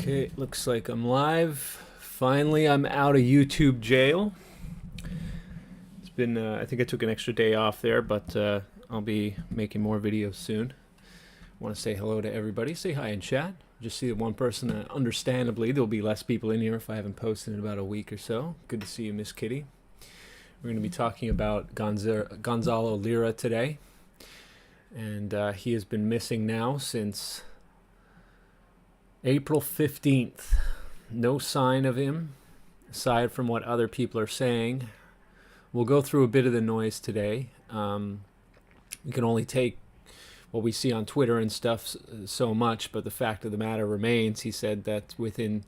Okay, looks like I'm live. Finally, I'm out of YouTube jail. It's been, I think I took an extra day off there, but I'll be making more videos soon. Want to say hello to everybody. Say hi in chat. Just see that one person. Understandably, there'll be less people in here if I haven't posted in about a week or so. Good to see you, Miss Kitty. We're going to be talking about Gonzalo Lira today. And he has been missing now since April 15th. No sign of him, aside from what other people are saying. We'll go through a bit of the noise today. We can only take what we see on Twitter and stuff so much, but the fact of the matter remains, he said that if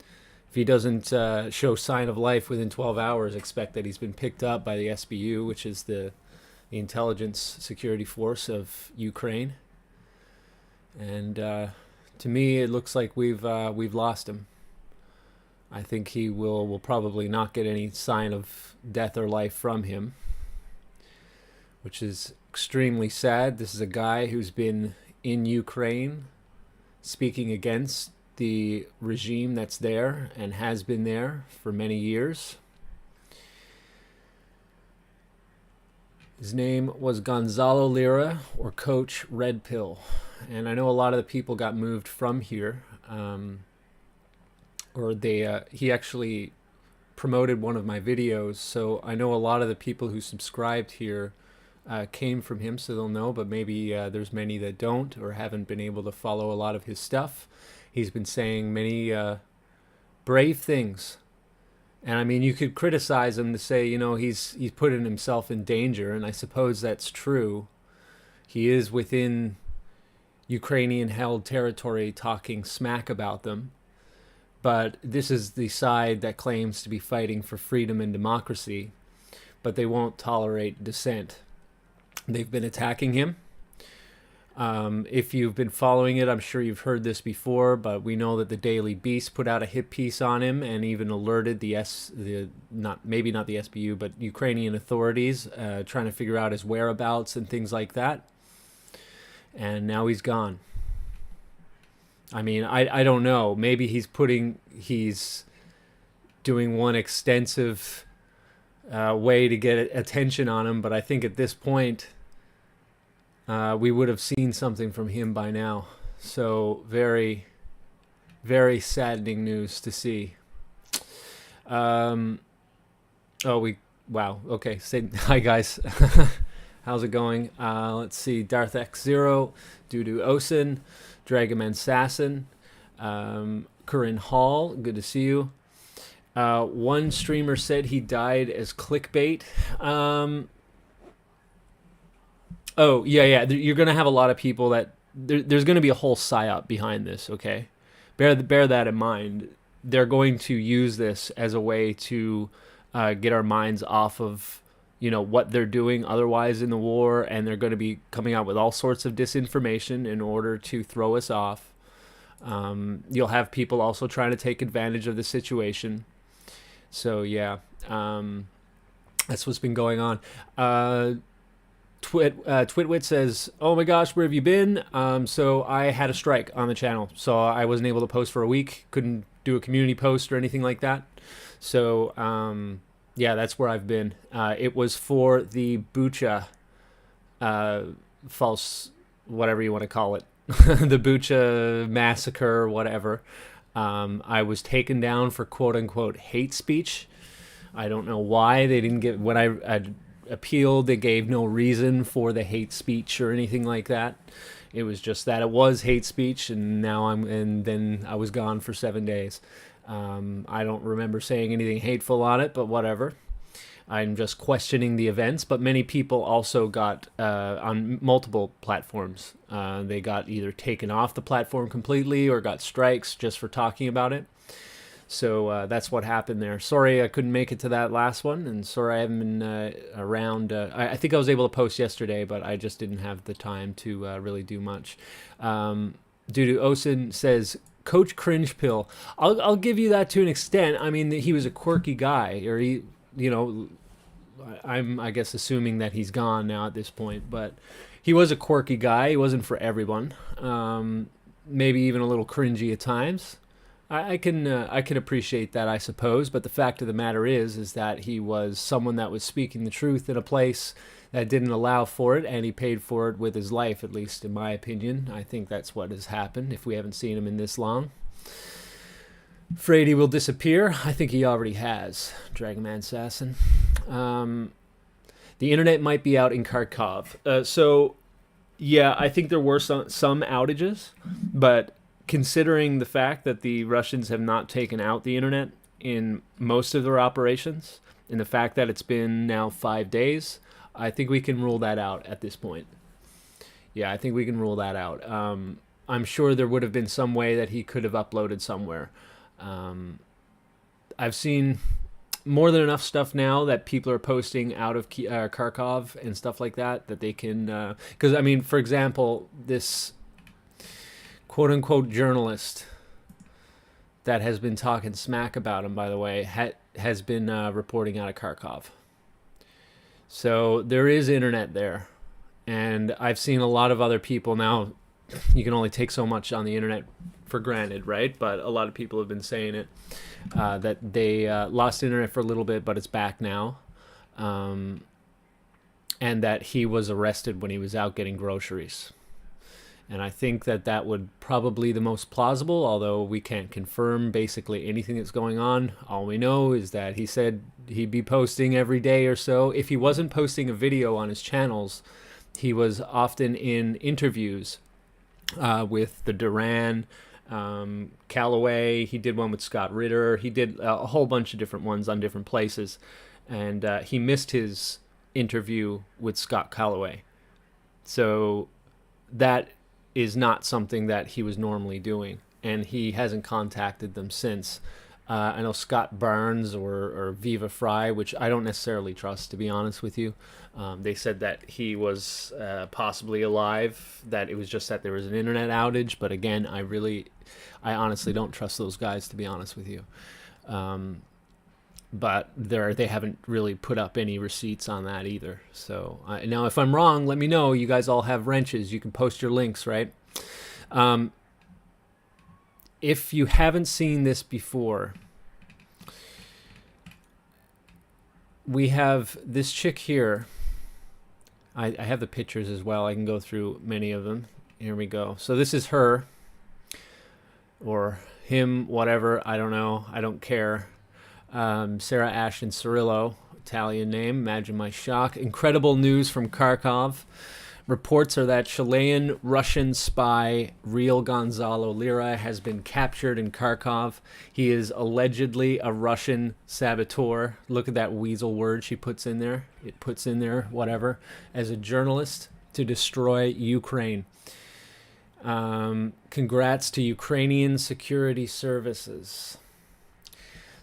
he doesn't show sign of life within 12 hours, expect that he's been picked up by the SBU, which is the intelligence security force of Ukraine. And to me, it looks like we've lost him. I think he will probably not get any sign of death or life from him, which is extremely sad. This is a guy who's been in Ukraine speaking against the regime that's there and has been there for many years. His name was Gonzalo Lira, or Coach Red Pill. And I know a lot of the people got moved from here, he actually promoted one of my videos, so I know a lot of the people who subscribed here came from him, so they'll know, but maybe there's many that don't or haven't been able to follow a lot of his stuff. He's been saying many brave things. And I mean, you could criticize him to say, you know, he's putting himself in danger, and I suppose that's true. He is within Ukrainian-held territory talking smack about them. But this is the side that claims to be fighting for freedom and democracy, but they won't tolerate dissent. They've been attacking him. If you've been following it, I'm sure you've heard this before, but we know that the Daily Beast put out a hit piece on him and even alerted maybe not the SBU, but Ukrainian authorities trying to figure out his whereabouts and things like that. And now he's gone. I mean, I don't know. Maybe he's doing one extensive way to get attention on him, but I think at this point we would have seen something from him by now. So very, very saddening news to see. Wow. Okay. Say hi, guys. How's it going? Let's see. Darth X0, Dudu Osin, Dragoman Sassin, Corinne Hall. Good to see you. One streamer said he died as clickbait. Oh, yeah. You're going to have a lot of people that... There's going to be a whole psyop behind this, okay? Bear that in mind. They're going to use this as a way to get our minds off of, you know, what they're doing otherwise in the war, and they're going to be coming out with all sorts of disinformation in order to throw us off. You'll have people also trying to take advantage of the situation. So, yeah, that's what's been going on. Twitwit says, oh my gosh, where have you been? So I had a strike on the channel, so I wasn't able to post for a week. Couldn't do a community post or anything like that. So yeah, that's where I've been. It was for the Bucha false, whatever you want to call it, the Bucha massacre, whatever. I was taken down for quote unquote hate speech. I don't know why they didn't get, when I appealed, they gave no reason for the hate speech or anything like that. It was just that it was hate speech, and then I was gone for 7 days. I don't remember saying anything hateful on it, but whatever. I'm just questioning the events, but many people also got, on multiple platforms, they got either taken off the platform completely or got strikes just for talking about it. So that's what happened there. Sorry I couldn't make it to that last one, and sorry I haven't been around. I think I was able to post yesterday, but I just didn't have the time to really do much. Dudu Osin says, Coach Cringe Pill. I'll give you that to an extent. I mean, he was a quirky guy, or he, you know, I guess assuming that he's gone now at this point, but he was a quirky guy. He wasn't for everyone. Maybe even a little cringy at times. I can appreciate that, I suppose, but the fact of the matter is that he was someone that was speaking the truth in a place that didn't allow for it, and he paid for it with his life, at least in my opinion. I think that's what has happened if we haven't seen him in this long. Afraid he will disappear. I think he already has, Dragonman Assassin. The internet might be out in Kharkov. So, yeah, I think there were some outages, but considering the fact that the Russians have not taken out the internet in most of their operations, and the fact that it's been now 5 days, I think we can rule that out at this point. Yeah, I think we can rule that out. I'm sure there would have been some way that he could have uploaded somewhere. I've seen more than enough stuff now that people are posting out of Kharkov and stuff like that, that they can... Because, I mean, for example, this quote-unquote journalist that has been talking smack about him, by the way, has been reporting out of Kharkov. So there is internet there. And I've seen a lot of other people now. You can only take so much on the internet for granted, right? But a lot of people have been saying it, that they lost internet for a little bit, but it's back now. And that he was arrested when he was out getting groceries. And I think that that would probably be the most plausible, although we can't confirm basically anything that's going on. All we know is that he said he'd be posting every day or so. If he wasn't posting a video on his channels, he was often in interviews with the Duran, Calloway. He did one with Scott Ritter. He did a whole bunch of different ones on different places. And he missed his interview with Scott Calloway. So that is not something that he was normally doing. And he hasn't contacted them since. I know Scott Barnes or Viva Fry, which I don't necessarily trust, to be honest with you. They said that he was possibly alive, that it was just that there was an internet outage. But again, I honestly don't trust those guys, to be honest with you. But they haven't really put up any receipts on that either. So now, if I'm wrong, let me know. You guys all have wrenches. You can post your links, right? If you haven't seen this before, we have this chick here. I have the pictures as well. I can go through many of them. Here we go. So this is her, or him, whatever. I don't know. I don't care. Sarah Ashton Cirillo, Italian name. Imagine my shock. Incredible news from Kharkov. Reports are that Chilean Russian spy real Gonzalo Lira has been captured in Kharkov. He is allegedly a Russian saboteur. Look at that weasel word she puts in there. It puts in there, whatever, as a journalist to destroy Ukraine. Congrats to Ukrainian security services.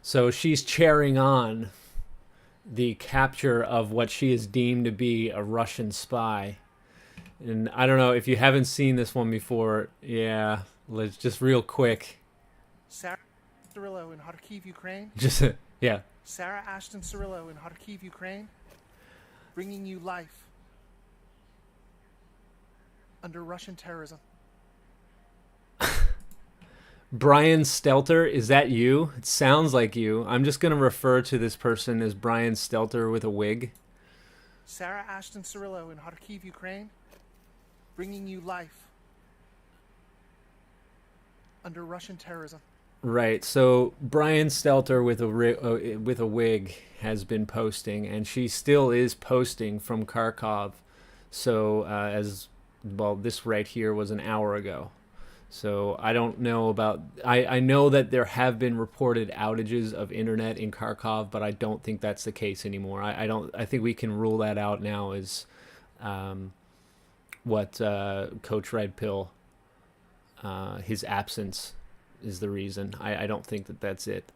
So she's cheering on the capture of what she is deemed to be a Russian spy. And I don't know if you haven't seen this one before. Yeah, let's just real quick. Sarah Cirillo in Kharkiv, Ukraine. Just yeah. Sarah Ashton Cirillo in Kharkiv, Ukraine, bringing you life under Russian terrorism. Brian Stelter, is that you? It sounds like you. I'm just going to refer to this person as Brian Stelter with a wig. Sarah Ashton Cirillo in Kharkiv, Ukraine, bringing you life under Russian terrorism. Right. So Brian Stelter with a wig has been posting, and she still is posting from Kharkov. So this right here was an hour ago. So I don't know about... I know that there have been reported outages of internet in Kharkov, but I don't think that's the case anymore. I think we can rule that out now as what Coach Red Pill, his absence is the reason. I don't think that that's it.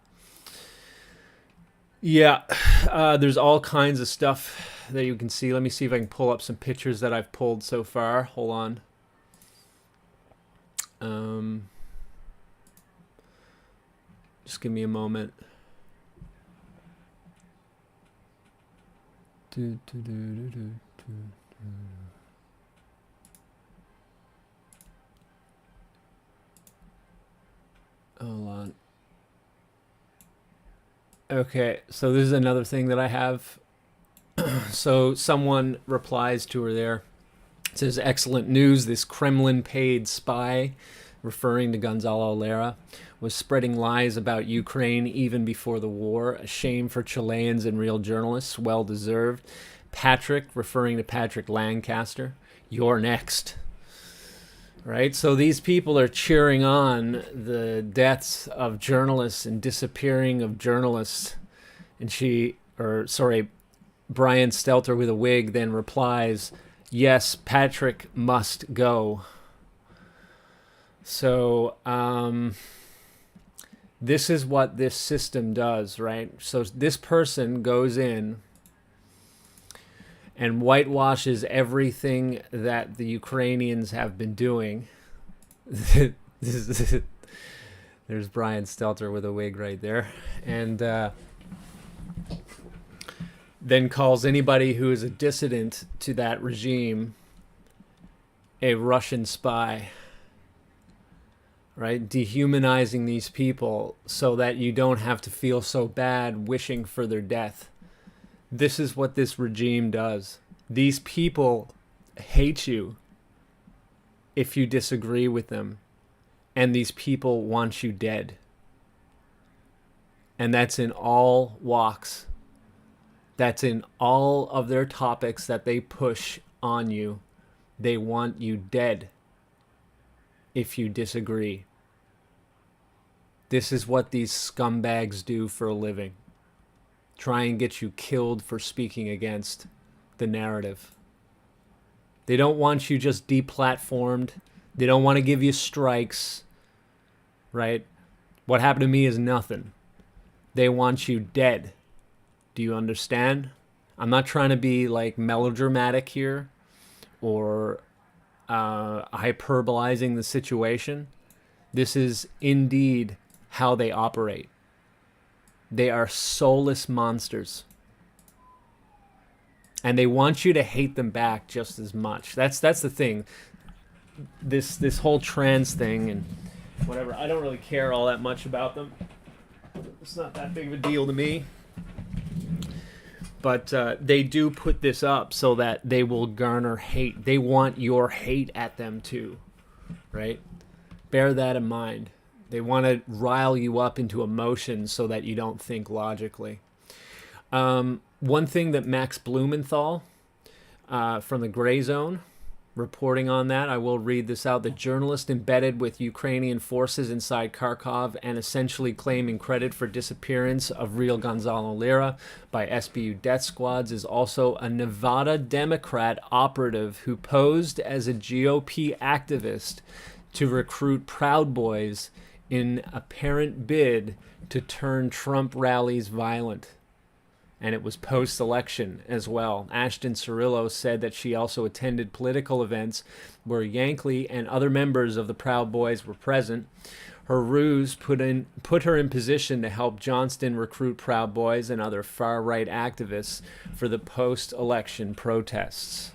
Yeah, there's all kinds of stuff that you can see. Let me see if I can pull up some pictures that I've pulled so far. Hold on. Just give me a moment. Hold on. Okay, so this is another thing that I have. So someone replies to her there. It says, excellent news. This Kremlin-paid spy, referring to Gonzalo Lira, was spreading lies about Ukraine even before the war. A shame for Chileans and real journalists. Well deserved. Patrick, referring to Patrick Lancaster, you're next. Right? So these people are cheering on the deaths of journalists and disappearing of journalists. And Brian Stelter with a wig then replies, yes, Patrick must go. So this is what this system does, right? So this person goes in and whitewashes everything that the Ukrainians have been doing. There's Brian Stelter with a wig right there. And then calls anybody who is a dissident to that regime a Russian spy. Right? Dehumanizing these people so that you don't have to feel so bad wishing for their death. This is what this regime does. These people hate you if you disagree with them. And these people want you dead. And that's in all walks. That's in all of their topics that they push on you. They want you dead if you disagree. This is what these scumbags do for a living. Try and get you killed for speaking against the narrative. They don't want you just deplatformed. They don't want to give you strikes, right? What happened to me is nothing. They want you dead. Do you understand? I'm not trying to be like melodramatic here or hyperbolizing the situation. This is indeed how they operate. They are soulless monsters. And they want you to hate them back just as much. That's the thing. This whole trans thing and whatever, I don't really care all that much about them. It's not that big of a deal to me. But they do put this up so that they will garner hate. They want your hate at them too, right? Bear that in mind. They want to rile you up into emotions so that you don't think logically. One thing that Max Blumenthal from the Gray Zone, reporting on that, I will read this out. The journalist embedded with Ukrainian forces inside Kharkov and essentially claiming credit for disappearance of real Gonzalo Lira by SBU death squads is also a Nevada Democrat operative who posed as a GOP activist to recruit Proud Boys in apparent bid to turn Trump rallies violent. And it was post-election as well. Ashton Cirillo said that she also attended political events where Yankley and other members of the Proud Boys were present. Her ruse put her in position to help Johnston recruit Proud Boys and other far-right activists for the post-election protests.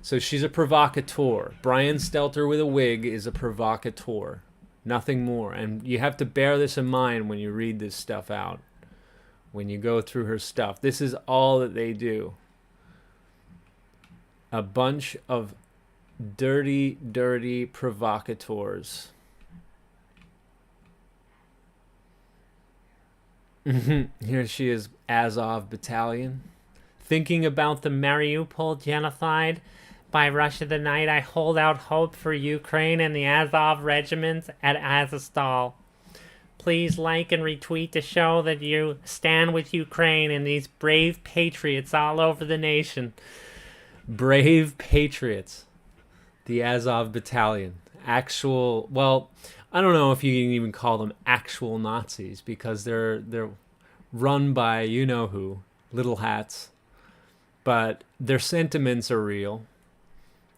So she's a provocateur. Brian Stelter with a wig is a provocateur. Nothing more. And you have to bear this in mind when you read this stuff out. When you go through her stuff. This is all that they do. A bunch of dirty, dirty provocateurs. Here she is, Azov Battalion. Thinking about the Mariupol genocide by Russia tonight, I hold out hope for Ukraine and the Azov regiments at Azovstal. Please like and retweet to show that you stand with Ukraine and these brave patriots all over the nation. Brave patriots. The Azov Battalion. Actual, well, I don't know if you can even call them actual Nazis because they're run by you-know-who, little hats. But their sentiments are real.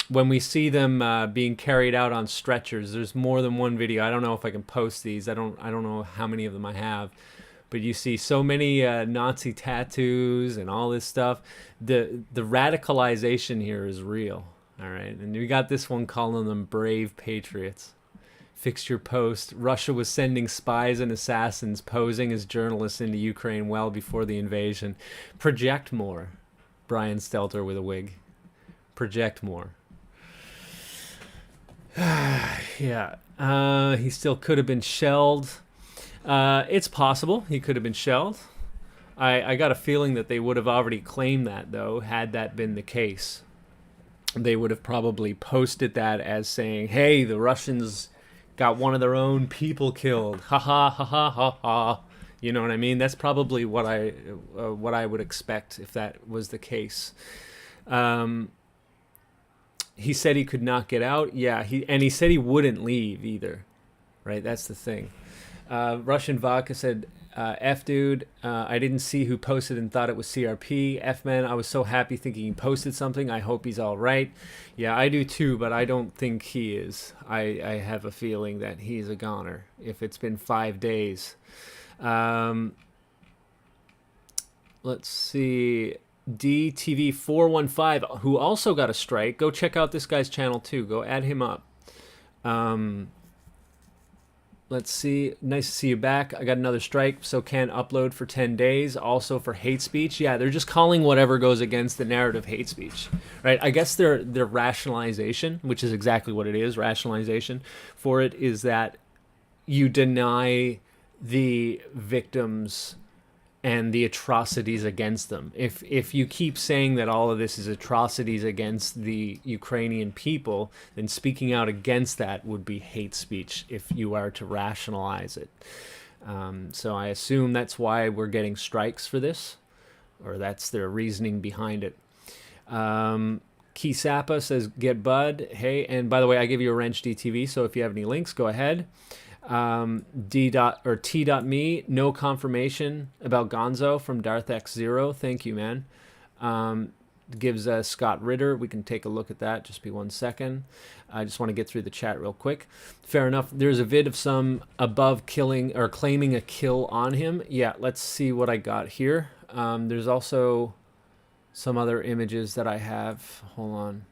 When we see them being carried out on stretchers, there's more than one video. I don't know if I can post these. I don't know how many of them I have, but you see so many Nazi tattoos and all this stuff. The radicalization here is real. All right, and we got this one calling them brave patriots. Fixed your post. Russia was sending spies and assassins posing as journalists into Ukraine well before the invasion. Project more. Brian Stelter with a wig. Project more. Yeah. He still could have been shelled. It's possible he could have been shelled. I got a feeling that they would have already claimed that, though, had that been the case. They would have probably posted that as saying, hey, the Russians got one of their own people killed. Ha ha ha ha ha ha. You know what I mean? That's probably what I would expect if that was the case. He said he could not get out. Yeah, he said he wouldn't leave either. Right? That's the thing. Russian Vodka said, F dude, I didn't see who posted and thought it was CRP. F man, I was so happy thinking he posted something. I hope he's all right. Yeah, I do too, but I don't think he is. I have a feeling that he's a goner if it's been 5 days. Let's see. DTV415, who also got a strike. Go check out this guy's channel too. Go add him up. Let's see. Nice to see you back. I got another strike, so can't upload for 10 days. Also for hate speech. Yeah, they're just calling whatever goes against the narrative hate speech, right? I guess their rationalization, which is exactly what it is, rationalization for it, is that you deny the victims and the atrocities against them. If you keep saying that all of this is atrocities against the Ukrainian people, then speaking out against that would be hate speech if you are to rationalize it. So I assume that's why we're getting strikes for this, or that's their reasoning behind it. Kisapa says, get Bud. Hey, and by the way, I give you a wrench DTV, so if you have any links, go ahead. T.me, no confirmation about Gonzo from DarthX0. Thank you, man. Gives Scott Ritter. We can take a look at that. Just be 1 second. I just want to get through the chat real quick. Fair enough. There's a vid of some above killing or claiming a kill on him. Yeah, let's see what I got here. There's also some other images that I have. Hold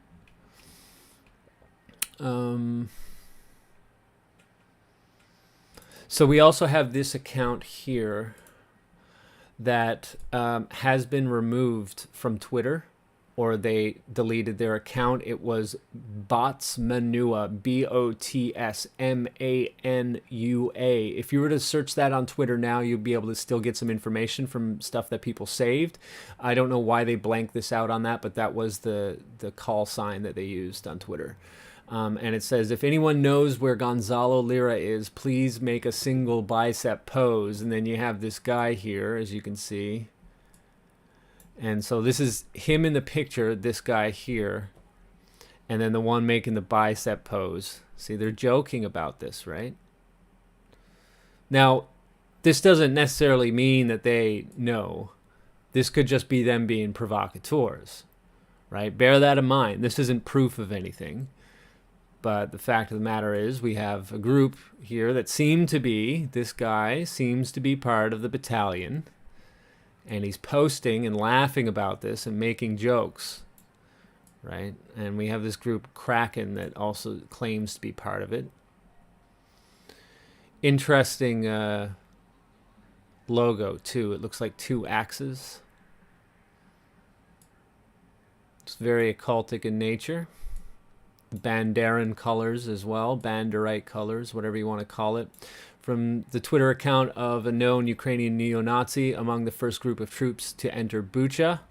on. So we also have this account here that has been removed from Twitter, or they deleted their account. It was Botsmanua, B-O-T-S-M-A-N-U-A. If you were to search that on Twitter now, you'd be able to still get some information from stuff that people saved. I don't know why they blanked this out on that, but that was the call sign that they used on Twitter. And it says, if anyone knows where Gonzalo Lira is, please make a single bicep pose. And then you have this guy here, as you can see. And so this is him in the picture, this guy here. And then the one making the bicep pose. See, they're joking about this, right? Now, this doesn't necessarily mean that they know. This could just be them being provocateurs, right? Bear that in mind. This isn't proof of anything. But the fact of the matter is we have a group here that this guy seems to be part of the battalion. And he's posting and laughing about this and making jokes, right? And we have this group Kraken that also claims to be part of it. Interesting logo, too. It looks like 2 axes. It's very occultic in nature. Banderan colors as well, Banderite colors, whatever you want to call it. From the Twitter account of a known Ukrainian neo-Nazi among the first group of troops to enter Bucha.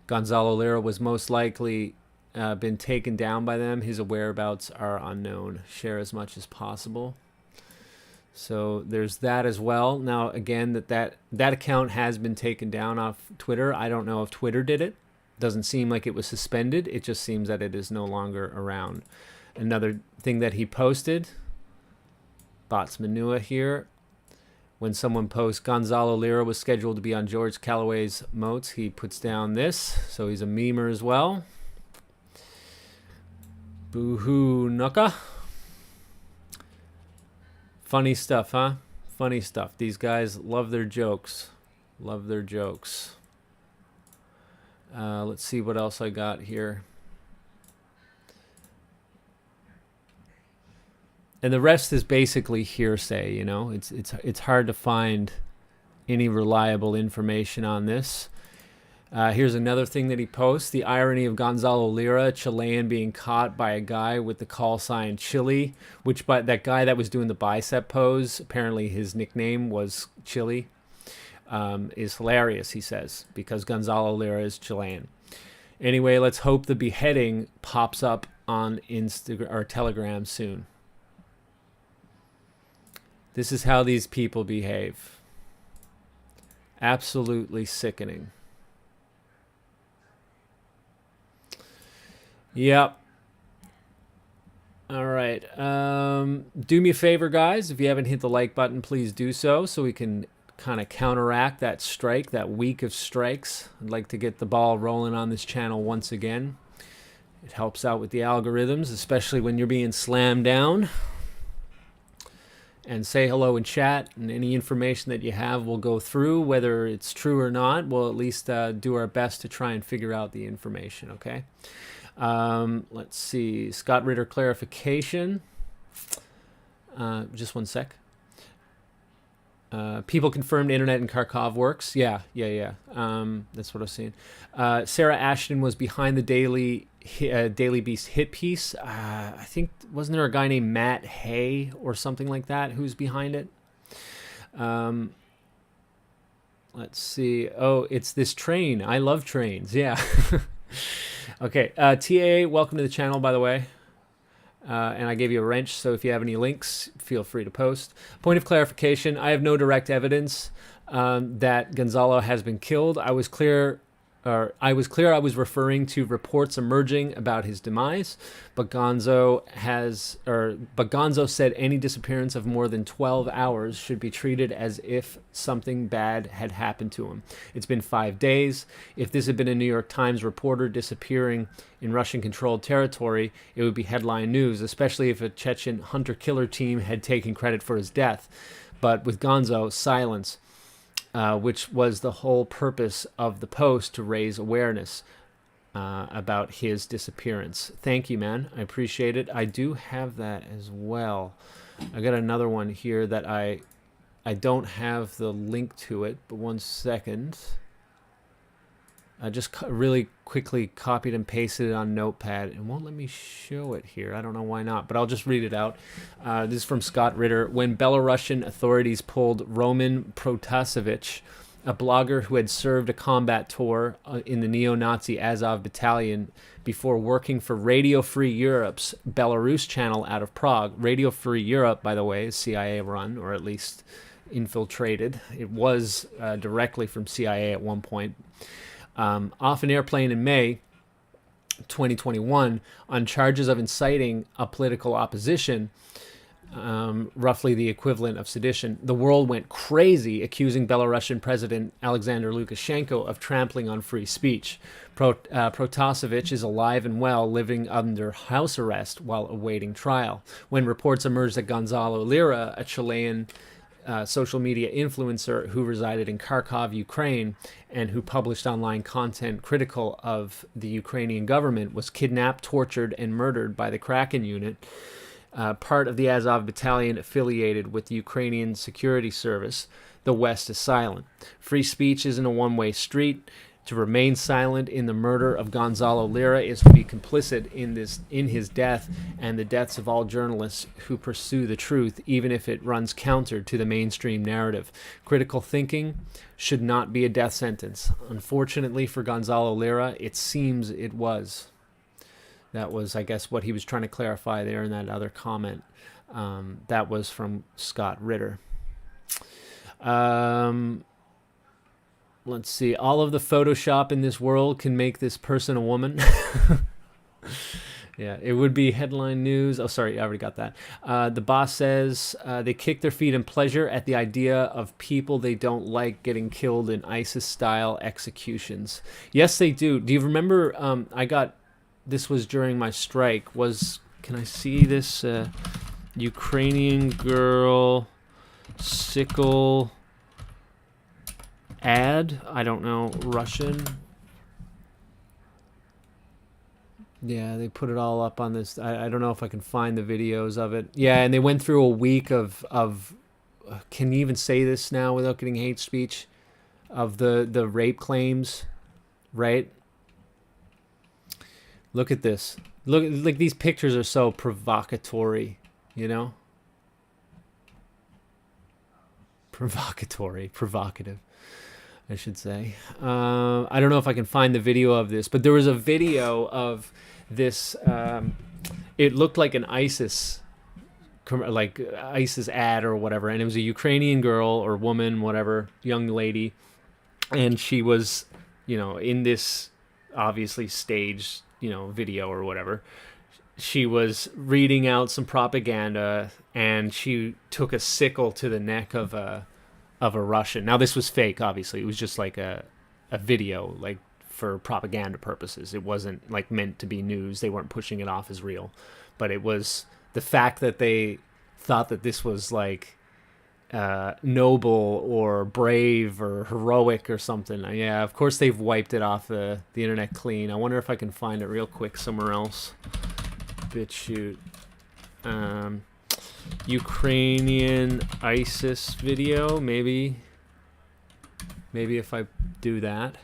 Gonzalo Lira was most likely been taken down by them. His whereabouts are unknown. Share as much as possible. So there's that as well. Now, again, that account has been taken down off Twitter. I don't know if Twitter did it. Doesn't seem like it was suspended. It just seems that it is no longer around. Another thing that he posted, Botsmanua here, when someone posts Gonzalo Lira was scheduled to be on George Calloway's moats, he puts down this, so he's a memer as well. Boo-hoo nuka. Funny stuff, huh? Funny stuff. These guys love their jokes. Love their jokes. Let's see what else I got here. And the rest is basically hearsay, you know. It's hard to find any reliable information on this. Here's another thing that he posts. The irony of Gonzalo Lira, a Chilean, being caught by a guy with the call sign Chile, which by that guy that was doing the bicep pose, apparently his nickname was Chile, is hilarious, he says, because Gonzalo Lira is Chilean. Anyway, let's hope the beheading pops up on Instagram or Telegram soon. This is how these people behave. Absolutely sickening. Yep. All right. Do me a favor, guys. If you haven't hit the like button, please do so we can kind of counteract that strike, that week of strikes. I'd like to get the ball rolling on this channel once again. It helps out with the algorithms, especially when you're being slammed down. And say hello in chat, and any information that you have we'll go through, whether it's true or not. We'll at least do our best to try and figure out the information, okay? Let's see. Scott Ritter clarification. Just one sec. People confirmed internet in Kharkov works. Yeah. That's what I was seeing. Sarah Ashton was behind the Daily Beast hit piece. I think, wasn't there a guy named Matt Hay or something like that who's behind it? Let's see. Oh, it's this train. I love trains. Yeah. Okay. TA, welcome to the channel, by the way. And I gave you a wrench, so if you have any links, feel free to post. Point of clarification, I have no direct evidence that Gonzalo has been killed. I was clear I was referring to reports emerging about his demise, but Gonzo said any disappearance of more than 12 hours should be treated as if something bad had happened to him. It's been 5 days. If this had been a New York Times reporter disappearing in Russian-controlled territory, it would be headline news, especially if a Chechen hunter-killer team had taken credit for his death. But with Gonzo, silence. Which was the whole purpose of the post, to raise awareness about his disappearance. Thank you, man. I appreciate it. I do have that as well. I got another one here that I don't have the link to it, but one second. I just really quickly copied and pasted it on Notepad. It won't let me show it here. I don't know why not, but I'll just read it out. This is from Scott Ritter. When Belarusian authorities pulled Roman Protasevich, a blogger who had served a combat tour in the neo-Nazi Azov battalion before working for Radio Free Europe's Belarus channel out of Prague. Radio Free Europe, by the way, is CIA run, or at least infiltrated. It was directly from CIA at one point. Off an airplane in May 2021 on charges of inciting a political opposition, roughly the equivalent of sedition. The world went crazy, accusing Belarusian President Alexander Lukashenko of trampling on free speech. Protasevich is alive and well, living under house arrest while awaiting trial. When reports emerged that Gonzalo Lira, a Chilean social media influencer who resided in Kharkov, Ukraine, and who published online content critical of the Ukrainian government, was kidnapped, tortured, and murdered by the Kraken unit, part of the Azov battalion affiliated with the Ukrainian security service. The West is silent. Free speech isn't a one-way street. To remain silent in the murder of Gonzalo Lira is to be complicit in his death and the deaths of all journalists who pursue the truth, even if it runs counter to the mainstream narrative. Critical thinking should not be a death sentence. Unfortunately for Gonzalo Lira, it seems it was. That was, I guess, what he was trying to clarify there in that other comment. That was from Scott Ritter. Let's see. All of the Photoshop in this world can make this person a woman. Yeah, it would be headline news. Oh, sorry, I already got that. The boss says they kick their feet in pleasure at the idea of people they don't like getting killed in ISIS-style executions. Yes, they do. Do you remember this was during my strike. Can I see this? Ukrainian girl, sickle... ad, I don't know, Russian. Yeah, they put it all up on this. I don't know if I can find the videos of it. Yeah, and they went through a week of can you even say this now without getting hate speech? Of the rape claims, right? Look at this. Look, like these pictures are so provocatory, you know? Provocative, I should say. I don't know if I can find the video of this, but there was a video of this. It looked like an ISIS ad or whatever, and it was a Ukrainian girl or woman, whatever, young lady, and she was, in this obviously staged, video or whatever. She was reading out some propaganda, and she took a sickle to the neck of a Russian. Now this was fake, obviously. It was just like a video, like for propaganda purposes. It wasn't like meant to be news. They weren't pushing it off as real, but it was the fact that they thought that this was like noble or brave or heroic or something. Yeah, of course they've wiped it off the internet clean. I wonder if I can find it real quick somewhere else. BitChute. Ukrainian ISIS video, maybe if I do that.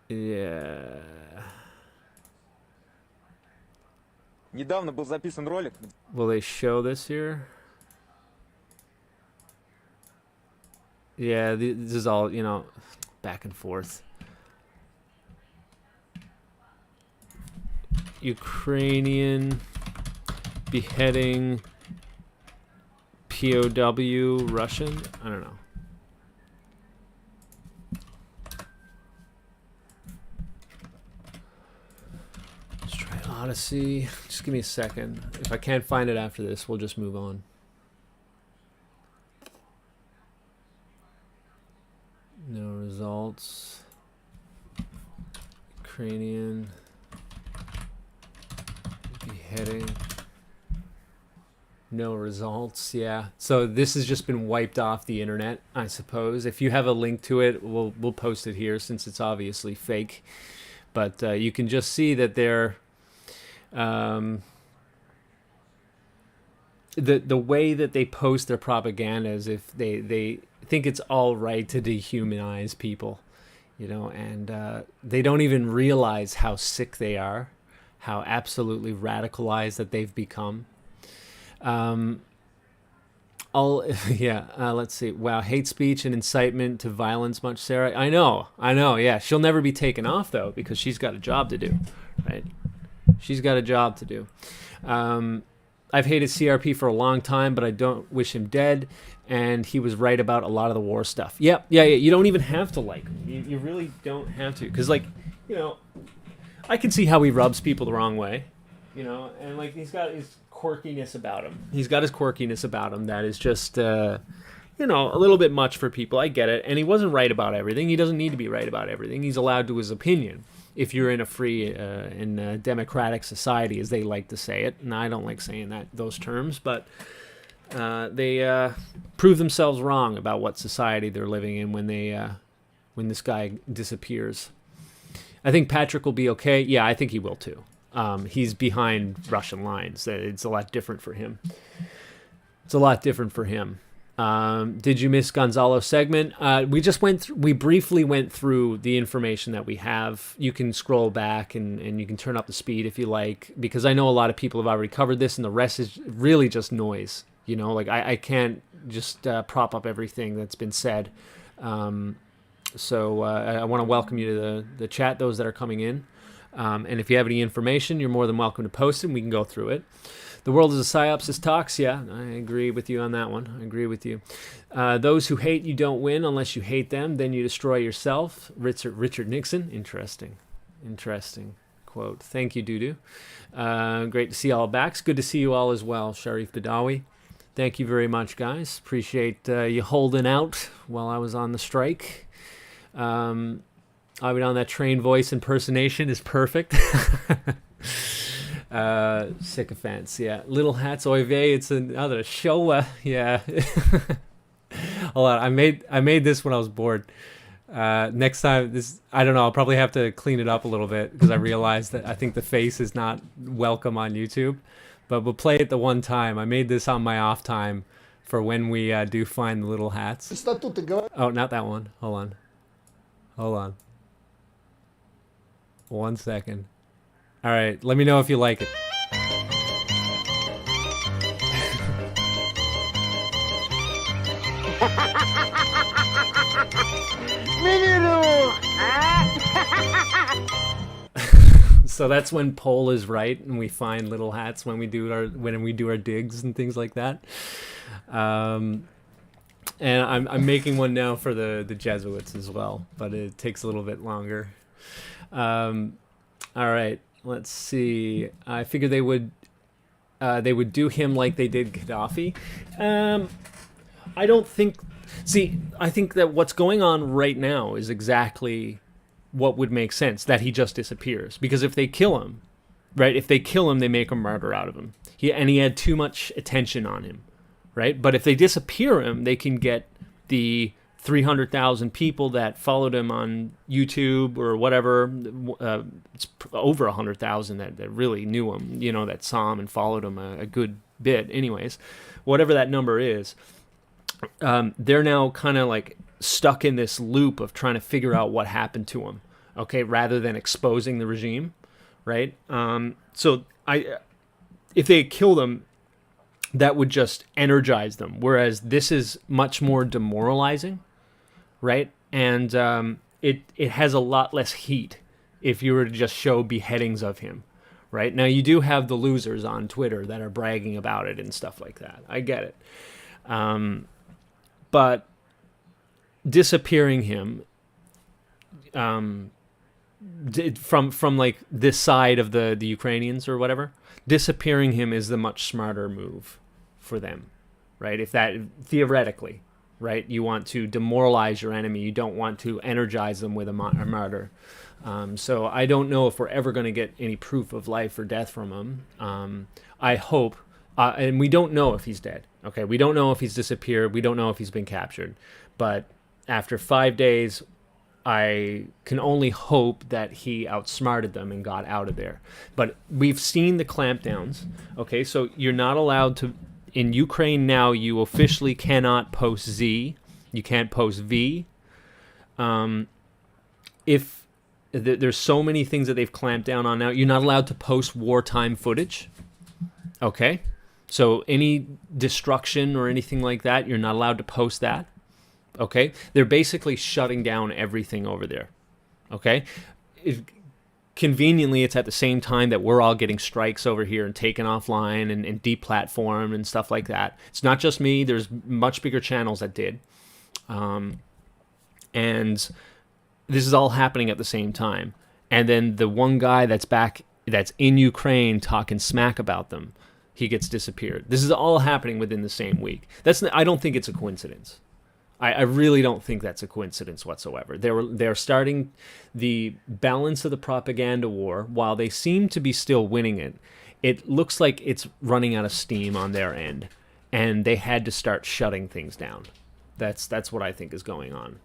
Yeah. Недавно был записан ролик. Will they show this here? Yeah, this is all, back and forth. Ukrainian beheading POW Russian? I don't know. Let's try Odyssey. Just give me a second. If I can't find it after this, we'll just move on. No results. Ukrainian beheading. No results. Yeah. So this has just been wiped off the internet, I suppose. If you have a link to it, we'll post it here since it's obviously fake. But you can just see that they're the way that they post their propaganda is if they think it's all right to dehumanize people, and they don't even realize how sick they are, how absolutely radicalized that they've become. Let's see. Wow, hate speech and incitement to violence much, Sarah. I know, yeah. She'll never be taken off, though, because she's got a job to do, right? She's got a job to do. I've hated CRP for a long time, but I don't wish him dead, and he was right about a lot of the war stuff. Yeah, you don't even have to like him. You really don't have to, because, I can see how he rubs people the wrong way, and, he's got his quirkiness about him. That is just, a little bit much for people. I get it. And he wasn't right about everything. He doesn't need to be right about everything. He's allowed to his opinion if you're in a free and democratic society, as they like to say it. And I don't like saying those terms, but they prove themselves wrong about what society they're living in when this guy disappears. I think Patrick will be okay. Yeah, I think he will too. He's behind Russian lines. It's a lot different for him. Did you miss Gonzalo's segment? We briefly went through the information that we have. You can scroll back and you can turn up the speed if you like, because I know a lot of people have already covered this and the rest is really just noise. I can't just prop up everything that's been said. So I want to welcome you to the chat, those that are coming in. And if you have any information, you're more than welcome to post it and we can go through it. The world is a psyops, says Talks. Yeah, I agree with you on that one. I agree with you. Those who hate you don't win unless you hate them. Then you destroy yourself. Richard Nixon. Interesting quote. Thank you, Dudu. Great to see all backs. Good to see you all as well, Sharif Badawi. Thank you very much, guys. Appreciate you holding out while I was on the strike. I'll be on that train voice impersonation is perfect. Sycophants, yeah. Little hats, oy vey, it's another Showa, yeah. Hold on, I made this when I was bored. Next time, I don't know. I'll probably have to clean it up a little bit because I realized that I think the face is not welcome on YouTube. But we'll play it the one time. I made this on my off time for when we do find the little hats. Oh, not that one. Hold on. 1 second. All right, let me know if you like it. So that's when Pole is right, and we find little hats when we do our digs and things like that. And I'm making one now for the Jesuits as well, but it takes a little bit longer. All right, let's see. I figured they would do him like they did Gaddafi. I don't think. See, I think that what's going on right now is exactly what would make sense, that he just disappears. Because if they kill him, right? If they kill him, they make a martyr out of him. He had too much attention on him, right? But if they disappear him, they can get the 300,000 people that followed him on YouTube or whatever. It's over 100,000 that really knew him, that saw him and followed him a good bit. Anyways, whatever that number is, they're now kind of like stuck in this loop of trying to figure out what happened to him, okay, rather than exposing the regime, right? So if they killed him, that would just energize them, whereas this is much more demoralizing, right? And it has a lot less heat if you were to just show beheadings of him, right? Now, you do have the losers on Twitter that are bragging about it and stuff like that. I get it. But disappearing him from like this side of the Ukrainians or whatever, disappearing him is the much smarter move for them, right? If that, theoretically, right, you want to demoralize your enemy, you don't want to energize them with a martyr. So I don't know if we're ever going to get any proof of life or death from him. I hope, and we don't know if he's dead. Okay, we don't know if he's disappeared. We don't know if he's been captured. But after 5 days, I can only hope that he outsmarted them and got out of there. But we've seen the clampdowns. Okay, so you're not allowed to, in Ukraine now, you officially cannot post Z. You can't post V. If there's so many things that they've clamped down on now, you're not allowed to post wartime footage. Okay? So any destruction or anything like that, you're not allowed to post that. Okay? They're basically shutting down everything over there. Okay? Conveniently, it's at the same time that we're all getting strikes over here and taken offline and deplatformed and stuff like that. It's not just me. There's much bigger channels that did. And this is all happening at the same time. And then the one guy that's in Ukraine talking smack about them, he gets disappeared. This is all happening within the same week. I don't think it's a coincidence. I really don't think that's a coincidence whatsoever. They're starting the balance of the propaganda war. While they seem to be still winning it, it looks like it's running out of steam on their end, and they had to start shutting things down. That's what I think is going on.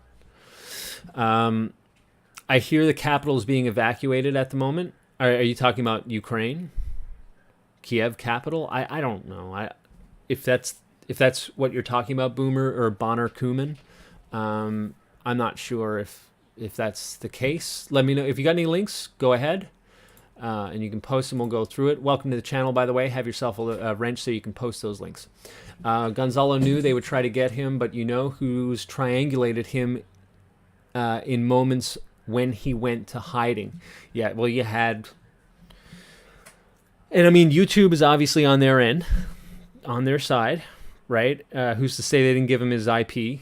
I hear the capital is being evacuated at the moment. Are you talking about Ukraine? Kiev capital? I don't know. If that's what you're talking about, Boomer or Bonner Kuman, I'm not sure if that's the case. Let me know if you got any links. Go ahead, and you can post them. We'll go through it. Welcome to the channel, by the way. Have yourself a wrench so you can post those links. Gonzalo knew they would try to get him, but you know who's triangulated him in moments when he went to hiding? Yeah, well, you had. And I mean, YouTube is obviously on their end, on their side, right? Who's to say they didn't give him his IP,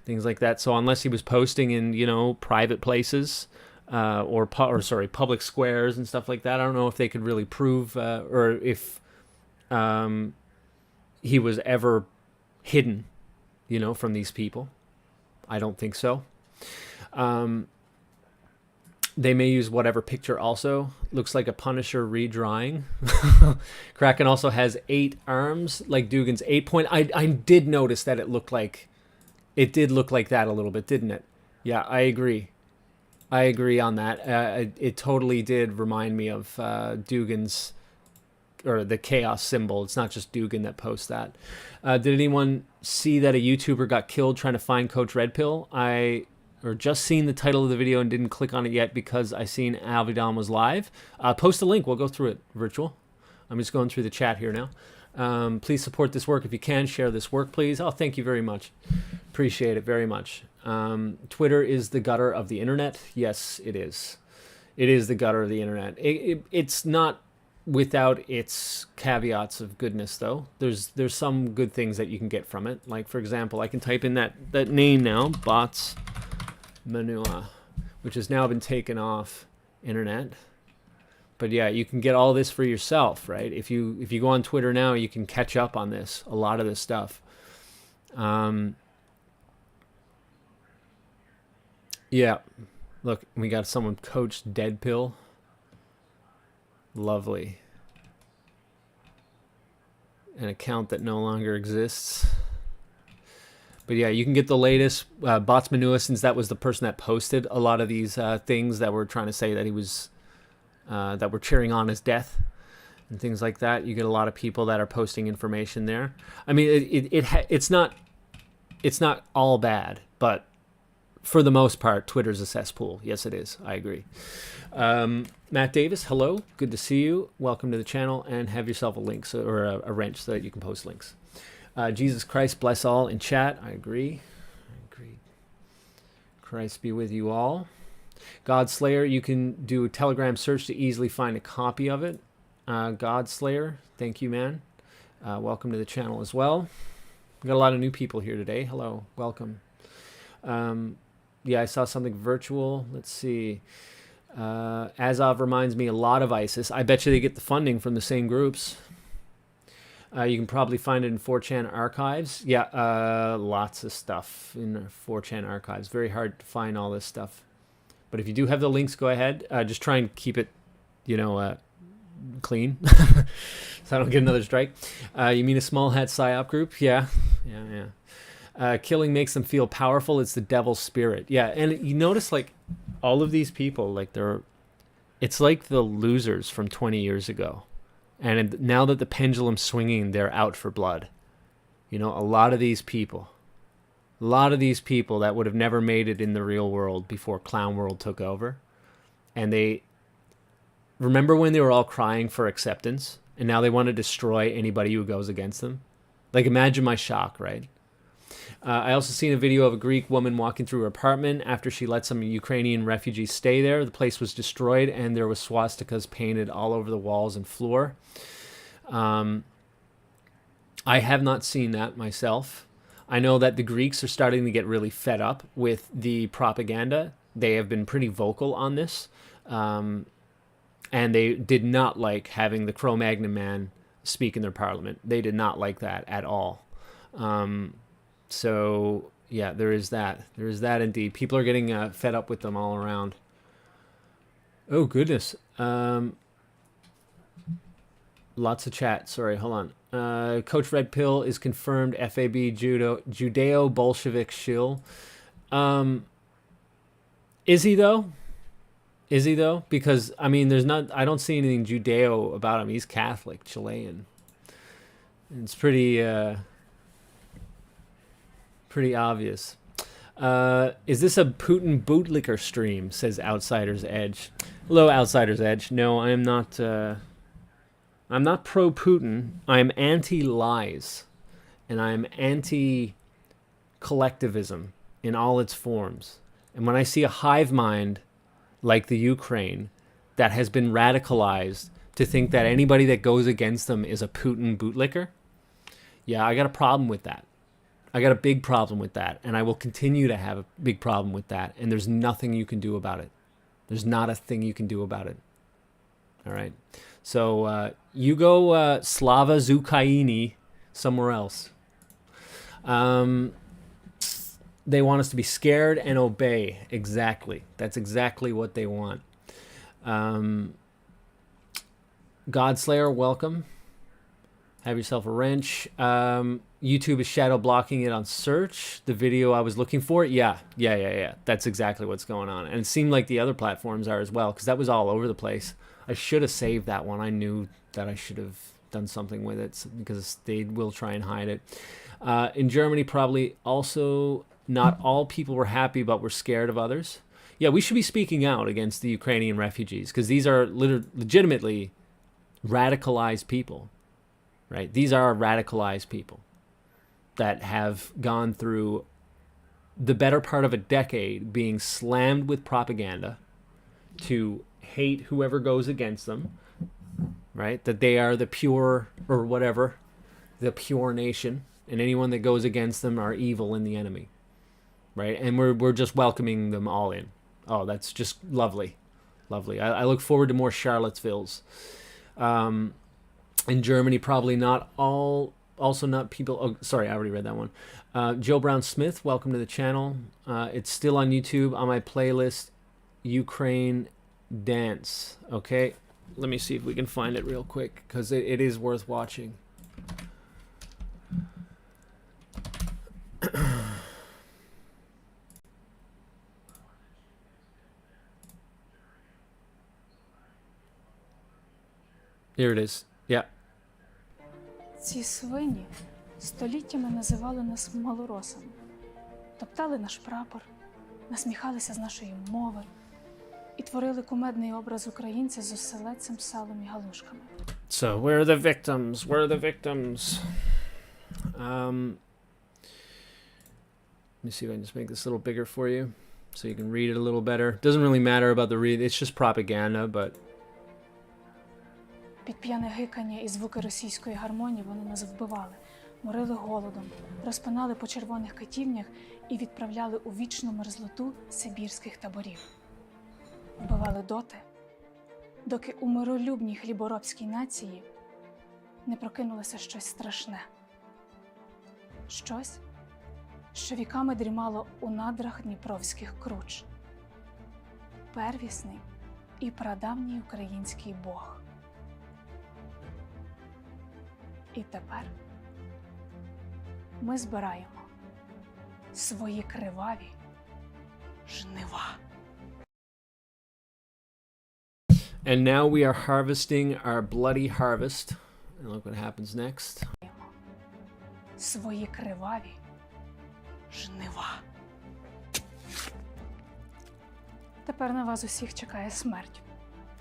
things like that. So unless he was posting in, private places or public squares and stuff like that, I don't know if they could really prove or if he was ever hidden, from these people. I don't think so. They may use whatever picture also. Looks like a Punisher redrawing. Kraken also has 8 arms, like Dugan's 8 point. I did notice that it looked like It did look like that a little bit, didn't it? Yeah, I agree. I agree on that. It totally did remind me of Dugan's, or the chaos symbol. It's not just Dugan that posts that. Did anyone see that a YouTuber got killed trying to find Coach Red Pill? Or just seen the title of the video and didn't click on it yet because I seen Alvidon was live. Post a link. We'll go through it, Virtual. I'm just going through the chat here now. Please support this work if you can. Share this work, please. Oh, thank you very much. Appreciate it very much. Twitter is the gutter of the internet. Yes, it is. It is the gutter of the internet. It's not without its caveats of goodness, though. There's some good things that you can get from it. Like, for example, I can type in that name now, Bots Manua, which has now been taken off internet. But yeah, you can get all this for yourself, right? If you go on Twitter now, you can catch up on this, a lot of this stuff. Yeah, look, we got someone coached Dead Pill. Lovely. An account that no longer exists. But yeah, you can get the latest. Bots Manua, since that was the person that posted a lot of these things that were trying to say that he was, that were cheering on his death and things like that. You get a lot of people that are posting information there. I mean, it's not all bad, but for the most part, Twitter's a cesspool. Yes, it is. I agree. Matt Davis, hello. Good to see you. Welcome to the channel, and have yourself a link or a wrench so that you can post links. Jesus Christ bless all in chat. I agree. Christ be with you all. Godslayer, you can do a Telegram search to easily find a copy of it. Godslayer, thank you, man. Welcome to the channel as well. We got a lot of new people here today. Hello, welcome. Yeah, I saw something virtual. Let's see. Azov reminds me a lot of ISIS. I bet you they get the funding from the same groups. You can probably find it in 4chan archives. Yeah, lots of stuff in 4chan archives. Very hard to find all this stuff. But if you do have the links, go ahead. Just try and keep it, clean, so I don't get another strike. You mean a small hat psyop group? Yeah. Killing makes them feel powerful. It's the devil's spirit. Yeah, and you notice, like, all of these people, like, it's like the losers from 20 years ago. And now that the pendulum's swinging, they're out for blood. A lot of these people that would have never made it in the real world before Clown World took over. And they remember when they were all crying for acceptance, and now they want to destroy anybody who goes against them. Like, imagine my shock, right? I also seen a video of a Greek woman walking through her apartment after she let some Ukrainian refugees stay there. The place was destroyed, and there was swastikas painted all over the walls and floor. I have not seen that myself. I know that the Greeks are starting to get really fed up with the propaganda. They have been pretty vocal on this. And they did not like having the Cro-Magnon man speak in their parliament. They did not like that at all. So, yeah, there is that. There is that indeed. People are getting fed up with them all around. Oh, goodness. Lots of chat. Sorry, hold on. Coach Red Pill is confirmed FAB Judeo-Bolshevik shill. Is he, though? Is he, though? Because, I mean, I don't see anything Judeo about him. He's Catholic, Chilean. It's pretty obvious. Is this a Putin bootlicker stream? Says Outsider's Edge. Hello, Outsider's Edge. No, I am not. I'm not pro-Putin. I am anti-lies, and I am anti-collectivism in all its forms. And when I see a hive mind like the Ukraine that has been radicalized to think that anybody that goes against them is a Putin bootlicker, yeah, I got a problem with that. I got a big problem with that, and I will continue to have a big problem with that, and there's nothing you can do about it. There's not a thing you can do about it. All right? So you go Slava Zukaini somewhere else. They want us to be scared and obey. Exactly. That's exactly what they want. Godslayer, welcome. Have yourself a wrench. YouTube is shadow blocking it on search. The video I was looking for. Yeah. That's exactly what's going on. And it seemed like the other platforms are as well, because that was all over the place. I should have saved that one. I knew that I should have done something with it, because they will try and hide it. In Germany, probably also not all people were happy, but were scared of others. Yeah, we should be speaking out against the Ukrainian refugees, because these are legitimately radicalized people, right? These are radicalized people that have gone through the better part of a decade being slammed with propaganda to hate whoever goes against them, right? That they are the pure, or whatever, the pure nation, and anyone that goes against them are evil and the enemy, right? And we're just welcoming them all in. Oh, that's just lovely. Lovely. I look forward to more Charlottesvilles. In Germany, probably not all, also not people. Oh, sorry, I already read that one. Joe Brown Smith, welcome to the channel. It's still on YouTube on my playlist, Ukraine Dance. Okay, let me see if we can find it real quick, because it is worth watching. Here it is. Yeah. Ці свині століттями називали нас малоросами, топтали наш прапор, насміхалися з нашої мови і творили кумедний образ українця з оселедцем, салом і галушками. So, where are the victims? Where are the victims? Let me see if I can just make this a little bigger for you so you can read it a little better. Doesn't really matter about the read. It's just propaganda, but... Під п'яне гикання і звуки російської гармонії вони нас вбивали, морили голодом, розпинали по червоних катівнях і відправляли у вічну мерзлоту сибірських таборів. Вбивали доти, доки у миролюбній хліборобській нації не прокинулося щось страшне. Щось, що віками дрімало у надрах дніпровських круч. Первісний і прадавній український Бог. І тепер ми збираємо свої криваві жнива. And now we are harvesting our bloody harvest. And look what happens next. Свої криваві жнива. Тепер на вас усіх чекає смерть.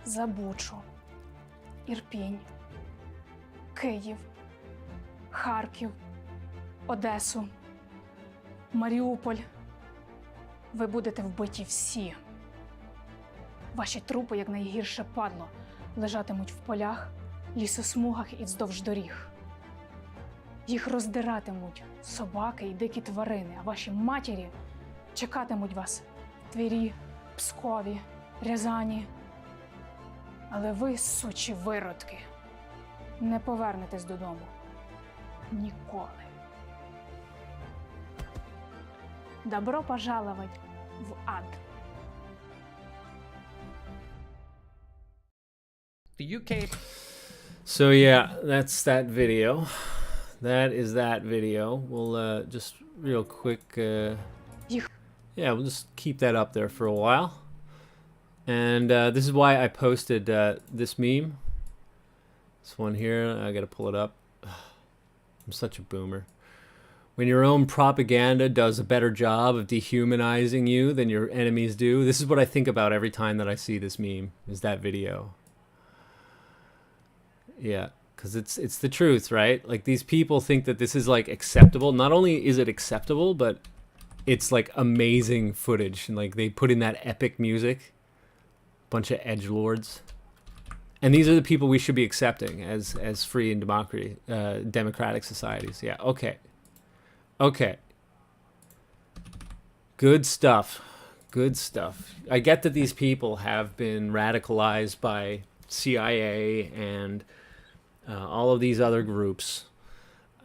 За Бучу, Ірпінь, Київ, Харків, Одесу, Маріуполь. Ви будете вбиті всі. Ваші трупи, як найгірше падло, лежатимуть в полях, лісосмугах і вздовж доріг. Їх роздиратимуть собаки і дикі тварини, а ваші матері чекатимуть вас в Твері, Пскові, Рязані. Але ви, сучі виродки, не повернетесь додому. Ніколи. Добро пожаловать в ад. The UK. So yeah, that's that video. That is that video. We'll just real quick. Yeah, we'll just keep that up there for a while. And this is why I posted this meme. This one here. I gotta pull it up. I'm such a boomer. When your own propaganda does a better job of dehumanizing you than your enemies do. This is what I think about every time that I see this meme. Is that video. Yeah, because it's the truth, right? Like, these people think that this is like acceptable. Not only is it acceptable, but it's like amazing footage, and like they put in that epic music. Bunch of edgelords. And these are the people we should be accepting as free and democratic societies. Yeah, okay. Okay. Good stuff. Good stuff. I get that these people have been radicalized by CIA and all of these other groups.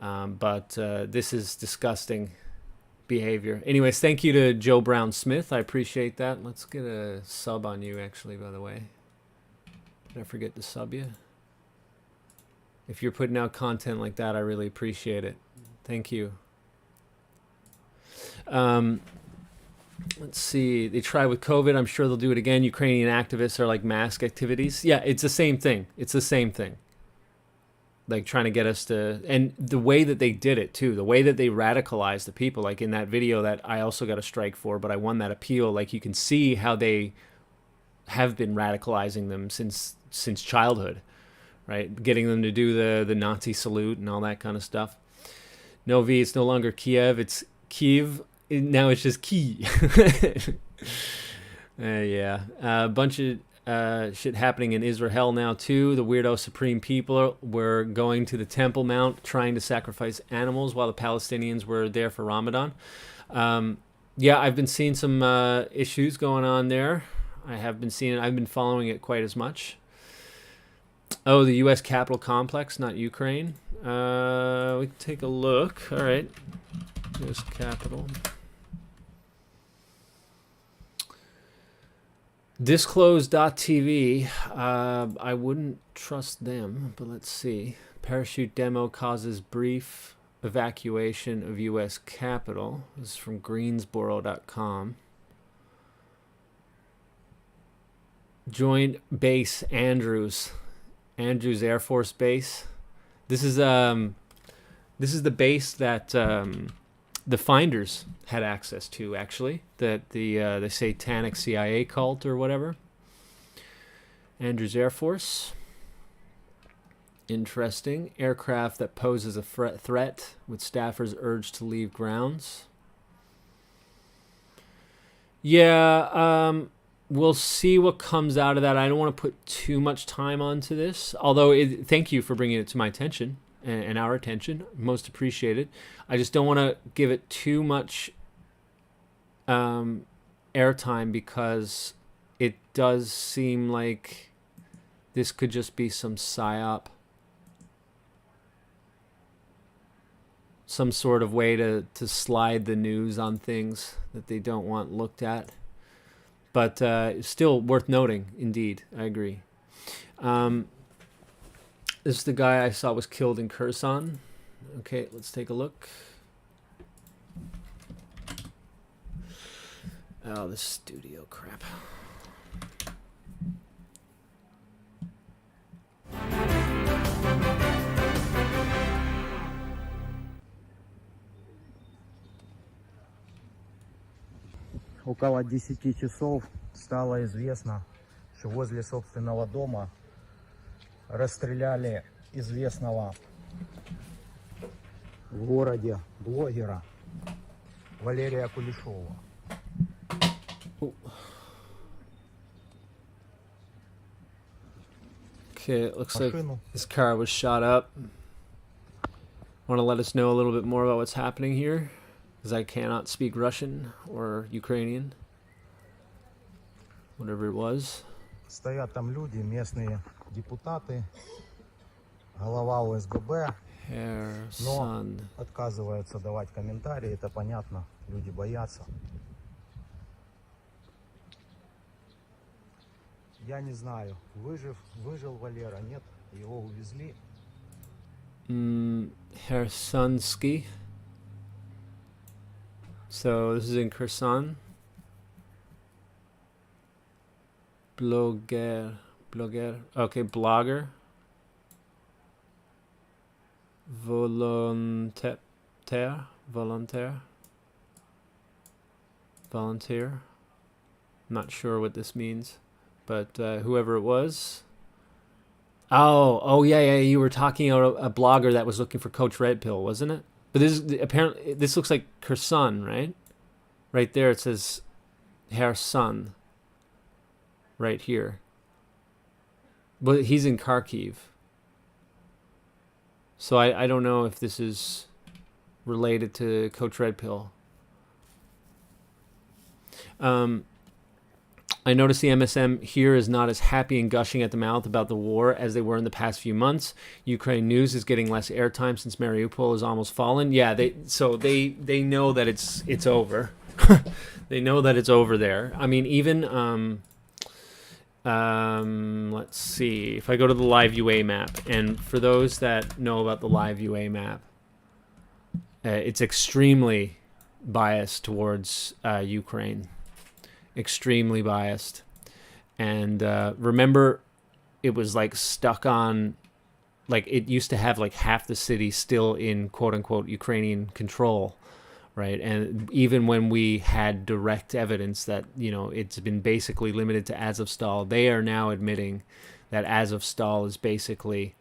But this is disgusting behavior. Anyways, thank you to Joe Brown Smith. I appreciate that. Let's get a sub on you, actually, by the way. Did I forget to sub you? If you're putting out content like that, I really appreciate it. Thank you. Let's see. They tried with COVID. I'm sure they'll do it again. Ukrainian activists are like mask activities. Yeah, it's the same thing. It's the same thing. Like trying to get us to, and the way that they did it too, the way that they radicalized the people, like in that video that I also got a strike for, but I won that appeal. Like you can see how they have been radicalizing them since childhood, right? Getting them to do the Nazi salute and all that kind of stuff. No V, it's no longer Kiev, it's Kiev. Now it's just Key. Yeah, a bunch of shit happening in Israel now too. The weirdo supreme people were going to the Temple Mount trying to sacrifice animals while the Palestinians were there for Ramadan. Yeah, I've been seeing some issues going on there. I've been following it quite as much. Oh, the U.S. Capitol complex, not Ukraine. We can take a look. All right, U.S. Capitol. Disclose.tv, I wouldn't trust them, but let's see. Parachute demo causes brief evacuation of U.S. Capitol. This is from Greensboro.com. Joint Base Andrews Air Force Base. This is the base that the Finders had access to, actually, that the satanic CIA cult or whatever. Andrews Air Force. Interesting. Aircraft that poses a threat with staffers urged to leave grounds. Yeah, we'll see what comes out of that. I don't want to put too much time onto this, although thank you for bringing it to my attention and our attention. Most appreciated. I just don't want to give it too much airtime because it does seem like this could just be some psyop. Some sort of way to slide the news on things that they don't want looked at. But still worth noting, indeed. I agree. This is the guy I saw was killed in Kherson. Okay, let's take a look. Oh, this studio crap. Около 10 часов стало известно, что возле собственного дома расстреляли известного в городе блогера Валерия Кулешова. Okay, it looks like this car was shot up. Want to let us know a little bit more about what's happening here? Because I cannot speak Russian or Ukrainian. Whatever it was. Стоят там люди, местные депутаты, глава ОСББ, но отказываются давать комментарии, это понятно, люди боятся. Я не знаю, выжил Валера, нет, его увезли. Khersonsky. So this is in Kherson. Blogger. Okay, blogger. Volontaire. Volunteer. Not sure what this means, but whoever it was. Oh yeah. You were talking about a blogger that was looking for Coach Red Pill, wasn't it? But this is apparently this looks like Kherson, right? Right there it says Kherson. Right here. But he's in Kharkiv. So I don't know if this is related to Coach Red Pill. I noticed the MSM here is not as happy and gushing at the mouth about the war as they were in the past few months. Ukraine news is getting less airtime since Mariupol is almost fallen. Yeah, they know that it's over. They know that it's over there. I mean, even Let's see. If I go to the live UA map, and for those that know about the live UA map, it's extremely biased towards Ukraine. Extremely biased. And remember, it was like stuck on, like it used to have like half the city still in quote unquote Ukrainian control, right? And even when we had direct evidence that, you know, it's been basically limited to Azovstal, they are now admitting that Azovstal is basically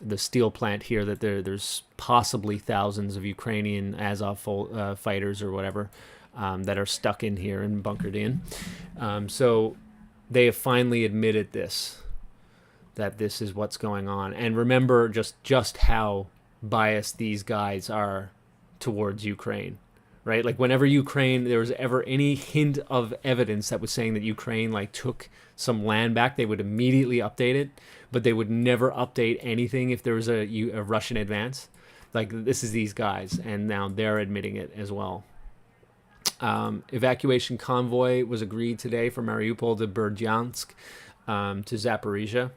the steel plant here, that there's possibly thousands of Ukrainian Azov fighters or whatever that are stuck in here and bunkered in. So they have finally admitted this, that this is what's going on. And remember just how biased these guys are towards Ukraine, right? Like whenever Ukraine, there was ever any hint of evidence that was saying that Ukraine like took some land back, they would immediately update it, but they would never update anything if there was a Russian advance. Like this is these guys, and now they're admitting it as well. Evacuation convoy was agreed today from Mariupol to Berdyansk to Zaporizhia.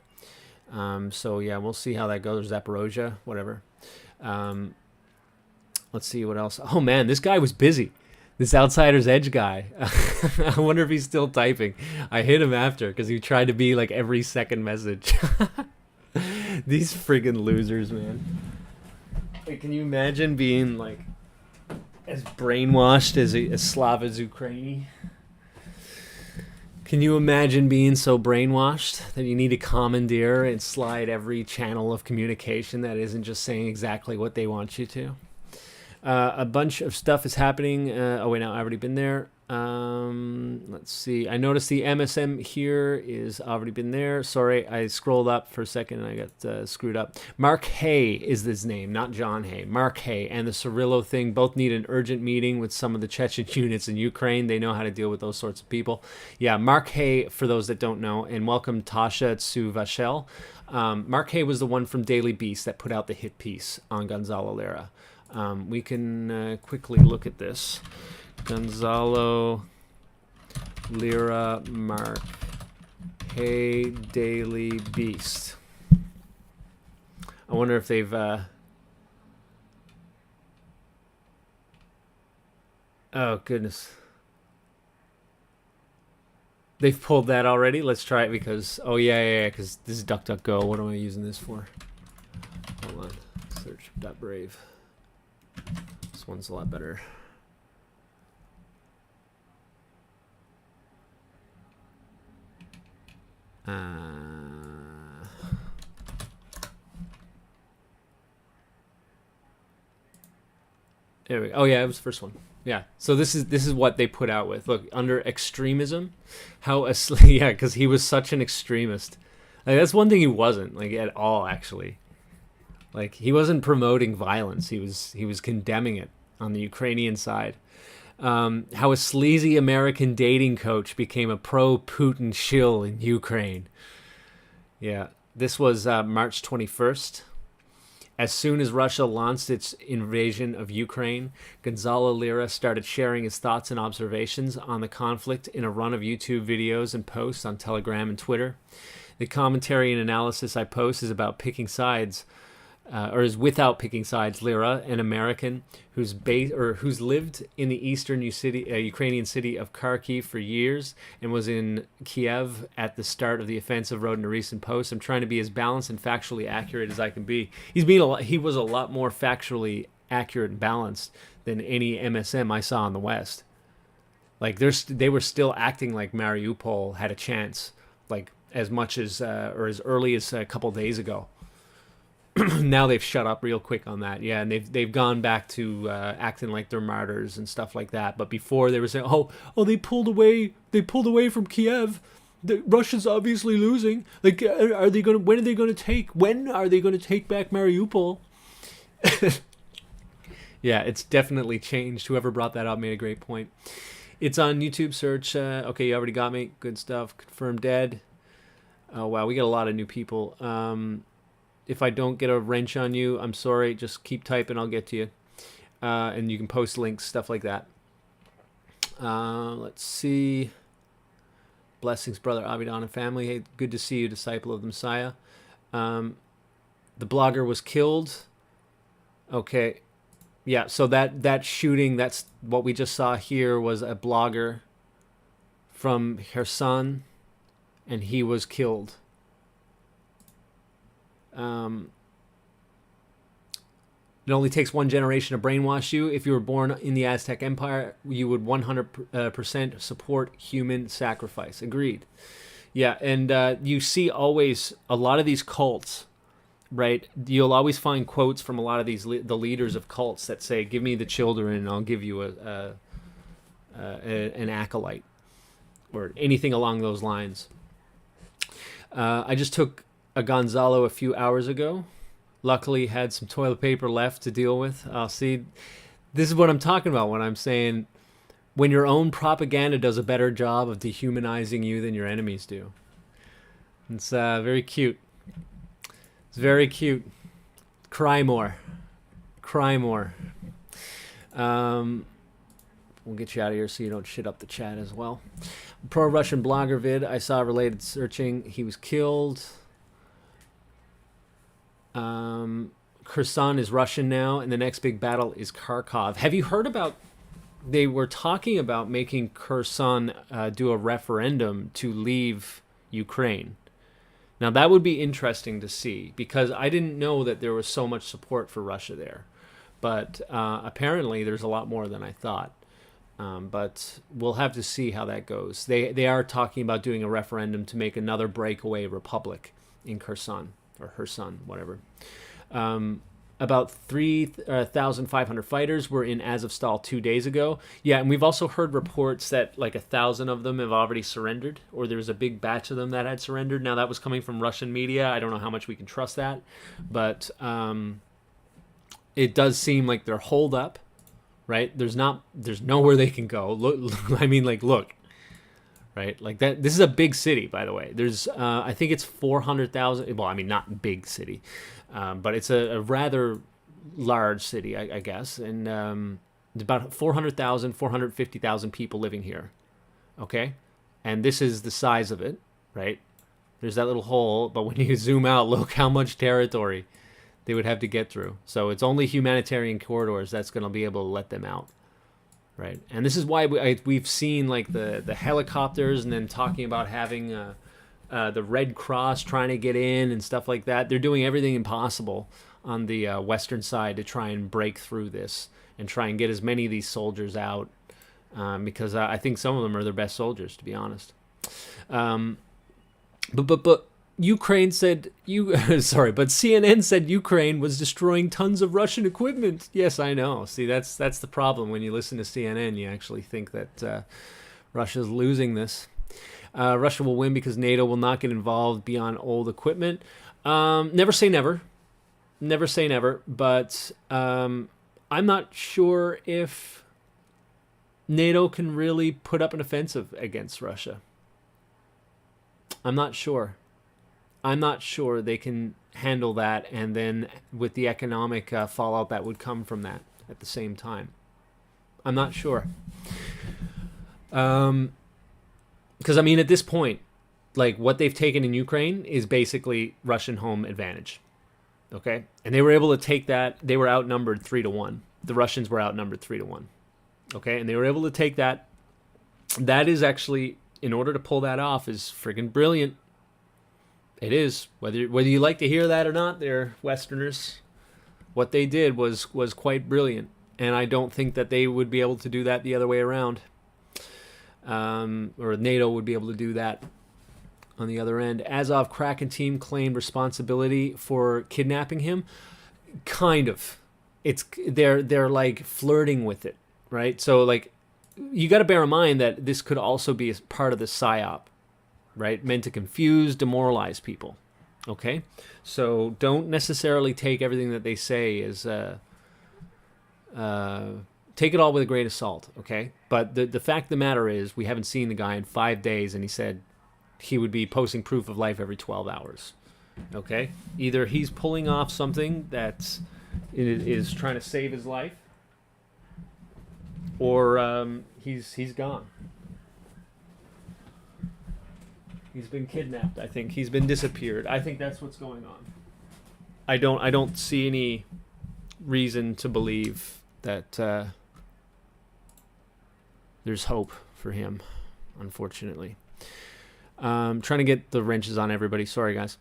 So yeah, we'll see how that goes. Zaporozhye, whatever. Let's see what else. Oh man, this guy was busy. This Outsider's Edge guy. I wonder if he's still typing. I hit him after because he tried to be like every second message. These friggin' losers, man. Wait, can you imagine being like as brainwashed as Slava Zucraini? Can you imagine being so brainwashed that you need to commandeer and slide every channel of communication that isn't just saying exactly what they want you to? A bunch of stuff is happening. Oh, wait, no, I've already been there. Let's see. I noticed the MSM here is already been there. Sorry, I scrolled up for a second and I got screwed up. Mark Hay is his name, not John Hay. Mark Hay and the Cirillo thing both need an urgent meeting with some of the Chechen units in Ukraine. They know how to deal with those sorts of people. Yeah, Mark Hay, for those that don't know, and welcome Tasha Tsuvashel. Mark Hay was the one from Daily Beast that put out the hit piece on Gonzalo Lira. We can quickly look at this. Gonzalo Lira Mark Hay Daily Beast. I wonder if they've oh goodness, they've pulled that already. Let's try it because yeah, because this is DuckDuckGo. What am I using this for? Hold on, search.brave. This one's a lot better. There we go. Oh yeah, it was the first one. Yeah. So this is what they put out with. Look, under extremism, how yeah, because he was such an extremist. Like, that's one thing he wasn't, like, at all, actually. Like, he wasn't promoting violence. He was condemning it on the Ukrainian side. How a sleazy American dating coach became a pro-Putin shill in Ukraine. Yeah, this was March 21st. As soon as Russia launched its invasion of Ukraine, Gonzalo Lira started sharing his thoughts and observations on the conflict in a run of YouTube videos and posts on Telegram and Twitter. The commentary and analysis I post is about picking sides, or is without picking sides. Lira, an American who's lived in the eastern Ukrainian city of Kharkiv for years and was in Kiev at the start of the offensive, wrote in a recent post, "I'm trying to be as balanced and factually accurate as I can be." He was a lot more factually accurate and balanced than any MSM I saw in the West. Like they were still acting like Mariupol had a chance, like as much as or as early as a couple days ago. Now they've shut up real quick on that, yeah, and they've gone back to acting like they're martyrs and stuff like that. But before they were saying, oh, they pulled away from Kiev. Russia's obviously losing. Like, when are they going to take back Mariupol? Yeah, it's definitely changed. Whoever brought that up made a great point. It's on YouTube. Search. Okay, you already got me. Good stuff. Confirmed dead. Oh wow, we got a lot of new people. If I don't get a wrench on you, I'm sorry. Just keep typing. I'll get to you. And you can post links, stuff like that. Let's see. Blessings, brother Abidan and family. Hey, good to see you, disciple of the Messiah. The blogger was killed. Okay. Yeah, so that shooting, that's what we just saw here, was a blogger from Kherson, and he was killed. It only takes one generation to brainwash you. If you were born in the Aztec Empire, you would 100% support human sacrifice. Agreed. Yeah, and you see always a lot of these cults, right? You'll always find quotes from a lot of these the leaders of cults that say, "Give me the children, and I'll give you an acolyte," or anything along those lines. I just took a Gonzalo a few hours ago. Luckily, had some toilet paper left to deal with. See, this is what I'm talking about when I'm saying when your own propaganda does a better job of dehumanizing you than your enemies do. It's very cute. It's very cute. Cry more. Cry more. We'll get you out of here so you don't shit up the chat as well. Pro-Russian blogger vid I saw related searching. He was killed. Kherson is Russian now, and the next big battle is Kharkov. Have you heard about... They were talking about making Kherson do a referendum to leave Ukraine. Now, that would be interesting to see, because I didn't know that there was so much support for Russia there. But apparently there's a lot more than I thought. But we'll have to see how that goes. They are talking about doing a referendum to make another breakaway republic in Kherson, or Kherson, whatever. About 3,500 fighters were in Azovstal 2 days ago. Yeah, and we've also heard reports that like 1,000 of them have already surrendered, or there was a big batch of them that had surrendered. Now, that was coming from Russian media. I don't know how much we can trust that, but it does seem like they're holed up, right? There's nowhere they can go. Look, I mean, like, look, right? Like that. This is a big city, by the way. There's, I think it's 400,000. Well, I mean, not big city. But it's a rather large city, I guess, and about 400,000, 450,000 people living here, okay? And this is the size of it, right? There's that little hole, but when you zoom out, look how much territory they would have to get through. So it's only humanitarian corridors that's going to be able to let them out, right? And this is why we've seen like the helicopters, and then talking about having... the Red Cross trying to get in and stuff like that. They're doing everything impossible on the western side to try and break through this and try and get as many of these soldiers out, because I think some of them are their best soldiers, to be honest. But Ukraine said but CNN said Ukraine was destroying tons of Russian equipment. Yes, I know. See, that's the problem. When you listen to CNN, you actually think that Russia's losing this. Russia will win because NATO will not get involved beyond old equipment. Never say never. Never say never. But I'm not sure if NATO can really put up an offensive against Russia. I'm not sure. I'm not sure they can handle that, and then with the economic fallout that would come from that at the same time. I'm not sure. Because, I mean, at this point, like, what they've taken in Ukraine is basically Russian home advantage, okay? And they were able to take that. They were outnumbered 3-1. The Russians were outnumbered 3-1, okay? And they were able to take that. That is actually, in order to pull that off, is friggin' brilliant. It is. Whether you like to hear that or not, they're Westerners. What they did was quite brilliant. And I don't think that they would be able to do that the other way around. Or NATO would be able to do that on the other end. Azov Kraken team claimed responsibility for kidnapping him. Kind of. They're like flirting with it, right? So like, you got to bear in mind that this could also be a part of the psyop, right? Meant to confuse, demoralize people. Okay, so don't necessarily take everything that they say as take it all with a grain of salt, okay? But the fact of the matter is, we haven't seen the guy in 5 days, and he said he would be posting proof of life every 12 hours, okay? Either he's pulling off something that is trying to save his life, or he's gone. He's been kidnapped, I think. He's been disappeared. I think that's what's going on. I don't see any reason to believe that there's hope for him, unfortunately. Trying to get the wrenches on everybody. Sorry, guys.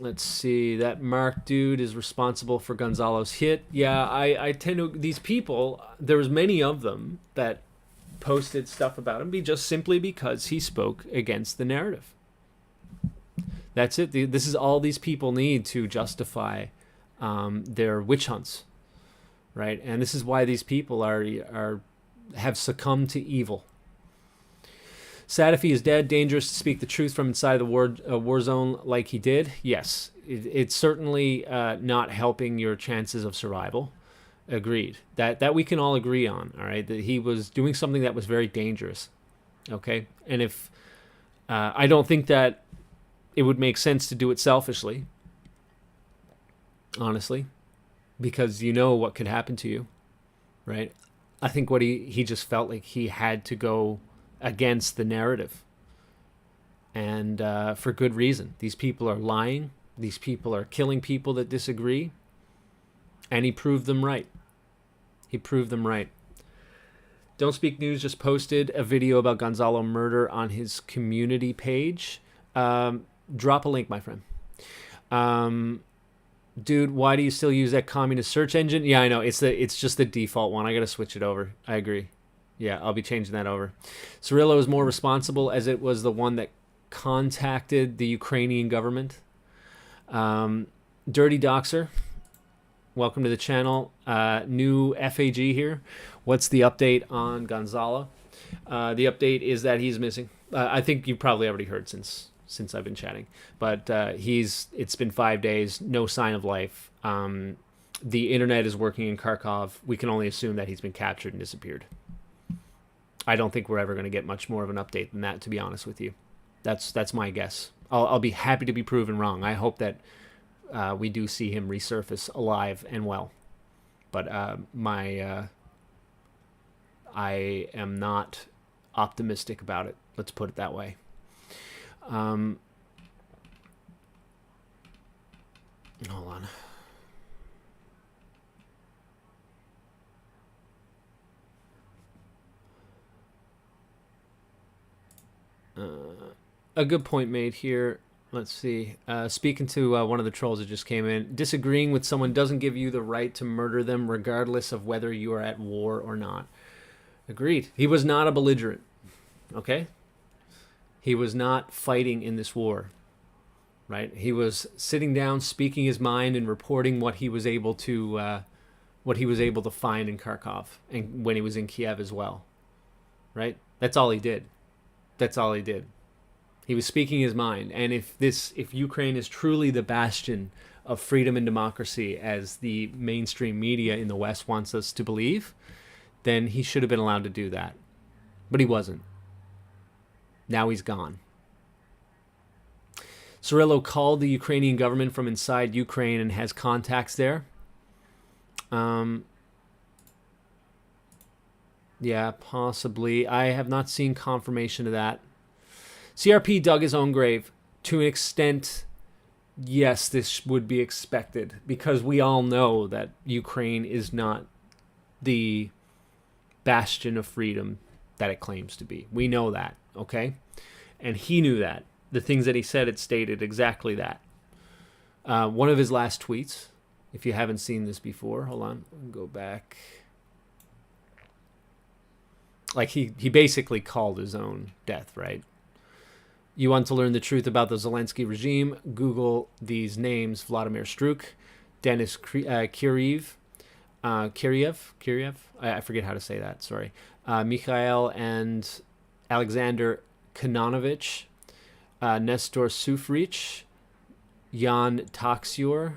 Let's see. That Mark dude is responsible for Gonzalo's hit. Yeah, I tend to... These people, there was many of them that posted stuff about him just simply because he spoke against the narrative. That's it. This is all these people need to justify their witch hunts, right? And this is why these people have succumbed to evil. Sad if he is dead. Dangerous to speak the truth from inside the war zone like he did. Yes, it's certainly not helping your chances of survival. Agreed. That we can all agree on. All right, that he was doing something that was very dangerous. Okay, and if I don't think that it would make sense to do it selfishly, honestly, because you know what could happen to you, right? I think what he just felt like he had to go against the narrative, and for good reason. These people are lying. These people are killing people that disagree, and he proved them right. He proved them right. Don't Speak News just posted a video about Gonzalo murder on his community page. Drop a link, my friend. Dude, why do you still use that communist search engine? Yeah, I know. It's just the default one. I got to switch it over. I agree. Yeah, I'll be changing that over. Cirillo is more responsible as it was the one that contacted the Ukrainian government. Dirty Doxer, welcome to the channel. New FAG here. What's the update on Gonzalo? The update is that he's missing. I think you've probably already heard since I've been chatting. But it's been 5 days, no sign of life. The internet is working in Kharkov. We can only assume that he's been captured and disappeared. I don't think we're ever going to get much more of an update than that, to be honest with you. That's my guess. I'll be happy to be proven wrong. I hope that we do see him resurface alive and well. But I am not optimistic about it. Let's put it that way. Hold on. A good point made here. Let's see. Speaking to one of the trolls that just came in, disagreeing with someone doesn't give you the right to murder them regardless of whether you are at war or not. Agreed. He was not a belligerent. Okay? He was not fighting in this war. Right? He was sitting down, speaking his mind, and reporting what he was able to find in Kharkov and when he was in Kiev as well. Right? That's all he did. That's all he did. He was speaking his mind. And if Ukraine is truly the bastion of freedom and democracy, as the mainstream media in the West wants us to believe, then he should have been allowed to do that. But he wasn't. Now he's gone. Cirillo called the Ukrainian government from inside Ukraine and has contacts there. Yeah, possibly. I have not seen confirmation of that. CRP dug his own grave. To an extent, yes, this would be expected, because we all know that Ukraine is not the bastion of freedom that it claims to be. We know that, okay? And he knew that. The things that he said, it stated exactly that. One of his last tweets, if you haven't seen this before, hold on, go back. Like he basically called his own death, right? You want to learn the truth about the Zelensky regime? Google these names: Vladimir Struk, Denis Kiev, I forget how to say that, sorry. Mikhail and Alexander Kananovich, Nestor Sufrich, Jan Taksior,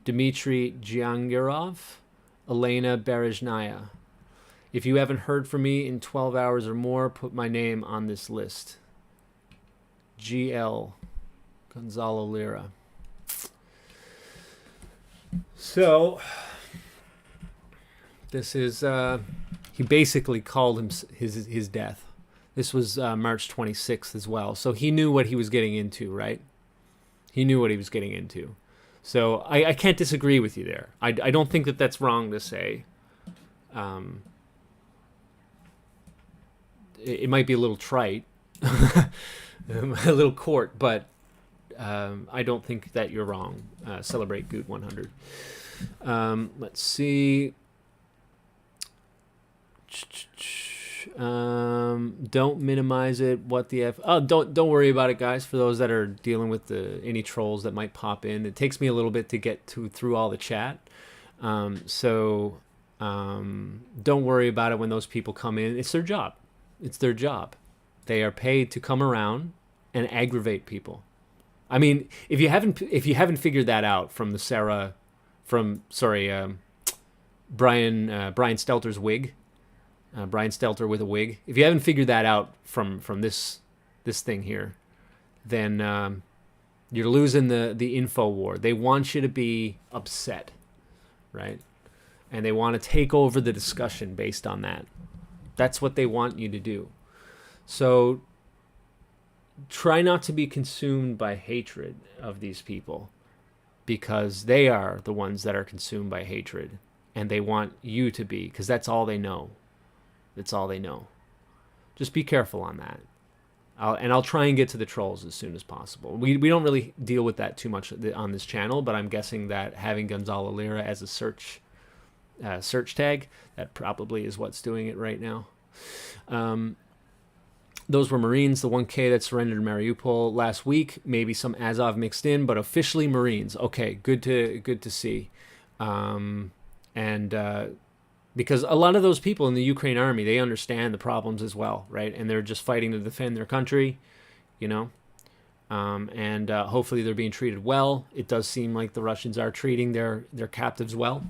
Dmitry Giangirov, Elena Berezhnaya. If you haven't heard from me in 12 hours or more, put my name on this list. GL, Gonzalo Lira. So, this is, he basically called him his death. This was March 26th as well. So he knew what he was getting into, right? He knew what he was getting into. So I can't disagree with you there. I don't think that that's wrong to say. It might be a little trite, a little court, but I don't think that you're wrong. Celebrate Goot 100. Let's see. Don't minimize it. What the F? Oh, don't worry about it, guys. For those that are dealing with any trolls that might pop in, it takes me a little bit to get through all the chat. So don't worry about it when those people come in. It's their job. It's their job. They are paid to come around and aggravate people. I mean, if you haven't figured that out from the Brian Stelter's wig. Brian Stelter with a wig. If you haven't figured that out from this thing here, then you're losing the info war. They want you to be upset, right? And they want to take over the discussion based on that. That's what they want you to do. So try not to be consumed by hatred of these people, because they are the ones that are consumed by hatred, and they want you to be, because that's all they know. That's all they know. Just be careful on that. I'll try and get to the trolls as soon as possible. We don't really deal with that too much on this channel, but I'm guessing that having Gonzalo Lira as a search tag, that probably is what's doing it right now. Those were Marines, the 1K that surrendered in Mariupol last week. Maybe some Azov mixed in, but officially Marines. Okay, good to see. Because a lot of those people in the Ukraine army, they understand the problems as well, right? And they're just fighting to defend their country, you know. Hopefully they're being treated well. It does seem like the Russians are treating their captives well.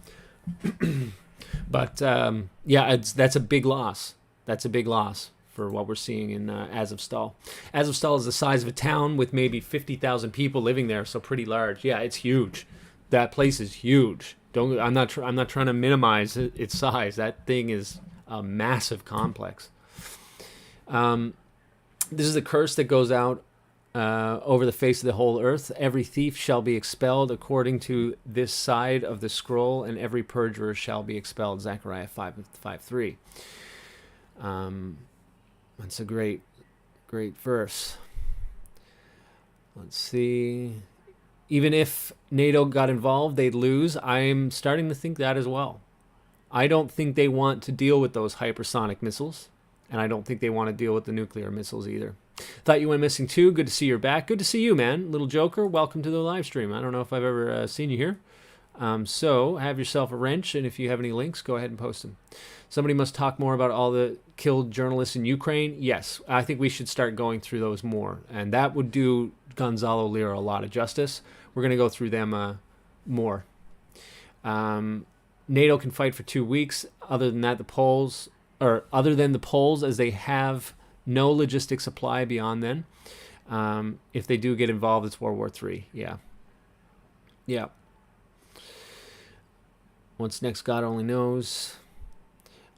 But that's a big loss. That's a big loss for what we're seeing in Azovstal. Azovstal is the size of a town with maybe 50,000 people living there, so pretty large. Yeah, it's huge. That place is huge. I'm not trying to minimize its size. That thing is a massive complex. This is a curse that goes out over the face of the whole earth. Every thief shall be expelled according to this side of the scroll, and every perjurer shall be expelled. Zechariah 5:3. That's a great verse. Let's see. Even if NATO got involved, they'd lose. I'm starting to think that as well. I don't think they want to deal with those hypersonic missiles, and I don't think they want to deal with the nuclear missiles either. Thought you went missing too. Good to see you're back. Good to see you, man. Little Joker, welcome to the live stream. I don't know if I've ever seen you here. So have yourself a wrench, and if you have any links, go ahead and post them. Somebody must talk more about all the killed journalists in Ukraine. Yes, I think we should start going through those more, and that would do Gonzalo Lira a lot of justice. We're going to go through them more. NATO can fight for 2 weeks. Other than the polls, as they have no logistic supply beyond then. If they do get involved, it's World War III. Yeah. What's next, God only knows.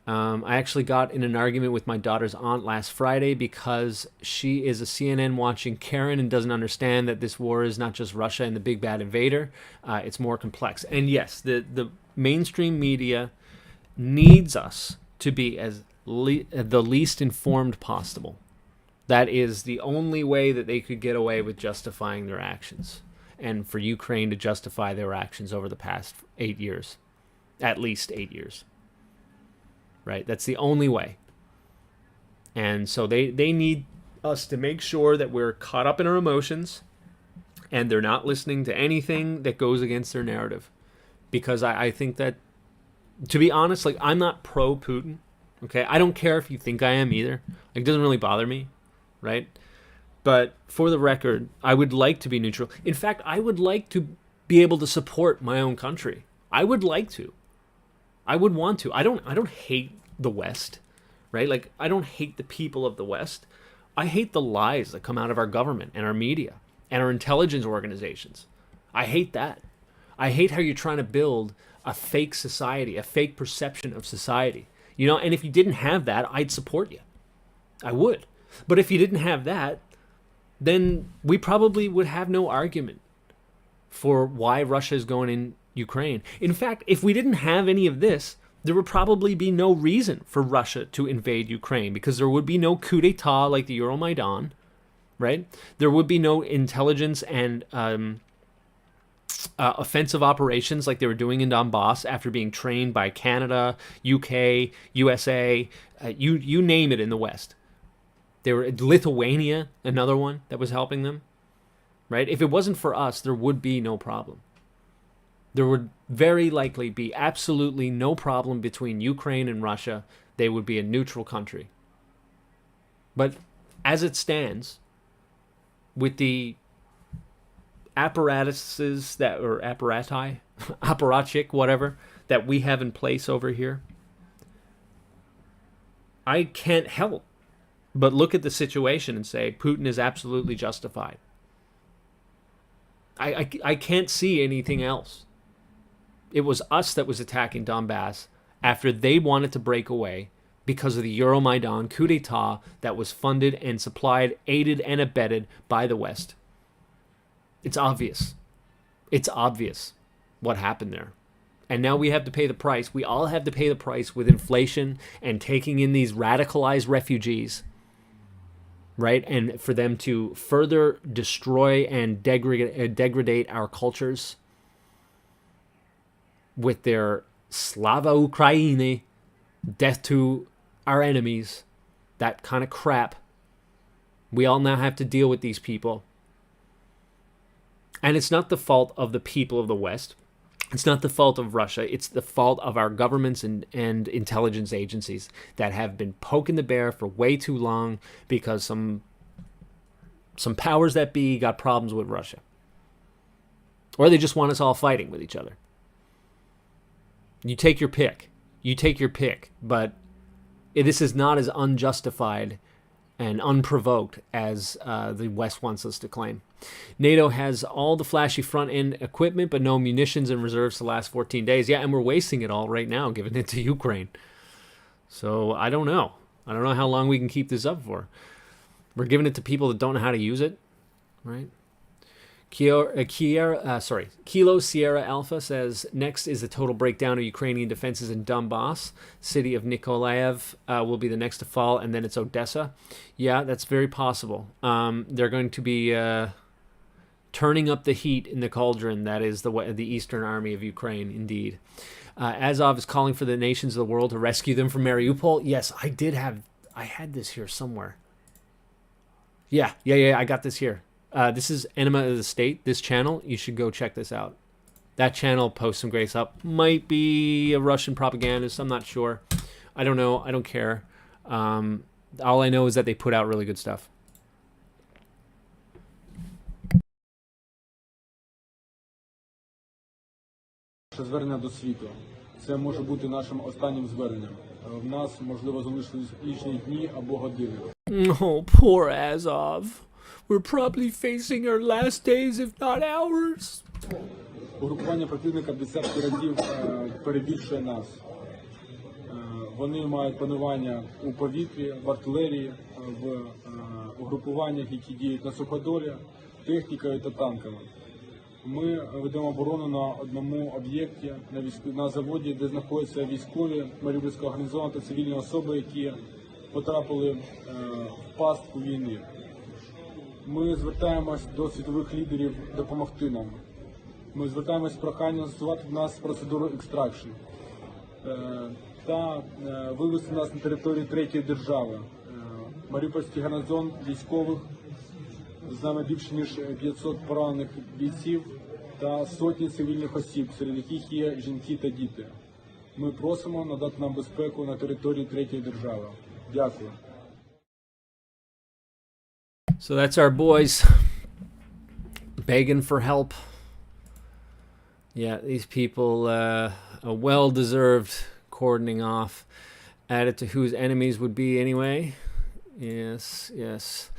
I actually got in an argument with my daughter's aunt last Friday because she is a CNN watching Karen and doesn't understand that this war is not just Russia and the big bad invader. It's more complex. And yes, the mainstream media needs us to be the least informed possible. That is the only way that they could get away with justifying their actions, and for Ukraine to justify their actions over the past 8 years, at least 8 years. Right? That's the only way. And so they need us to make sure that we're caught up in our emotions and they're not listening to anything that goes against their narrative. Because I think that, to be honest, like, I'm not pro-Putin. Okay? I don't care if you think I am either. Like, it doesn't really bother me. Right? But for the record, I would like to be neutral. In fact, I would like to be able to support my own country. I would like to. I would want to. I don't hate the West, right? Like, I don't hate the people of the West. I hate the lies that come out of our government and our media and our intelligence organizations. I hate that. I hate how you're trying to build a fake society, a fake perception of society. You know, and if you didn't have that, I'd support you. I would. But if you didn't have that, then we probably would have no argument for why Russia is going in Ukraine. In fact, if we didn't have any of this, there would probably be no reason for Russia to invade Ukraine, because there would be no coup d'etat like the Euromaidan, right? There would be no intelligence and offensive operations like they were doing in Donbass after being trained by Canada, UK, USA, you name it in the West. They were Lithuania, another one that was helping them, right? If it wasn't for us, there would be no problem. There would very likely be absolutely no problem between Ukraine and Russia. They would be a neutral country. But as it stands, with the apparatuses that, or apparati, apparatchik, whatever, that we have in place over here, I can't help but look at the situation and say Putin is absolutely justified. I can't see anything else. It was us that was attacking Donbass after they wanted to break away because of the Euromaidan coup d'etat that was funded and supplied, aided and abetted by the West. It's obvious. It's obvious what happened there. And now we have to pay the price. We all have to pay the price with inflation and taking in these radicalized refugees, right? And for them to further destroy and degrade our cultures with their Slava Ukraini, death to our enemies, that kind of crap. We all now have to deal with these people. And it's not the fault of the people of the West. It's not the fault of Russia. It's the fault of our governments and intelligence agencies that have been poking the bear for way too long because some powers that be got problems with Russia. Or they just want us all fighting with each other. You take your pick. You take your pick. But this is not as unjustified and unprovoked as the West wants us to claim. NATO has all the flashy front-end equipment, but no munitions and reserves to last 14 days. Yeah, and we're wasting it all right now, giving it to Ukraine. So I don't know. I don't know how long we can keep this up for. We're giving it to people that don't know how to use it, right? Kilo Sierra Alpha says, next is the total breakdown of Ukrainian defenses in Donbass. City of Nikolaev will be the next to fall, and then it's Odessa. Yeah, that's very possible. They're going to be turning up the heat in the cauldron that is the Eastern Army of Ukraine, indeed. Azov is calling for the nations of the world to rescue them from Mariupol. Yes, I had this here somewhere. Yeah, I got this here. This is Enema of the State, this channel. You should go check this out. That channel posts some great stuff. Might be a Russian propagandist. I'm not sure. I don't know. I don't care. All I know is that they put out really good stuff. Звернення до світу. Це може бути нашим останнім зверненням. В нас, можливо, залишились лічні дні або години. Oh, poor Azov. We're probably facing our last days, if not hours. Угрупування противника в десятки разів перебільшує нас. Вони мають панування у повітрі, в артилерії, в угрупуваннях, які діють на суходолі, технікою та танками. Ми ведемо оборону на одному об'єкті, на заводі, де знаходяться військові Маріупольського гарнізону та цивільні особи, які потрапили в пастку війни. Ми звертаємось до світових лідерів допомогти нам. Ми звертаємось з проханням застосувати в нас процедуру екстракшн та вивести нас на територію третьої держави. Маріупольський гарнізон військових, з нами більше ніж 500 поранених бійців та сотні цивільних осіб, серед яких є жінки та діти. Ми просимо надати нам безпеку на території третьої держави. Дякую. So that's our boys begging for help. Yeah, these people, a well-deserved cordoning off. Added to whose enemies would be anyway. Yes.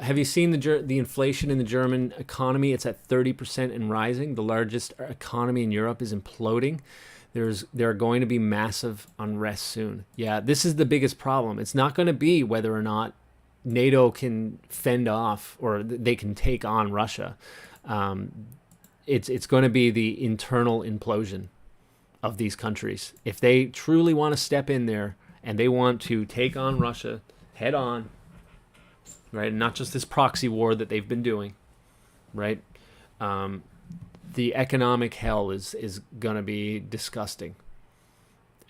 Have you seen the inflation in the German economy? It's at 30% and rising. The largest economy in Europe is imploding. There are going to be massive unrest soon. Yeah, this is the biggest problem. It's not going to be whether or not NATO can fend off, or they can take on Russia, it's going to be the internal implosion of these countries. If they truly want to step in there and they want to take on Russia head on, right, and not just this proxy war that they've been doing, right, the economic hell is going to be disgusting.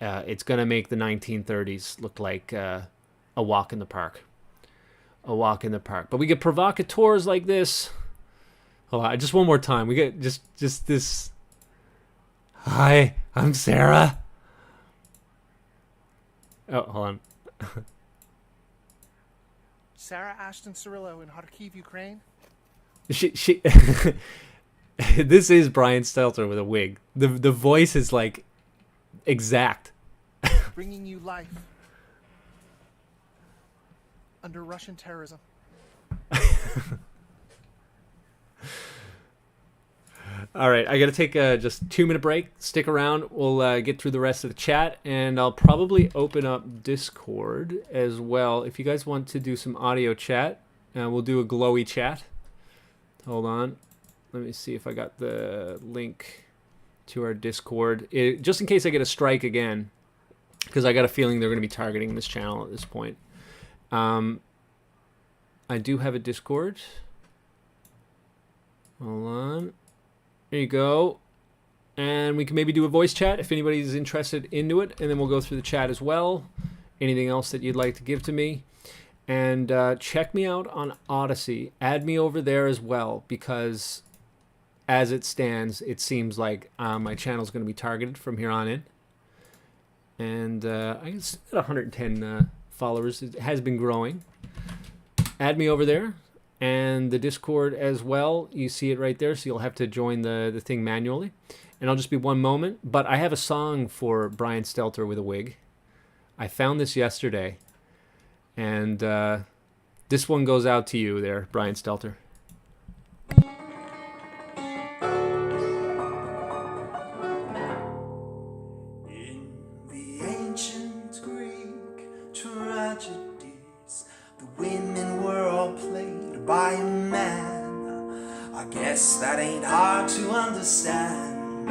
It's going to make the 1930s look like a walk in the park. A walk in the park. But we get provocateurs like this. Hold on, just one more time. We get just this. Hi, I'm Sarah. Oh, hold on. Sarah Ashton Cirillo in Kharkiv, Ukraine. She This is Brian Stelter with a wig. The voice is like exact. Bringing you life under Russian terrorism. All right, I got to take a just 2-minute break. Stick around. We'll get through the rest of the chat, and I'll probably open up Discord as well. If you guys want to do some audio chat, we'll do a glowy chat. Hold on. Let me see if I got the link to our Discord. Just in case I get a strike again, because I got a feeling they're going to be targeting this channel at this point. I do have a Discord. Hold on. There you go. And we can maybe do a voice chat if anybody's interested into it, and then we'll go through the chat as well. Anything else that you'd like to give to me. And check me out on Odyssey. Add me over there as well, because as it stands, it seems like my channel is going to be targeted from here on in. And I guess at 110 followers. It has been growing. Add me over there. And the Discord as well. You see it right there, so you'll have to join the thing manually. And I'll just be one moment. But I have a song for Brian Stelter with a wig. I found this yesterday. And this one goes out to you there, Brian Stelter. In the ancient Greek tragedies, the women were all played by a man. I guess that ain't hard to understand.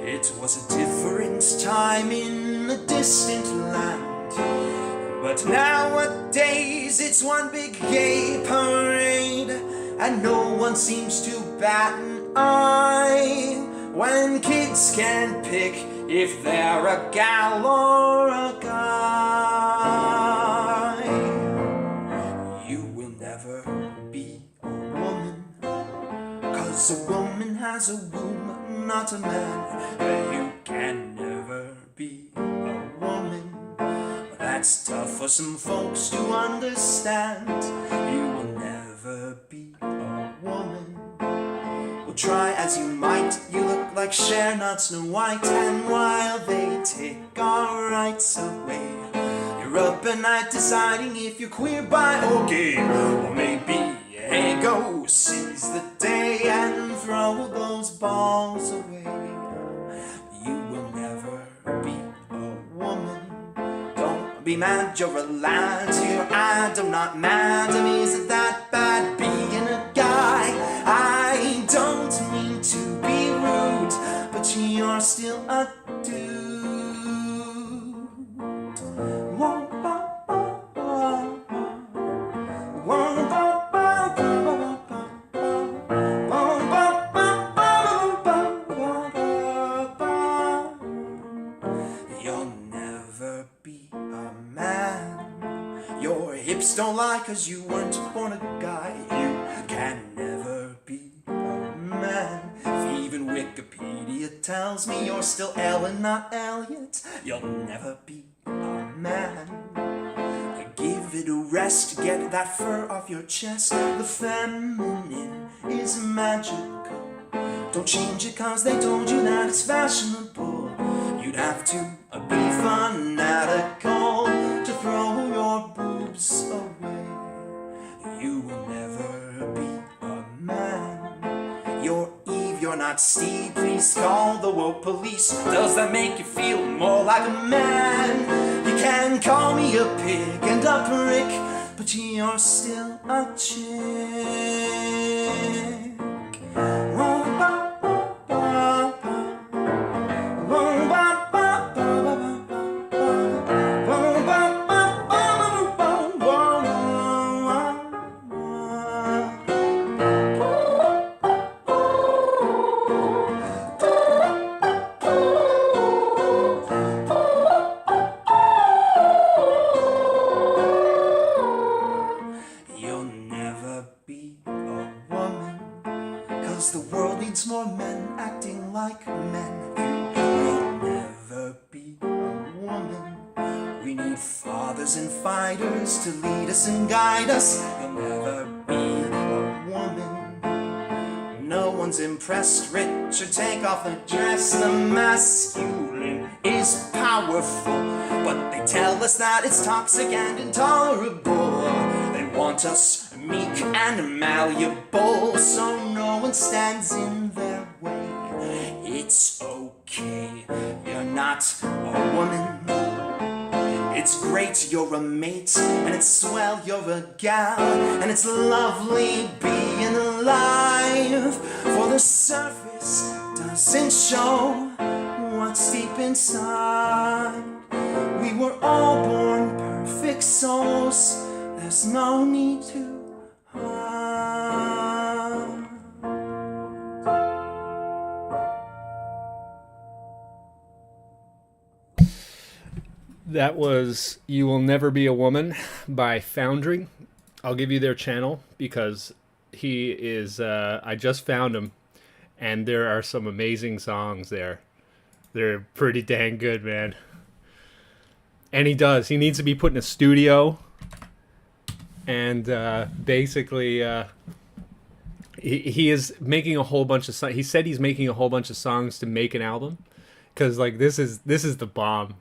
It was a different time in a distant land. But nowadays it's one big gay parade, and no one seems to bat an eye when kids can't pick if they're a gal or a guy. You will never be a woman, 'cause a woman has a womb, not a man. You can never be a woman. That's tough for some folks to understand. You will never be a woman. Well, try as you might, you look like Cher, not Snow White. And while they take our rights away, you're up at night deciding if you're queer, bi, or gay. Or maybe, hey, go seize the day and throw those balls away. You will never be a woman. Be mad, you're a lad to your ad. I'm not mad, I mean, isn't that bad being a guy? I don't mean to be rude, but you're still a dude. Whoa, you'll never be a man. Your hips don't lie, 'cause you weren't born a guy. You can never be a man. If even Wikipedia tells me you're still Ellen, not Elliot, you'll never be a man. Give it a rest, get that fur off your chest. The feminine is magical. Don't change it 'cause they told you that it's fashionable. You'd have to be fanatical to throw your boobs away. You will never be a man. You're Eve, you're not Steve. Please call the woke police. Does that make you feel more like a man? You can call me a pig and a prick, but you you're still a chick. Oh, ba, ba, ba, ba. Oh, ba, ba, ba, ba, ba, ba. Oh, ba, ba, ba, ba, ba, You'll never be a woman, 'cause the world needs more men acting like men. You'll never be a woman. We need fathers and fighters to lead us and guide us. You'll never be a woman. No one's impressed, Richard, take off the dress. The masculine is powerful, but they tell us that it's toxic and intolerable. They want us meek and malleable, so no one stands in their way. It's okay, you're not a woman. It's great, you're a mate, and it's swell, you're a gal, and it's lovely being alive. For the surface doesn't show what's deep inside. We were all born perfect souls, there's no need to hide. That was You Will Never Be a Woman by Foundry. I'll give you their channel because he is, I just found him, and there are some amazing songs there. They're pretty dang good, man. And he needs to be put in a studio, and basically he is making a whole bunch of songs. He said he's making a whole bunch of songs to make an album. Because like this is the bomb.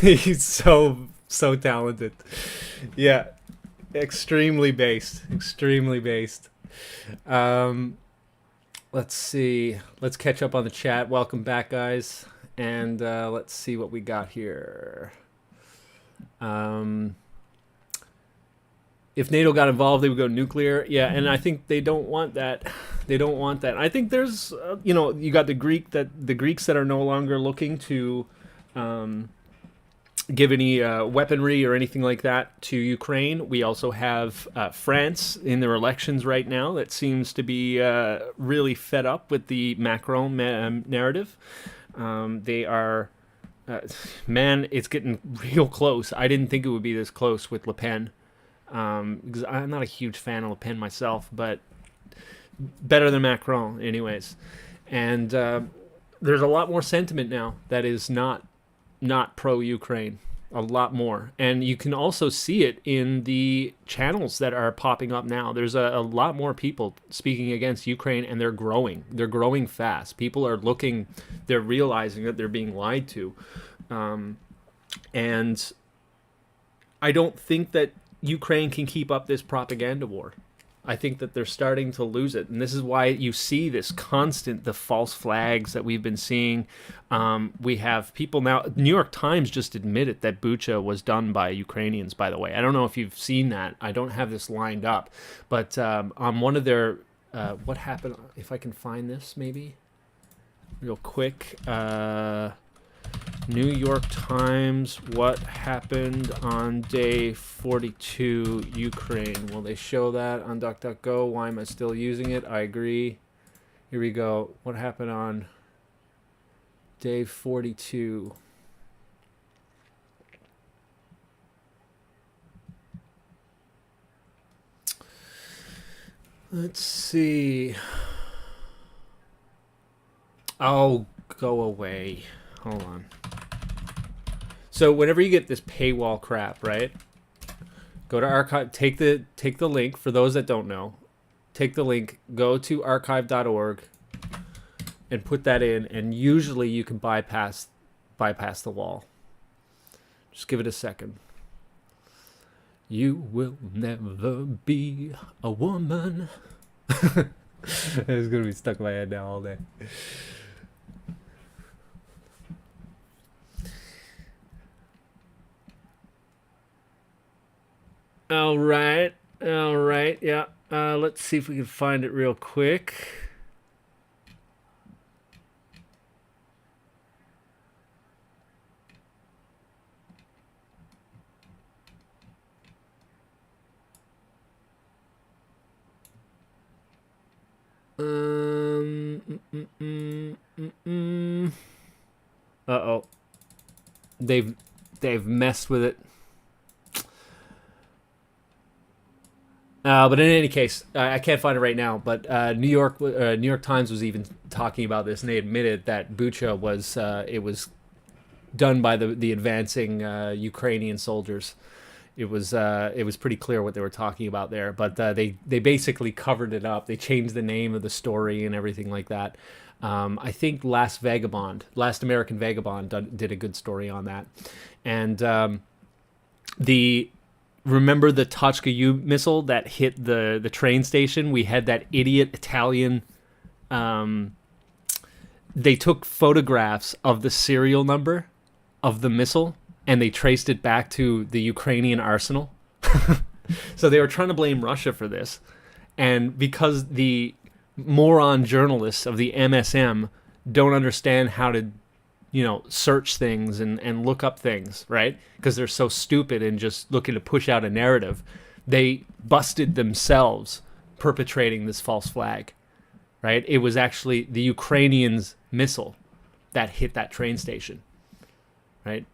He's so talented. Yeah, extremely based. Let's see. Let's catch up on the chat. Welcome back, guys. And let's see what we got here. If NATO got involved, they would go nuclear. Yeah, and I think they don't want that. I think there's, you got the Greeks that are no longer looking to give any weaponry or anything like that to Ukraine. We also have France in their elections right now that seems to be really fed up with the Macron narrative. They are, man, it's getting real close. I didn't think it would be this close with Le Pen. Because I'm not a huge fan of Le Pen myself, but better than Macron anyways. And there's a lot more sentiment now that is not pro-Ukraine, a lot more. And you can also see it in the channels that are popping up now. There's a lot more people speaking against Ukraine, and they're growing fast. People are looking, they're realizing that they're being lied to. And I don't think that Ukraine can keep up this propaganda war. I think that they're starting to lose it. And this is why you see this the false flags that we've been seeing. We have people now, New York Times just admitted that Bucha was done by Ukrainians, by the way. I don't know if you've seen that. I don't have this lined up. But on one of their, what happened, if I can find this maybe, real quick. New York Times, what happened on day 42, Ukraine? Will they show that on DuckDuckGo? Why am I still using it? I agree. Here we go. What happened on day 42? Let's see. Oh, go away. Hold on. So whenever you get this paywall crap, right? Go to archive, take the link for those that don't know. Take the link, go to archive.org and put that in, and usually you can bypass the wall. Just give it a second. You will never be a woman. It's going to be stuck in my head now all day. All right. All right, yeah. Let's see if we can find it real quick. Uh-oh. They've messed with it. But in any case, I can't find it right now. But New York Times was even talking about this, and they admitted that Bucha was it was done by the advancing Ukrainian soldiers. It was pretty clear what they were talking about there. But they basically covered it up. They changed the name of the story and everything like that. I think Last American Vagabond did a good story on that. And remember the Tochka U missile that hit the train station? We had that idiot Italian. They took photographs of the serial number of the missile, and they traced it back to the Ukrainian arsenal. So they were trying to blame Russia for this. And because the moron journalists of the MSM don't understand how to, search things and look up things, right? Because they're so stupid and just looking to push out a narrative. They busted themselves perpetrating this false flag, right? It was actually the Ukrainians' missile that hit that train station, right?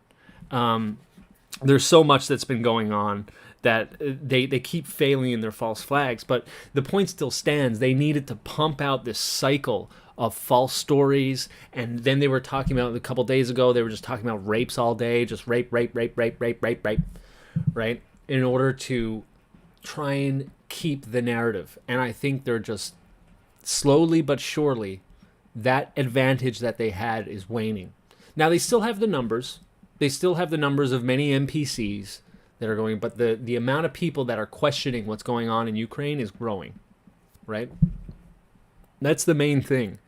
There's so much that's been going on that they keep failing in their false flags, but the point still stands. They needed to pump out this cycle of false stories, and then they were talking about, a couple days ago, they were just talking about rapes all day, just rape, right? In order to try and keep the narrative. And I think they're just slowly but surely, that advantage that they had is waning. Now, they still have the numbers. They still have the numbers of many NPCs that are going, but the amount of people that are questioning what's going on in Ukraine is growing, right? That's the main thing.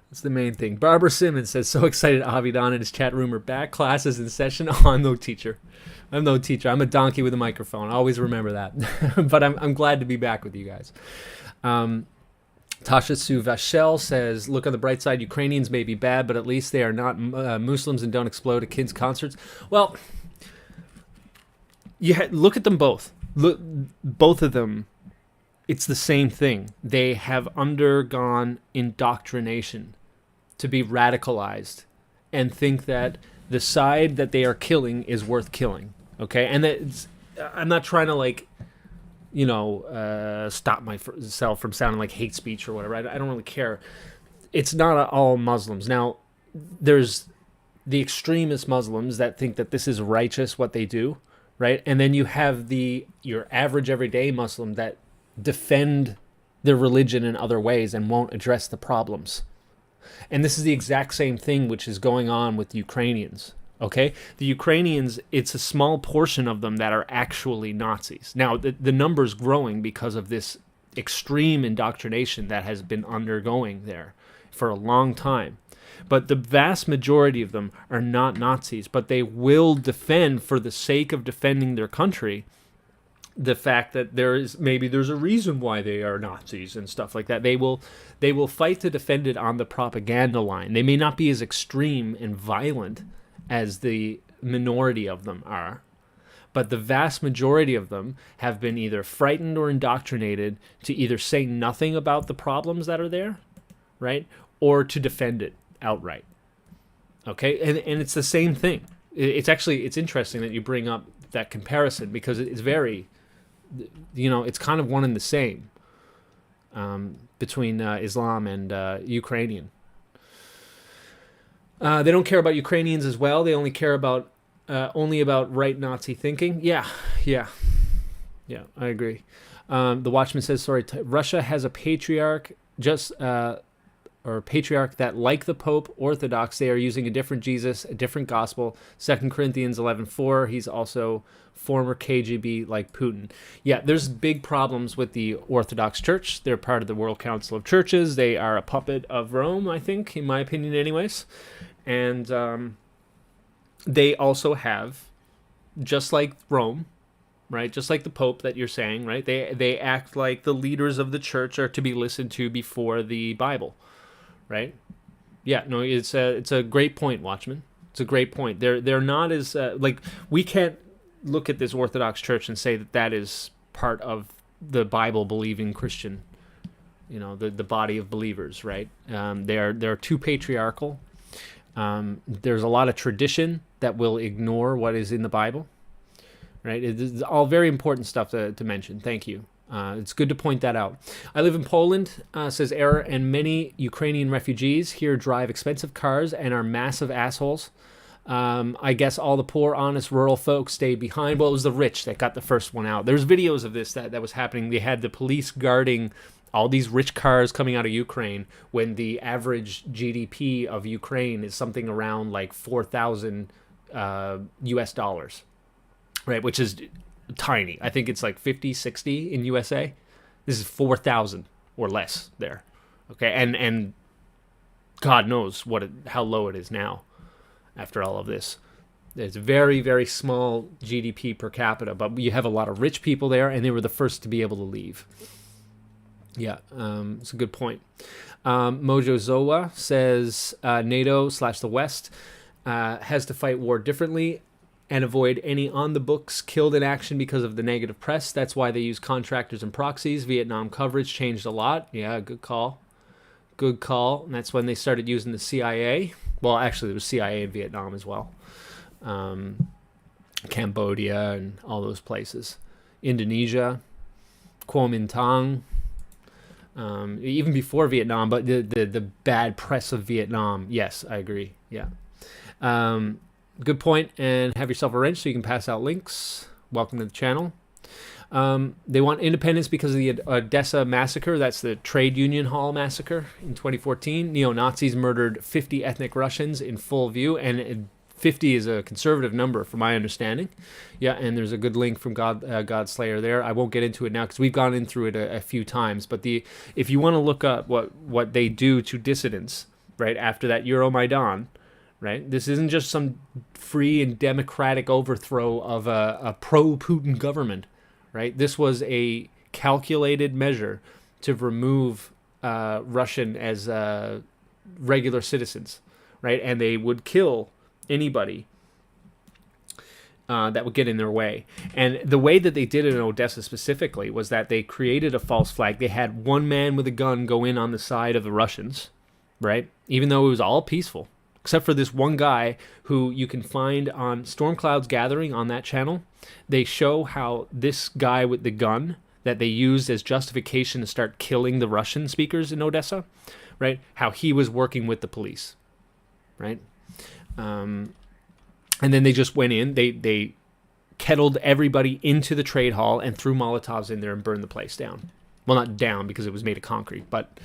That's the main thing. Barbara Simmons says, so excited Avidan and his chat room are back. Classes in session. Oh, I'm no teacher. I'm a donkey with a microphone. Always remember that. But I'm glad to be back with you guys. Tasha Sue Vachel says, look on the bright side, Ukrainians may be bad, but at least they are not Muslims and don't explode at kids' concerts. Well, look at them both. Look, both of them, it's the same thing. They have undergone indoctrination to be radicalized and think that the side that they are killing is worth killing. Okay? And I'm not trying to stop myself from sounding like hate speech or whatever. I don't really care. It's not all Muslims. Now, there's the extremist Muslims that think that this is righteous, what they do, right? And then you have your average everyday Muslim that defend their religion in other ways and won't address the problems. And this is the exact same thing which is going on with the Ukrainians. Okay, the Ukrainians, it's a small portion of them that are actually Nazis. Now, the number's growing because of this extreme indoctrination that has been undergoing there for a long time. But the vast majority of them are not Nazis, but they will defend, for the sake of defending their country, the fact that there's a reason why they are Nazis and stuff like that. They will fight to defend it on the propaganda line. They may not be as extreme and violent as the minority of them are, but the vast majority of them have been either frightened or indoctrinated to either say nothing about the problems that are there, right, or to defend it outright. Okay, and it's the same thing. It's interesting that you bring up that comparison, because it's very, it's kind of one and the same between Islam and Ukrainian. They don't care about Ukrainians as well. They only care about right Nazi thinking. Yeah, I agree. The Watchman says, sorry, Russia has a patriarch that, like the Pope, Orthodox, they are using a different Jesus, a different gospel. 2 Corinthians 11:4. He's also former KGB like Putin. Yeah, there's big problems with the Orthodox Church. They're part of the World Council of Churches. They are a puppet of Rome, I think, in my opinion anyways. And they also have, just like Rome, right? Just like the Pope that you're saying, right? They act like the leaders of the church are to be listened to before the Bible, right? Yeah, no, it's a great point, Watchman. It's a great point. They're not as like, we can't look at this Orthodox Church and say that that is part of the Bible believing Christian, the body of believers, right? They're too patriarchal. There's a lot of tradition that will ignore what is in the Bible, right? It's all very important stuff to mention. Thank you. It's good to point that out. I live in Poland, says Error, and many Ukrainian refugees here drive expensive cars and are massive assholes. I guess all the poor, honest, rural folks stayed behind. Well, it was the rich that got the first one out. There's videos of this that was happening. They had the police guarding all these rich cars coming out of Ukraine when the average GDP of Ukraine is something around like 4,000 US dollars, right? Which is tiny. I think it's like 50, 60 in USA. This is 4,000 or less there. Okay. And God knows how low it is now after all of this. It's very, very small GDP per capita, but you have a lot of rich people there, and they were the first to be able to leave. Yeah, it's a good point. Mojo Zoa says NATO/the West has to fight war differently and avoid any on-the-books killed in action because of the negative press. That's why they use contractors and proxies. Vietnam coverage changed a lot. Yeah, good call. Good call. And that's when they started using the CIA. Well, actually, there was CIA in Vietnam as well. Cambodia and all those places. Indonesia, Kuomintang. Even before Vietnam, but the bad press of Vietnam. Yes, I agree. Yeah. Good point. And have yourself a wrench so you can pass out links. Welcome to the channel. They want independence because of the Odessa massacre. That's the trade union hall massacre in 2014. Neo-Nazis murdered 50 ethnic Russians in full view, and 50 is a conservative number from my understanding. Yeah, and there's a good link from Godslayer there. I won't get into it now because we've gone in through it a few times. But if you want to look up what they do to dissidents, right, after that Euromaidan, right? This isn't just some free and democratic overthrow of a pro-Putin government, right? This was a calculated measure to remove Russian as regular citizens, right? And they would kill anybody that would get in their way. And the way that they did it in Odessa specifically was that they created a false flag. They had one man with a gun go in on the side of the Russians, right? Even though it was all peaceful, except for this one guy who you can find on Storm Clouds Gathering on that channel. They show how this guy with the gun that they used as justification to start killing the Russian speakers in Odessa, right? How he was working with the police, right? And then they just went in, they kettled everybody into the trade hall and threw Molotovs in there and burned the place down. Well, not down because it was made of concrete, but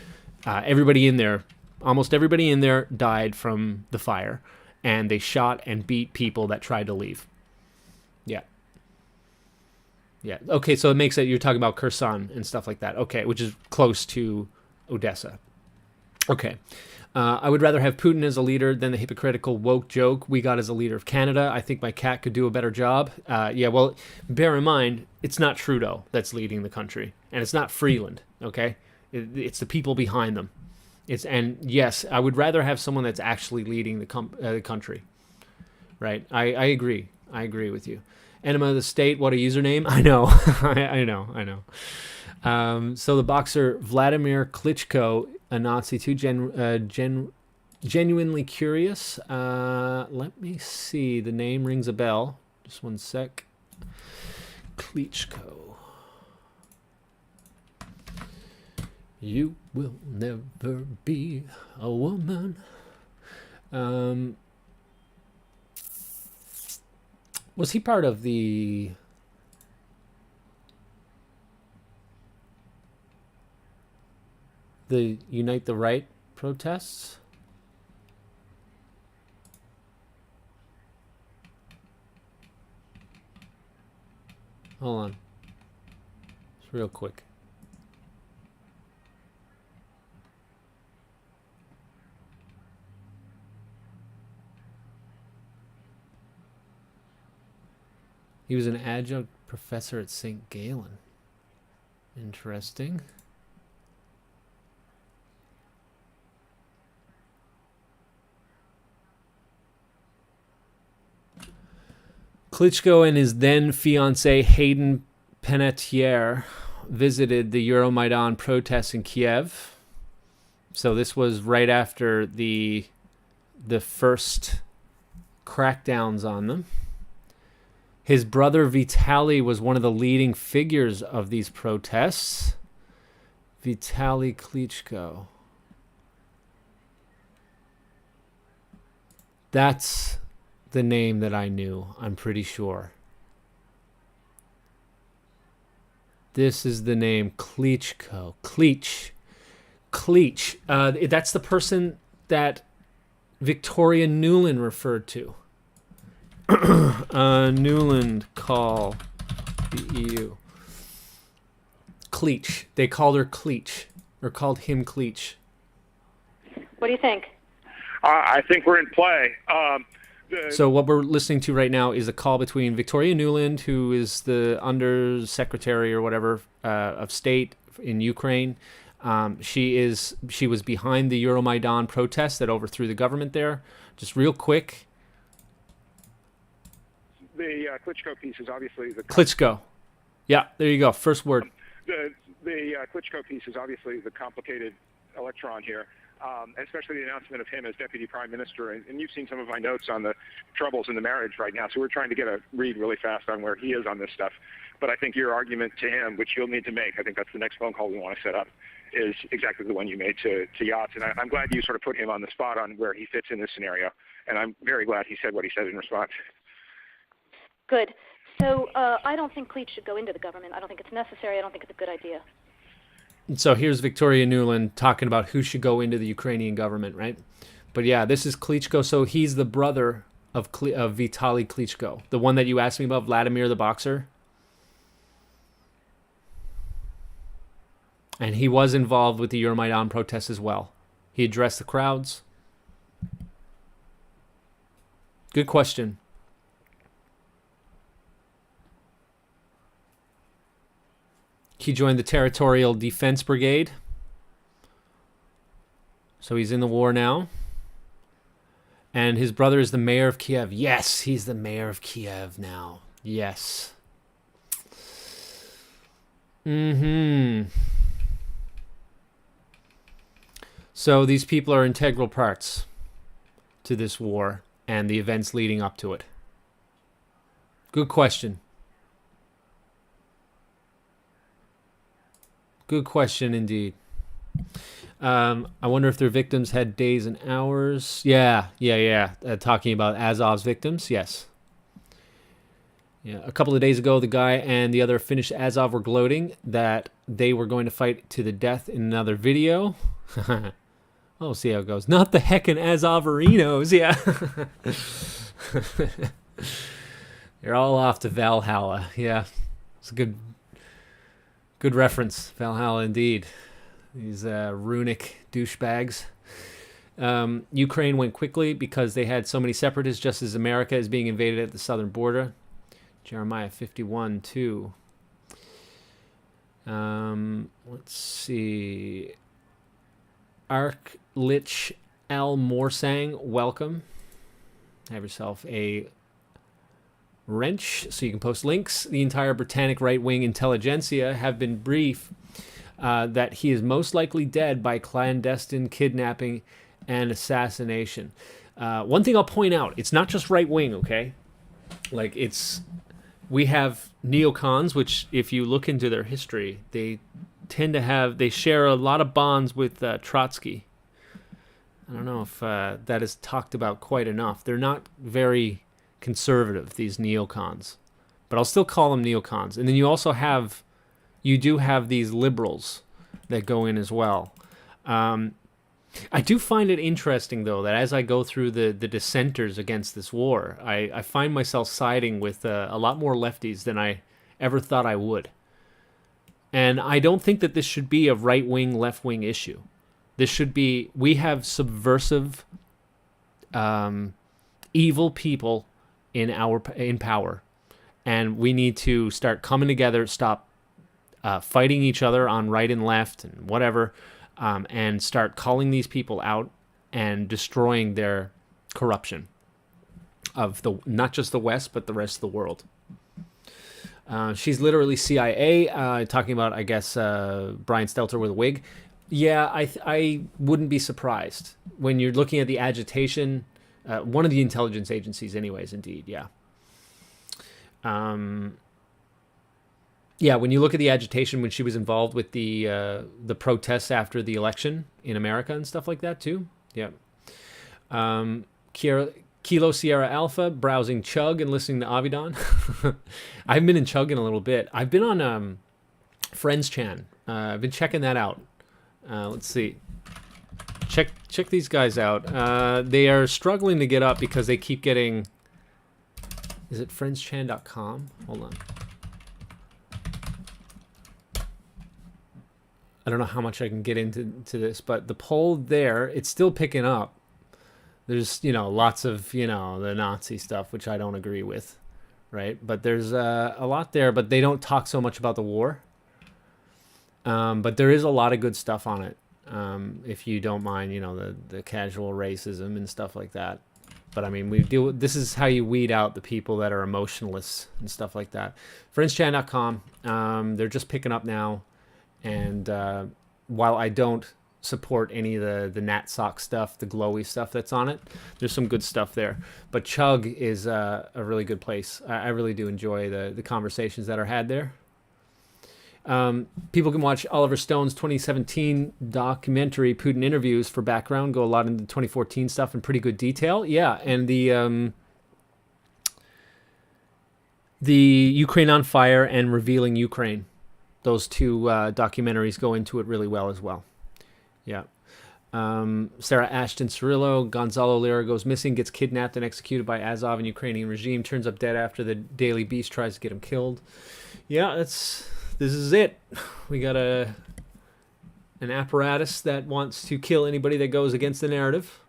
everybody in there, almost everybody in there died from the fire, and they shot and beat people that tried to leave. Yeah. Yeah. Okay, so it makes it, you're talking about Kherson and stuff like that. Okay, which is close to Odessa. Okay. I would rather have Putin as a leader than the hypocritical woke joke we got as a leader of Canada. I think my cat could do a better job. Yeah, well, bear in mind, it's not Trudeau that's leading the country, and it's not Freeland, okay? It's the people behind them. And yes, I would rather have someone that's actually leading the country, right? I agree. I agree with you. Enema of the State, what a username. I know. I know. So the boxer Vladimir Klitschko, a Nazi too, genuinely curious. Let me see. The name rings a bell. Just one sec. Klitschko. You will never be a woman. Was he part of the Unite the Right protests? Hold on. It's real quick. He was an adjunct Professor at St. Gallen. Interesting. Klitschko and his then fiancée Hayden Panettiere visited the Euromaidan protests in Kiev. So this was right after the first crackdowns on them. His brother Vitaly was one of the leading figures of these protests. Vitaly Klitschko. That's the name that I knew, I'm pretty sure. This is the name, Klitschko. Cleach. That's the person that Victoria Nuland referred to. Nuland call the EU. Cleach. They called her Cleach, or called him Cleach. What do you think? I think we're in play. So what we're listening to right now is a call between Victoria Nuland, who is the undersecretary or whatever of state in Ukraine. She was behind the Euromaidan protests that overthrew the government there. Just real quick. The Klitschko piece is obviously the Klitschko. Yeah, there you go. First word. The Klitschko piece is obviously the complicated electron here. Especially the announcement of him as deputy prime minister. And you've seen some of my notes on the troubles in the marriage right now. So we're trying to get a read really fast on where he is on this stuff. But I think your argument to him, which you'll need to make, I think that's the next phone call we want to set up, is exactly the one you made to Yachts. And I'm glad you sort of put him on the spot on where he fits in this scenario. And I'm very glad he said what he said in response. Good. So I don't think Cleach should go into the government. I don't think it's necessary. I don't think it's a good idea. So here's Victoria Nuland talking about who should go into the Ukrainian government, right? But yeah, this is Klitschko. So he's the brother of Vitaly Klitschko, the one that you asked me about, Vladimir the boxer. And he was involved with the Euromaidan protests as well. He addressed the crowds. Good question. He joined the Territorial Defense Brigade. So he's in the war now. And his brother is the mayor of Kiev. Yes, he's the mayor of Kiev now. Yes. So these people are integral parts to this war and the events leading up to it. Good question. Good question indeed. I wonder if their victims had days and hours. Yeah. Talking about Azov's victims, yes. Yeah, a couple of days ago, the guy and the other Finnish Azov were gloating that they were going to fight to the death in another video. We'll see how it goes. Not the heckin' Azoverinos, yeah. They're all off to Valhalla, yeah. It's a good reference, Valhalla indeed. These runic douchebags. Ukraine went quickly because they had so many separatists, just as America is being invaded at the southern border. Jeremiah 51:2. Let's see. Arklich Al Morsang, welcome. Have yourself a wrench so you can post links. The entire Britannic right-wing intelligentsia have been briefed that he is most likely dead by clandestine kidnapping and assassination. One thing I'll point out, it's not just right-wing, okay? Like, we have neocons, which if you look into their history, they share a lot of bonds with Trotsky. I don't know if that is talked about quite enough. They're not very conservative, these neocons, but I'll still call them neocons. And then you do have these liberals that go in as well. I do find it interesting, though, that as I go through the dissenters against this war, I find myself siding with a lot more lefties than I ever thought I would. And I don't think that this should be a right-wing, left-wing issue. This should be, we have subversive, evil people in power. And we need to start coming together, stop fighting each other on right and left and whatever, and start calling these people out and destroying their corruption of not just the West, but the rest of the world. She's literally CIA, talking about, I guess, Brian Stelter with a wig. Yeah, I wouldn't be surprised. When you're looking at the agitation, one of the intelligence agencies anyways, indeed, yeah. Yeah, when you look at the agitation when she was involved with the protests after the election in America and stuff like that too. Yeah. Kilo Sierra Alpha, browsing Chug and listening to Avidan. I haven't been in Chug in a little bit. I've been on Friends Chan. I've been checking that out. Let's see. Check these guys out. They are struggling to get up because they keep getting... Is it friendschan.com? Hold on. I don't know how much I can get into this, but the poll there, it's still picking up. There's, lots of, the Nazi stuff, which I don't agree with, right? But there's a lot there, but they don't talk so much about the war. But there is a lot of good stuff on it, if you don't mind, the casual racism and stuff like that. But I mean, this is how you weed out the people that are emotionalists and stuff like that. FriendsChan.com, they're just picking up now. And while I don't support any of the Nat Sock stuff, the glowy stuff that's on it, there's some good stuff there. But Chug is a really good place. I really do enjoy the conversations that are had there. People can watch Oliver Stone's 2017 documentary Putin Interviews for background, go a lot into 2014 stuff in pretty good detail. Yeah, and the Ukraine on Fire and Revealing Ukraine, those two documentaries go into it really well as well. Yeah. Sarah Ashton Cirillo, Gonzalo Lira goes missing, gets kidnapped and executed by Azov and Ukrainian regime, turns up dead after the Daily Beast tries to get him killed. Yeah, this is it. We got an apparatus that wants to kill anybody that goes against the narrative.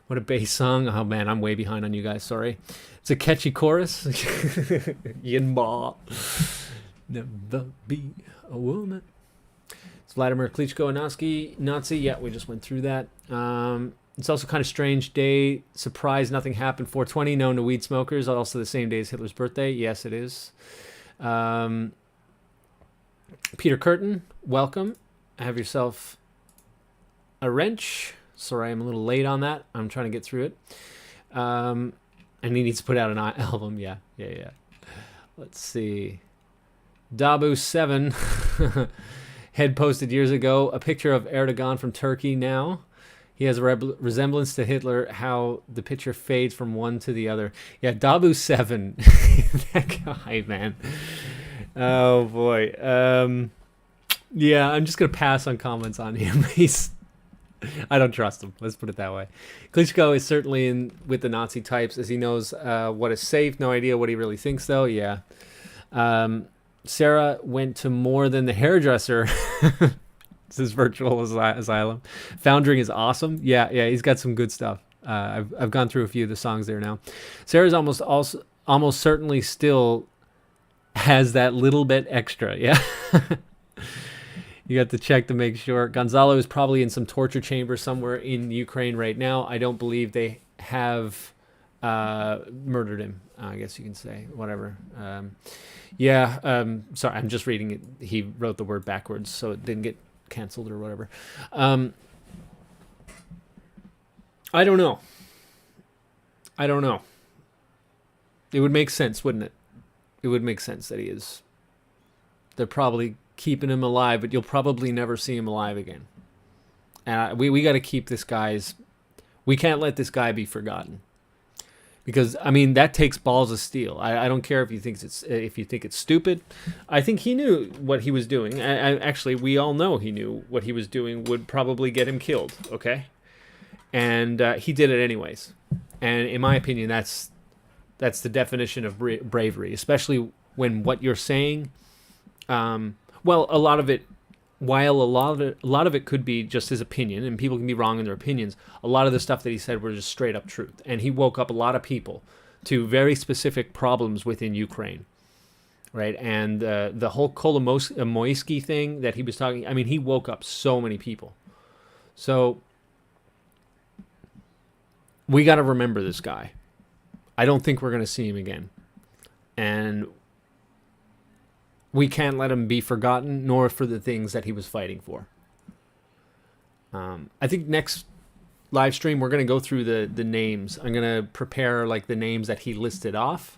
What a bass song. Oh man, I'm way behind on you guys, sorry. It's a catchy chorus. Yinba. Never be a woman. It's Vladimir Klitschko and Nazi. Yeah, we just went through that. It's also kind of strange day. Surprise, nothing happened. 420, known to weed smokers. Also the same day as Hitler's birthday. Yes, it is. Peter Curtin, welcome. Have yourself a wrench. Sorry, I'm a little late on that. I'm trying to get through it. And he needs to put out an album. Yeah. Let's see. Dabu7 had posted years ago a picture of Erdogan from Turkey now. He has a resemblance to Hitler, how the picture fades from one to the other. Yeah, Dabu7. That guy, man. Oh, boy. Yeah, I'm just going to pass on comments on him. I don't trust him. Let's put it that way. Klitschko is certainly in with the Nazi types, as he knows what is safe. No idea what he really thinks, though. Yeah. Sarah went to more than the hairdresser. This is virtual asylum. Foundering is awesome. Yeah, he's got some good stuff. I've gone through a few of the songs there now. Sarah's almost certainly still has that little bit extra. Yeah. You got to check to make sure. Gonzalo is probably in some torture chamber somewhere in Ukraine right now. I don't believe they have murdered him, I guess you can say. Whatever. Sorry, I'm just reading it. He wrote the word backwards, so it didn't get canceled or whatever. I don't know. It would make sense, wouldn't it? It would make sense that he is. They're probably keeping him alive, but you'll probably never see him alive again. And we got to keep this guy's... We can't let this guy be forgotten. Because, I mean, that takes balls of steel. I don't care if you think it's stupid. I think he knew what he was doing. Actually, we all know he knew what he was doing would probably get him killed, okay? And he did it anyways. And in my opinion, that's the definition of bravery, especially when what you're saying... Well, a lot of it, while a lot of it could be just his opinion, and people can be wrong in their opinions, a lot of the stuff that he said were just straight up truth. And he woke up a lot of people to very specific problems within Ukraine, right? And the whole Kolomoisky thing that he was talking, I mean, he woke up so many people. So we got to remember this guy. I don't think we're going to see him again. And we can't let him be forgotten, nor for the things that he was fighting for. I think next live stream, we're going to go through the names. I'm going to prepare like the names that he listed off,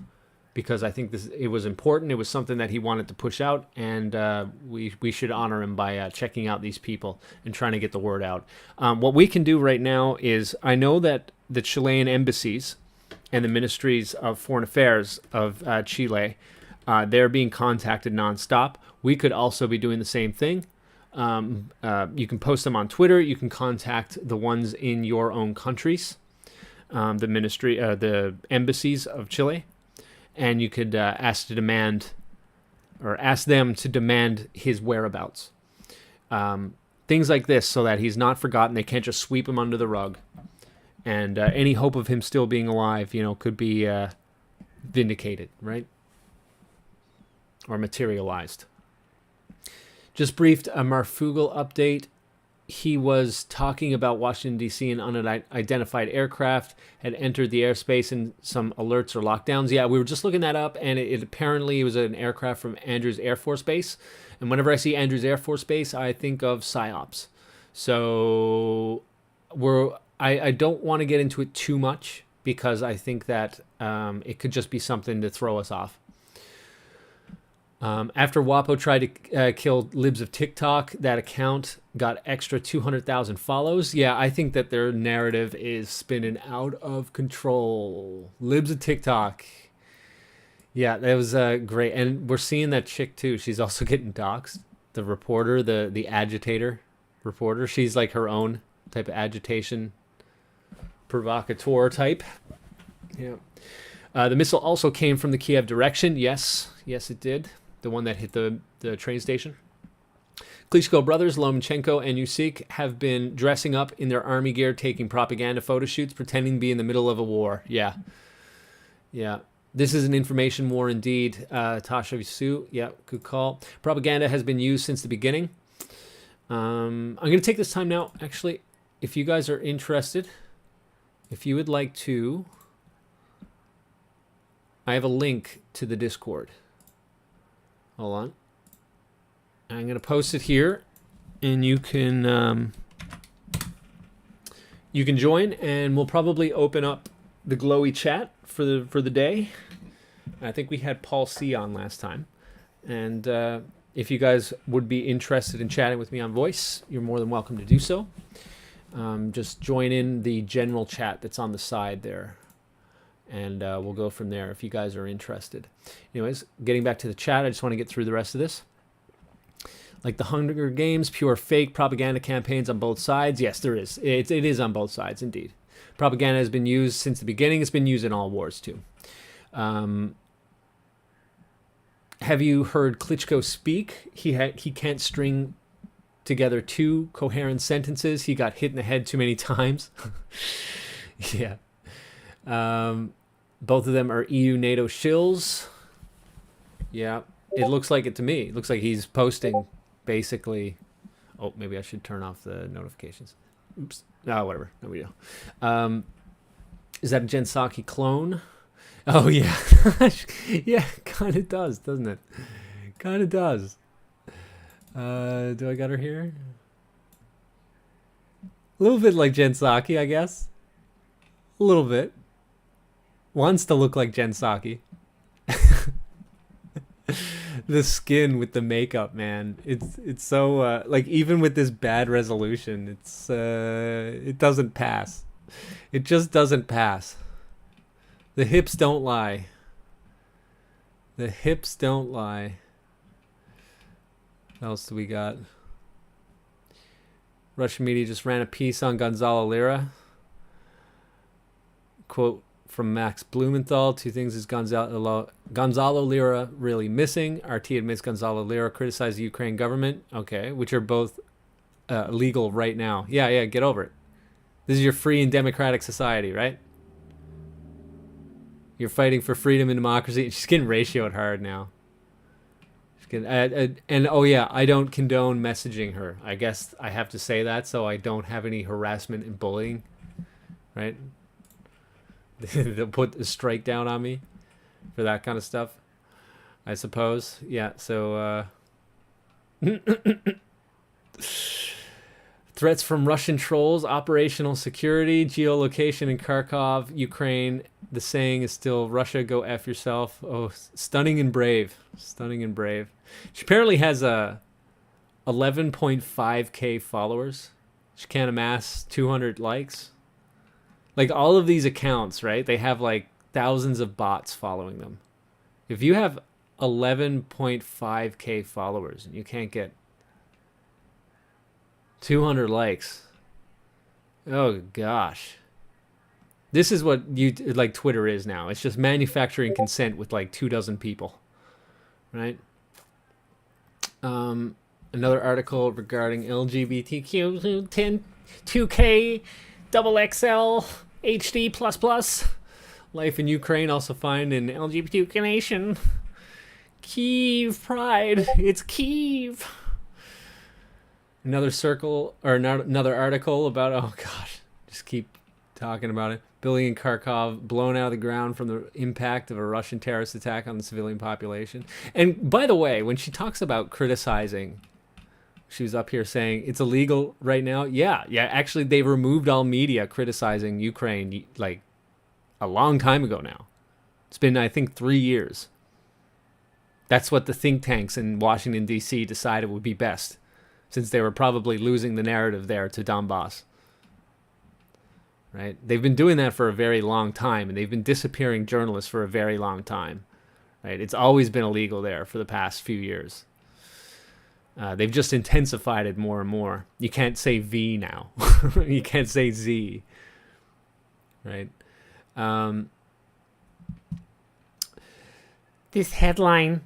because I think it was important. It was something that he wanted to push out, and we should honor him by checking out these people and trying to get the word out. What we can do right now is, I know that the Chilean embassies and the ministries of foreign affairs of Chile, they're being contacted nonstop. We could also be doing the same thing. You can post them on Twitter. You can contact the ones in your own countries, the embassies of Chile, and you could ask them to demand his whereabouts. Things like this, so that he's not forgotten. They can't just sweep him under the rug, and any hope of him still being alive, could be vindicated, right, or materialized. Just briefed a Marfugel update. He was talking about Washington, D.C. and unidentified aircraft had entered the airspace, and some alerts or lockdowns. Yeah, we were just looking that up, and it apparently was an aircraft from Andrews Air Force Base. And whenever I see Andrews Air Force Base, I think of PsyOps. So I don't want to get into it too much, because I think that it could just be something to throw us off. After WAPO tried to kill Libs of TikTok, that account got extra 200,000 follows. Yeah, I think that their narrative is spinning out of control. Libs of TikTok. Yeah, that was great. And we're seeing that chick too. She's also getting doxxed. The reporter, the agitator reporter. She's like her own type of agitation provocateur type. Yeah. The missile also came from the Kiev direction. Yes, it did. The one that hit the train station. Klitschko brothers, Lomachenko and Usyk, have been dressing up in their army gear, taking propaganda photo shoots, pretending to be in the middle of a war. Yeah. This is an information war indeed. Tasha Visu, yeah, good call. Propaganda has been used since the beginning. I'm going to take this time now, actually, if you guys are interested, if you would like to, I have a link to the Discord. Hold on. I'm going to post it here, and you can join, and we'll probably open up the glowy chat for the day. I think we had Paul C on last time, and if you guys would be interested in chatting with me on voice, you're more than welcome to do so. Just join in the general chat that's on the side there, and we'll go from there if you guys are interested. Anyways, getting back to the chat, I just want to get through the rest of this. Like the Hunger Games, pure fake propaganda campaigns on both sides. Yes, there is. It is on both sides, indeed. Propaganda has been used since the beginning. It's been used in all wars, too. Have you heard Klitschko speak? He can't string together two coherent sentences. He got hit in the head too many times. Yeah. Both of them are EU NATO shills. Yeah, it looks like it to me. It looks like he's posting basically. Oh, maybe I should turn off the notifications. Oops. Oh, whatever. No big deal. Is that a Jen Psaki clone? Oh, yeah. Yeah, kind of does, doesn't it? Kind of does. Do I got her here? A little bit like Jen Psaki, I guess. A little bit. Wants to look like Jen Psaki. The skin with the makeup, man. It's so like, even with this bad resolution, it doesn't pass. It just doesn't pass. The hips don't lie. The hips don't lie. What else do we got? Russian media just ran a piece on Gonzalo Lira. Quote from Max Blumenthal: two things is Gonzalo Lira really missing? RT admits Gonzalo Lira criticized the Ukraine government. Okay, which are both legal right now. Yeah, get over it. This is your free and democratic society, right? You're fighting for freedom and democracy. She's getting ratioed hard now. She's getting, and oh yeah, I don't condone messaging her. I guess I have to say that so I don't have any harassment and bullying, right? They'll put a strike down on me for that kind of stuff, I suppose. Yeah, so threats from Russian trolls, operational security, geolocation in Kharkov, Ukraine. The saying is still, Russia, go F yourself. Oh, stunning and brave. Stunning and brave. She apparently has 11.5k followers. She can't amass 200 likes. Like, all of these accounts, right? They have, like, thousands of bots following them. If you have 11.5k followers and you can't get 200 likes, oh gosh. This is what like Twitter is now. It's just manufacturing consent with like 24 people, right? Another article regarding LGBTQ 2K XXL HD++. Life in Ukraine also find in LGBTQ nation. Kiev pride. It's Kiev. Another article about, oh gosh, just keep talking about it. Building in Kharkov blown out of the ground from the impact of a Russian terrorist attack on the civilian population. And by the way, when she talks about criticizing, she was up here saying it's illegal right now. Yeah, actually they removed all media criticizing Ukraine like a long time ago now. It's been, I think, 3 years. That's what the think tanks in Washington, D.C. decided would be best, since they were probably losing the narrative there to Donbass. Right? They've been doing that for a very long time, and they've been disappearing journalists for a very long time. Right? It's always been illegal there for the past few years. They've just intensified it more and more. You can't say V now. You can't say Z. Right? This headline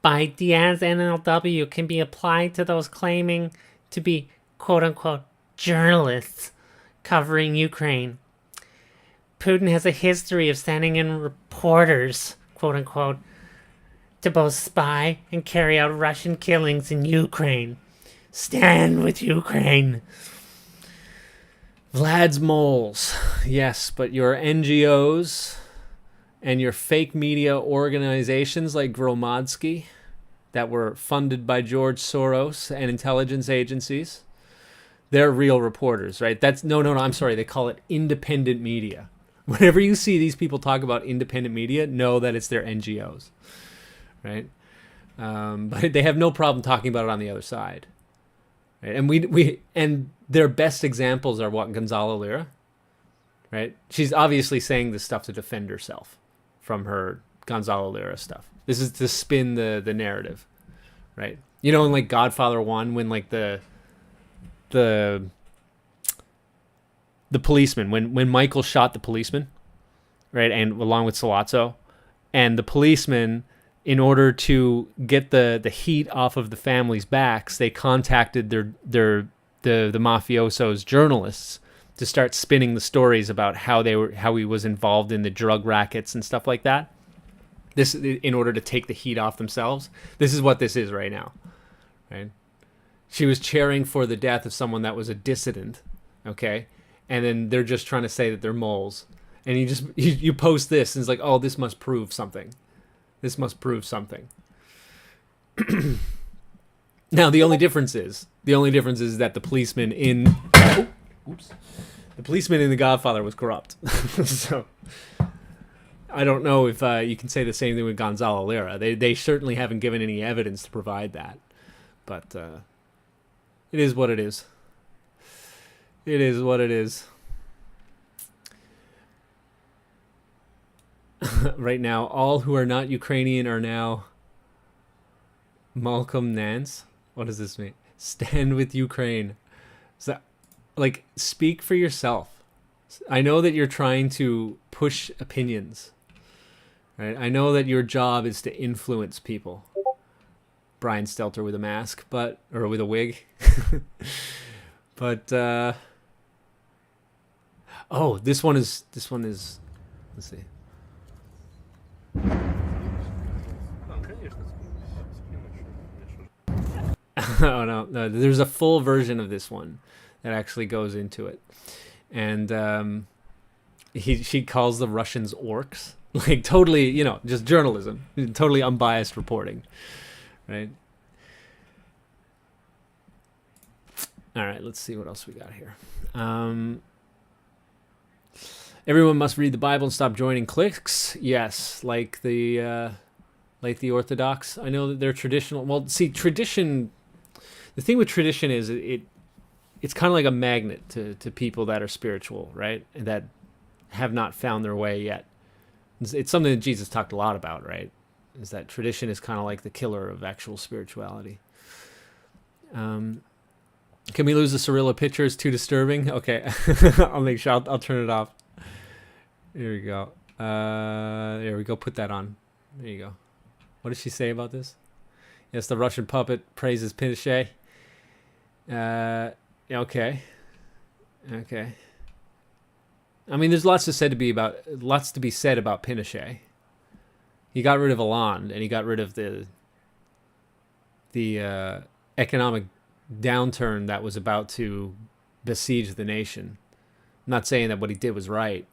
by Diaz NLW can be applied to those claiming to be quote-unquote journalists covering Ukraine. Putin has a history of sending in reporters, quote-unquote, to both spy and carry out Russian killings in Ukraine. Stand with Ukraine. Vlad's moles. Yes, but your NGOs and your fake media organizations like Gromadsky that were funded by George Soros and intelligence agencies, they're real reporters, right? I'm sorry, they call it independent media. Whenever you see these people talk about independent media, know that it's their NGOs, right? But they have no problem talking about it on the other side, right? And their best examples are what, Gonzalo Lira, right? She's obviously saying this stuff to defend herself from her Gonzalo Lira stuff. This is to spin the narrative, right? You know, in like Godfather 1, when like the policeman, when Michael shot the policeman, right, and along with Sollozzo, and the policeman, in order to get the heat off of the family's backs, they contacted the mafioso's journalists to start spinning the stories about how he was involved in the drug rackets and stuff like that. This, in order to take the heat off themselves. This is what this is right now, right? She was cheering for the death of someone that was a dissident, okay? And then they're just trying to say that they're moles. And you post this, and it's like, oh, this must prove something. This must prove something. Now, the only difference is that the policeman in The Godfather was corrupt. So I don't know if you can say the same thing with Gonzalo Lira. They certainly haven't given any evidence to provide that. But it is what it is. It is what it is. Right now, all who are not Ukrainian are now Malcolm Nance. What does this mean? Stand with Ukraine. So, like, speak for yourself. I know that you're trying to push opinions. Right? I know that your job is to influence people. Brian Stelter with a mask, or with a wig. But this one is let's see. Oh no, there's a full version of this one that actually goes into it, and she calls the Russians orcs, like totally, you know, just journalism, totally unbiased reporting, right? All right, let's see what else we got here. Everyone must read the Bible and stop joining cliques. Yes, like the Orthodox. I know that they're traditional. Well, see, tradition. The thing with tradition is it's kind of like a magnet to people that are spiritual, right? And that have not found their way yet. It's something that Jesus talked a lot about, right? Is that tradition is kind of like the killer of actual spirituality. Can we lose the Cirillo picture? It's too disturbing. Okay, I'll make sure I'll turn it off. Here we go. There we go. Put that on. There you go. What does she say about this? Yes, the Russian puppet praises Pinochet. Okay. Okay. I mean, there's lots to be said about Pinochet. He got rid of Hollande, and he got rid of the economic downturn that was about to besiege the nation. I'm not saying that what he did was right,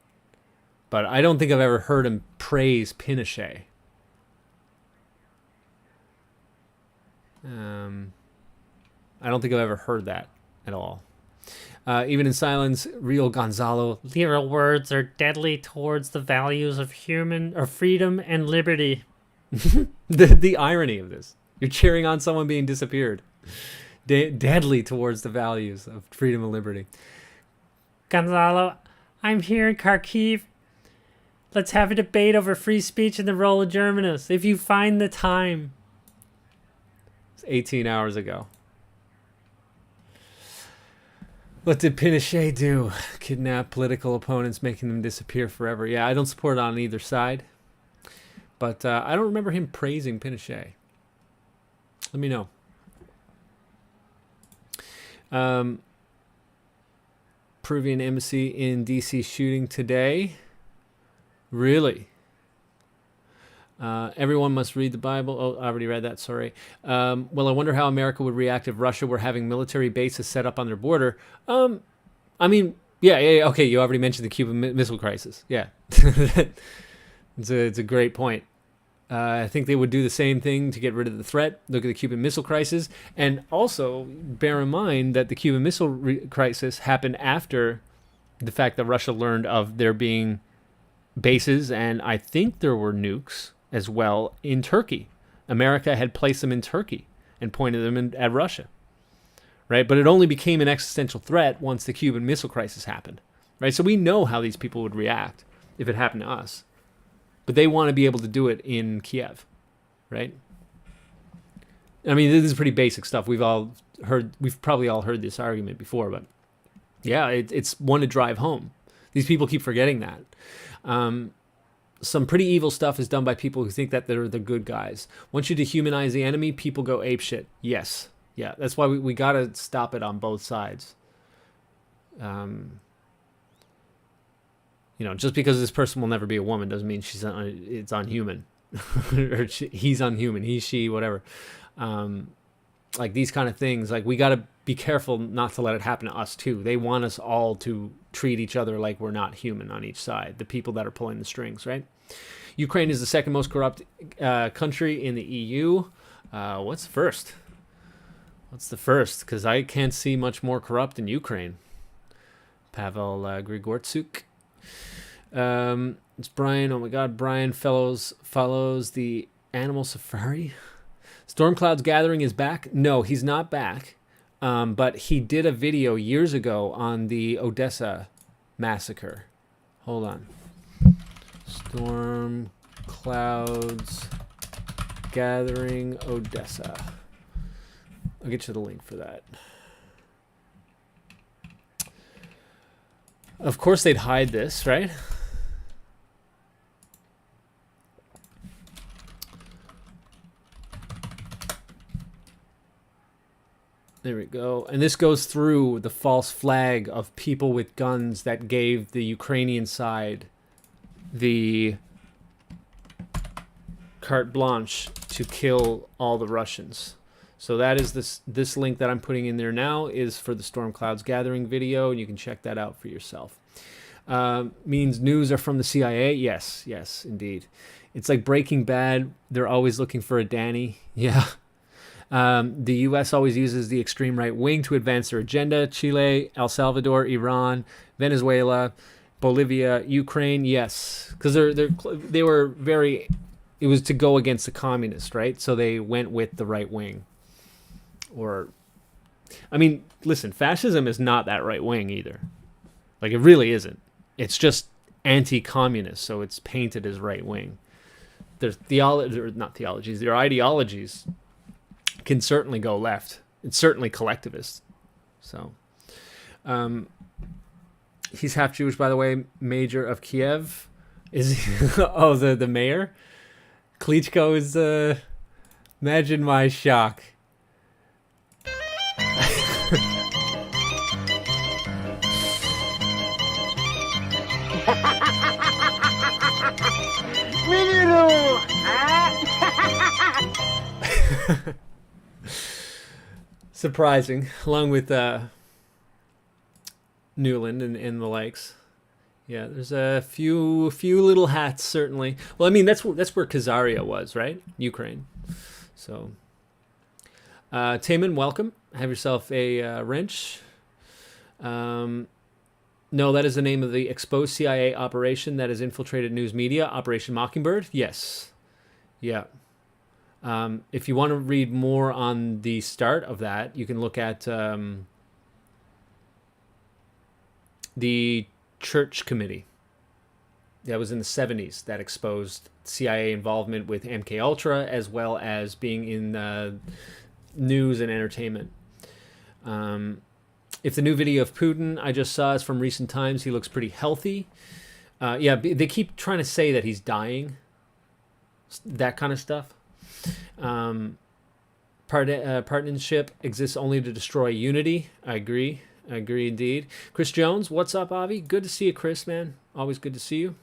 but I don't think I've ever heard him praise Pinochet. I don't think I've ever heard that at all. Even in silence, real Gonzalo Lira words are deadly towards the values of freedom and liberty. The irony of this. You're cheering on someone being disappeared. Deadly towards the values of freedom and liberty. Gonzalo, I'm here in Kharkiv. Let's have a debate over free speech and the role of journalists, if you find the time. It's 18 hours ago. What did Pinochet do? Kidnap political opponents, making them disappear forever. Yeah, I don't support it on either side. But I don't remember him praising Pinochet. Let me know. Peruvian embassy in D.C. shooting today. Really? Everyone must read the Bible. Oh, I already read that, sorry. Well, I wonder how America would react if Russia were having military bases set up on their border. I mean, yeah, okay, you already mentioned the Cuban Missile Crisis. Yeah. It's a great point. I think they would do the same thing to get rid of the threat. Look at the Cuban Missile Crisis. And also, bear in mind that the Cuban Missile Crisis happened after the fact that Russia learned of there being bases, and I think there were nukes as well in Turkey. America had placed them in Turkey and pointed them at Russia, right? But it only became an existential threat once the Cuban Missile Crisis happened, right? So we know how these people would react if it happened to us, but they want to be able to do it in Kiev, right? I mean, this is pretty basic stuff. We've probably all heard this argument before, but yeah, it's one to drive home. These people keep forgetting that. Some pretty evil stuff is done by people who think that they're the good guys. Once you dehumanize the enemy, people go apeshit. Yes. Yeah, that's why we got to stop it on both sides. Just because this person will never be a woman doesn't mean it's unhuman. Or he's unhuman. He, she, whatever. Like these kind of things, like we got to be careful not to let it happen to us too. They want us all to treat each other like we're not human on each side, the people that are pulling the strings, right? Ukraine is the second most corrupt country in the EU. What's first? What's the first? Because I can't see much more corrupt than Ukraine. Pavel Grigorchuk. It's Brian. Oh my God, Brian follows the animal safari. Storm Cloud's Gathering is back. No, he's not back. But he did a video years ago on the Odessa massacre. Hold on. Storm Clouds Gathering Odessa. I'll get you the link for that. Of course they'd hide this, right? There we go. And this goes through the false flag of people with guns that gave the Ukrainian side the carte blanche to kill all the Russians. So that is this link that I'm putting in there now is for the Storm Clouds Gathering video, and you can check that out for yourself. Means news are from the CIA? Yes, yes, indeed. It's like Breaking Bad. They're always looking for a Danny. Yeah. The U.S. always uses the extreme right wing to advance their agenda. Chile, El Salvador, Iran, Venezuela, Bolivia, Ukraine. Yes, because they were very. It was to go against the communists, right? So they went with the right wing. Or, I mean, listen, fascism is not that right wing either. Like, it really isn't. It's just anti-communist, so it's painted as right wing. Their their ideologies can certainly go left. It's certainly collectivist. So, he's half Jewish, by the way. Mayor of Kiev is oh the mayor. Klitschko is imagine my shock. Surprising, along with Newland and the likes. Yeah, there's a few little hats certainly. Well, I mean that's where Khazaria was, right? Ukraine. So, Taman, welcome. Have yourself a wrench. No, that is the name of the exposed CIA operation that has infiltrated news media. Operation Mockingbird. Yes. Yeah. If you want to read more on the start of that, you can look at the Church Committee. That was in the 70s that exposed CIA involvement with MK Ultra as well as being in news and entertainment. If the new video of Putin I just saw is from recent times, he looks pretty healthy. Yeah, they keep trying to say that he's dying. That kind of stuff. Partnership exists only to destroy unity. I agree indeed. Chris Jones, what's up, Avi? Good to see you, Chris, man. Always good to see you.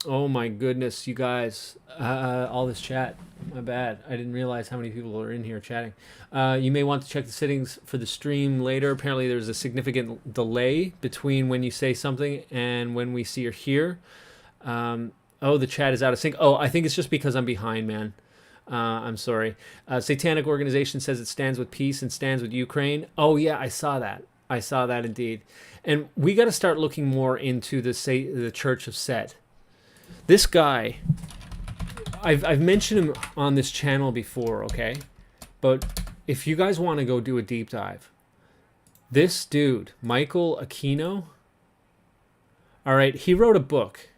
Oh my goodness, you guys. All this chat. My bad. I didn't realize how many people are in here chatting. You may want to check the settings for the stream later. Apparently there's a significant delay between when you say something and when we see or hear. Oh, the chat is out of sync. Oh, I think it's just because I'm behind, man. I'm sorry. Satanic Organization says it stands with peace and stands with Ukraine. Oh, yeah, I saw that. I saw that indeed. And we got to start looking more into the Church of Set. This guy, I've mentioned him on this channel before, okay? But if you guys want to go do a deep dive, this dude, Michael Aquino, all right, he wrote a book.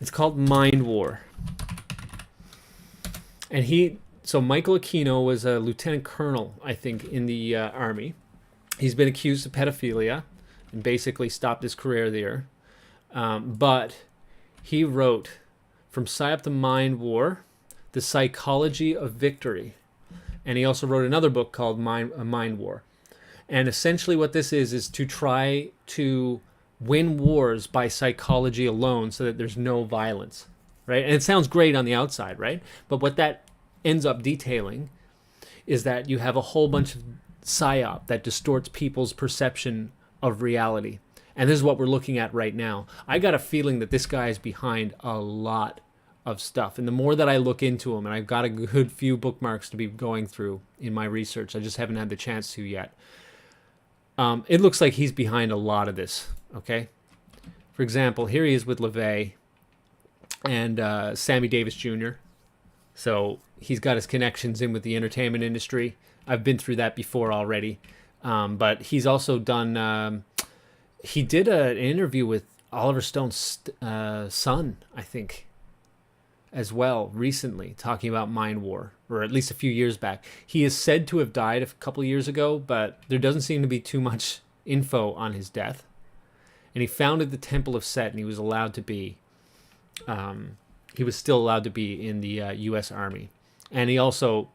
It's called Mind War. And so Michael Aquino was a lieutenant colonel, I think, in the Army. He's been accused of pedophilia and basically stopped his career there. But he wrote From Psyop to Mind War, The Psychology of Victory. And he also wrote another book called Mind War. And essentially what this is to try to win wars by psychology alone so that there's no violence, right? And it sounds great on the outside, right? But what that ends up detailing is that you have a whole bunch of psyop that distorts people's perception of reality. And this is what we're looking at right now. I got a feeling that this guy is behind a lot of stuff. And the more that I look into him, and I've got a good few bookmarks to be going through in my research, I just haven't had the chance to yet. It looks like he's behind a lot of this, okay? For example, here he is with LeVay and Sammy Davis Jr. So he's got his connections in with the entertainment industry. I've been through that before already. But he's also done... he did an interview with Oliver Stone's son, I think, as well, recently, talking about Mind War, or at least a few years back. He is said to have died a couple of years ago, but there doesn't seem to be too much info on his death. And he founded the Temple of Set, and he was allowed to be... he was still allowed to be in the U.S. Army. And he also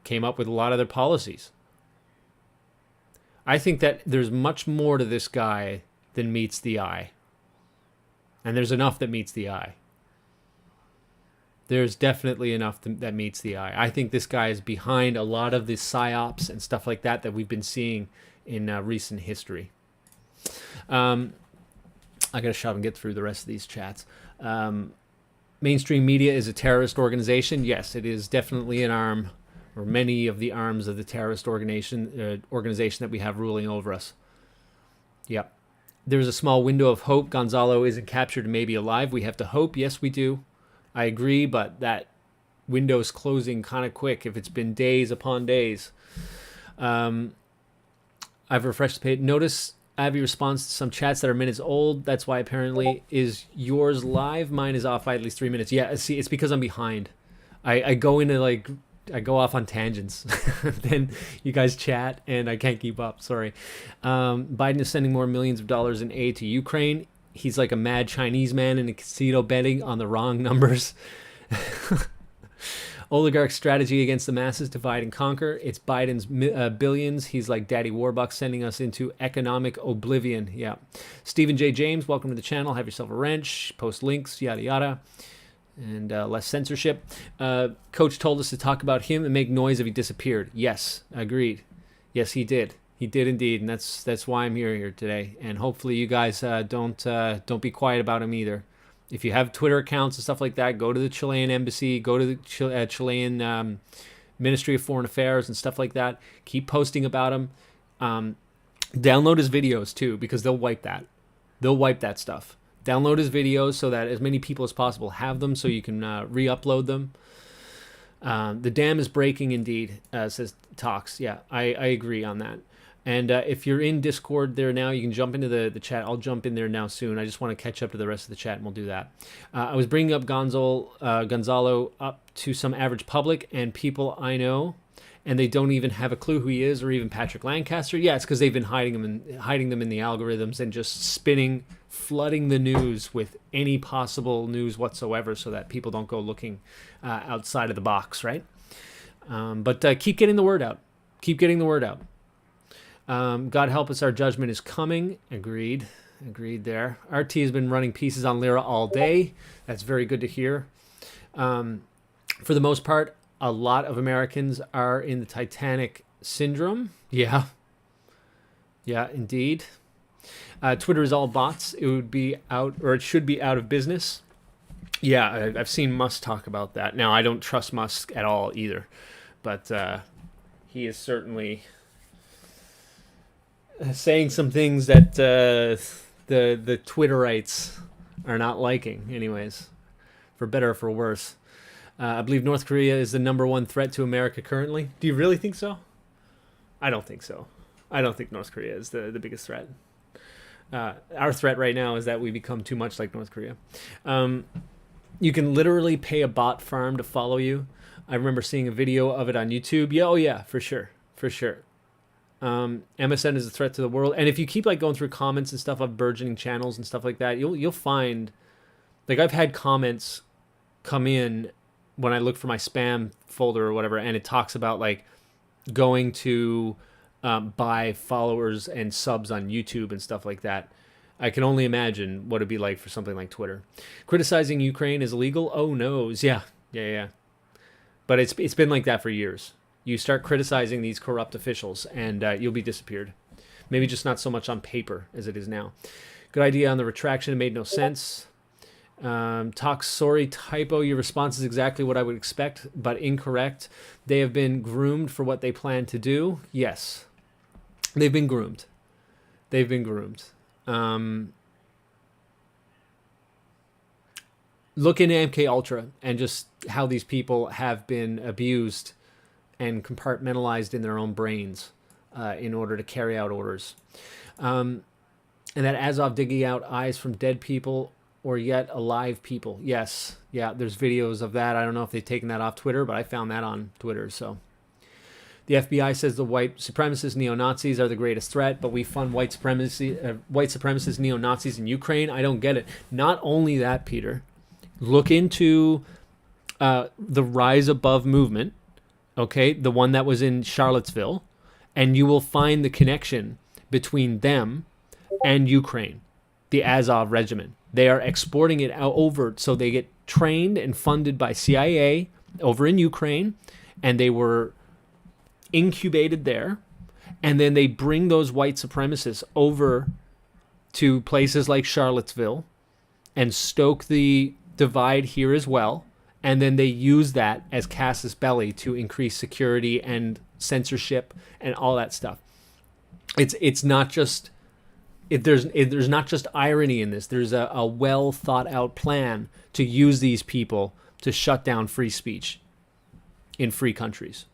came up with a lot of their policies. I think that there's much more to this guy than meets the eye. And there's enough that meets the eye. There's definitely enough that meets the eye. I think this guy is behind a lot of the psyops and stuff like that we've been seeing in recent history. I got to shut and get through the rest of these chats. Mainstream media is a terrorist organization. Yes, it is definitely an arm, or many of the arms of the terrorist organization that we have ruling over us. Yep. There's a small window of hope. Gonzalo isn't captured and maybe alive. We have to hope. Yes, we do. I agree, but that window is closing kind of quick if it's been days upon days. I've refreshed the page. Notice I have your response to some chats that are minutes old. That's why apparently is yours live. Mine is off by at least 3 minutes. Yeah, see, it's because I'm behind. I go into I go off on tangents. Then you guys chat and I can't keep up. Sorry. Biden is sending more millions of dollars in aid to Ukraine. He's like a mad Chinese man in a casino betting on the wrong numbers. Oligarch strategy against the masses, divide and conquer. It's Biden's billions. He's like Daddy Warbucks sending us into economic oblivion. Yeah. Stephen J. James, welcome to the channel. Have yourself a wrench. Post links, yada, yada. And less censorship. Coach told us to talk about him and make noise if he disappeared. Yes, agreed. Yes, he did. He did indeed, and that's why I'm here today. And hopefully you guys don't be quiet about him either. If you have Twitter accounts and stuff like that, go to the Chilean embassy, go to the Chilean Ministry of Foreign Affairs and stuff like that. Keep posting about him. Download his videos too, because they'll wipe that. They'll wipe that stuff. Download his videos so that as many people as possible have them, so you can re-upload them. The dam is breaking indeed, says Tox. Yeah, I agree on that. And if you're in Discord there now, you can jump into the chat. I'll jump in there now soon. I just want to catch up to the rest of the chat, and we'll do that. I was bringing up Gonzalo up to some average public and people I know, and they don't even have a clue who he is, or even Patrick Lancaster. Yeah, it's because they've been hiding them in the algorithms and just flooding the news with any possible news whatsoever, so that people don't go looking outside of the box, right? But keep getting the word out. Keep getting the word out. God help us, our judgment is coming. Agreed there. RT has been running pieces on Lira all day. That's very good to hear. For the most part, a lot of Americans are in the Titanic syndrome. Yeah, indeed. Twitter is all bots. It would be out, or it should be out of business. Yeah, I've seen Musk talk about that. Now, I don't trust Musk at all either, but he is certainly saying some things that the Twitterites are not liking, anyways, for better or for worse. I believe North Korea is the #1 threat to America currently. Do you really think so? I don't think so. I don't think North Korea is the biggest threat. Our threat right now is that we become too much like North Korea. You can literally pay a bot farm to follow you. I remember seeing a video of it on YouTube. Yeah, oh yeah, for sure. MSN is a threat to the world, and if you keep going through comments and stuff of burgeoning channels and stuff like that, you'll find, I've had comments come in when I look for my spam folder or whatever, and it talks about going to buy followers and subs on YouTube and stuff like that. I can only imagine what it'd be like for something like Twitter. Criticizing Ukraine is illegal. Oh no, yeah. But it's been like that for years. You start criticizing these corrupt officials, and you'll be disappeared. Maybe just not so much on paper as it is now. Good idea on the retraction. It made no sense. Sorry, typo. Your response is exactly what I would expect, but incorrect. They have been groomed for what they plan to do. Yes. They've been groomed. Look into MK Ultra and just how these people have been abused and compartmentalized in their own brains in order to carry out orders. And that Azov digging out eyes from dead people or yet alive people. Yes. Yeah, there's videos of that. I don't know if they've taken that off Twitter, but I found that on Twitter. So the FBI says the white supremacist neo-Nazis are the greatest threat, but we fund white supremacist neo-Nazis in Ukraine. I don't get it. Not only that, Peter, look into the Rise Above movement. Okay, the one that was in Charlottesville, and you will find the connection between them and Ukraine. the Azov regiment. They are exporting it out over, so they get trained and funded by CIA over in Ukraine, and they were incubated there, and then they bring those white supremacists over to places like Charlottesville and stoke the divide here as well, and then they use that as casus belli to increase security and censorship and all that stuff. It's not just there's not just irony in this. There's a well thought out plan to use these people to shut down free speech in free countries.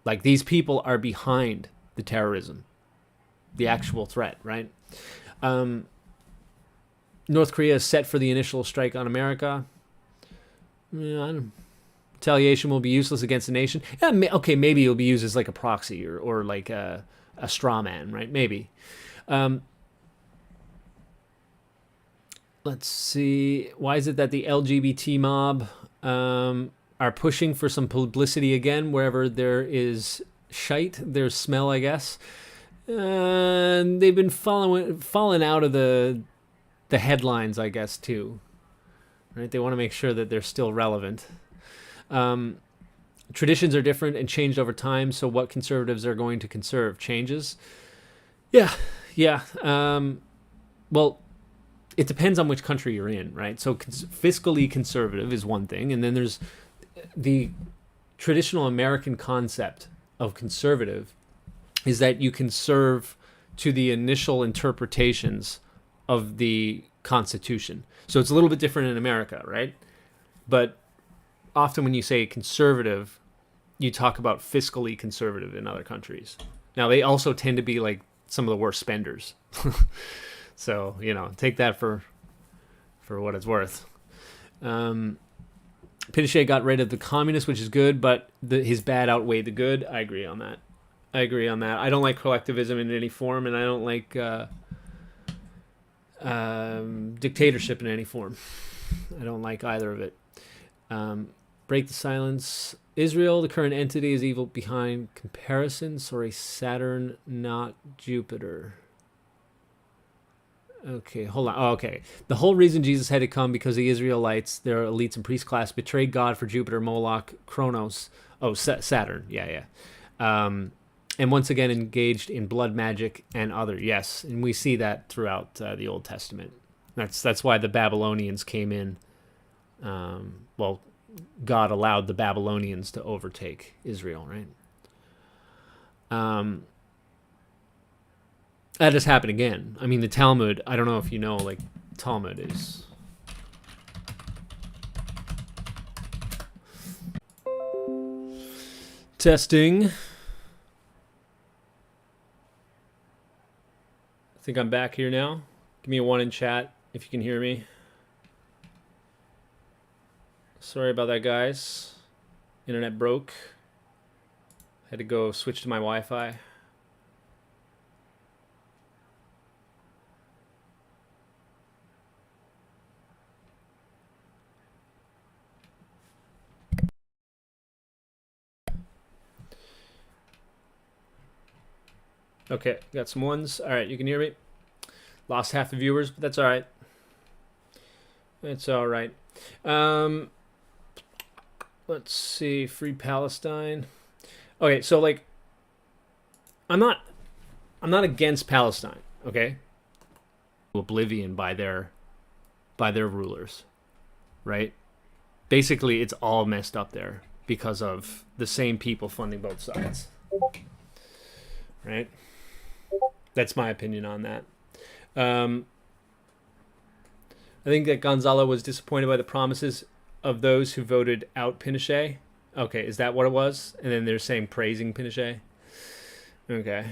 Like, these people are behind the terrorism, the actual threat, right? North Korea is set for the initial strike on America. Retaliation will be useless against the nation. Okay, maybe it'll be used as like a proxy or like a straw man, right? Maybe. Let's see. Why is it that the LGBT mob are pushing for some publicity again? Wherever there is shite, there's smell, I guess. They've been falling out of the headlines, I guess, too. Right? They want to make sure that they're still relevant. Traditions are different and changed over time, so what conservatives are going to conserve changes. Yeah. Well, it depends on which country you're in, right? So fiscally conservative is one thing, and then there's the traditional American concept of conservative is that you conserve to the initial interpretations of the Constitution. So it's a little bit different in America, right? But often when you say conservative, you talk about fiscally conservative in other countries. Now, they also tend to be like some of the worst spenders. So, take that for what it's worth. Pinochet got rid of the communists, which is good, but his bad outweighed the good. I agree on that. I don't like collectivism in any form, and I don't like dictatorship in any form. I don't like either of it. Break the silence. Israel, the current entity, is evil behind comparison. Sorry, Saturn, not Jupiter. Okay, hold on. Oh, okay. The whole reason Jesus had to come because the Israelites, their elites and priest class, betrayed God for Jupiter, Moloch, Kronos. Oh, Saturn. Yeah. And once again engaged in blood magic and other. Yes, and we see that throughout the Old Testament. That's why the Babylonians came in. Well, God allowed the Babylonians to overtake Israel, right? That just happened again. I mean, the Talmud, I don't know if you know, like, Talmud is... Testing. I think I'm back here now. Give me a 1 in chat if you can hear me. Sorry about that, guys. Internet broke. Had to go switch to my Wi-Fi. Okay, got some ones. All right, you can hear me. Lost half the viewers, but that's all right. It's all right. Let's see. Free Palestine. Okay, so like, I'm not against Palestine. Okay. Oblivion by their rulers, right? Basically, it's all messed up there because of the same people funding both sides, right? That's my opinion on that. I think that Gonzalo was disappointed by the promises of those who voted out Pinochet. Okay, is that what it was? And then they're saying praising Pinochet. Okay.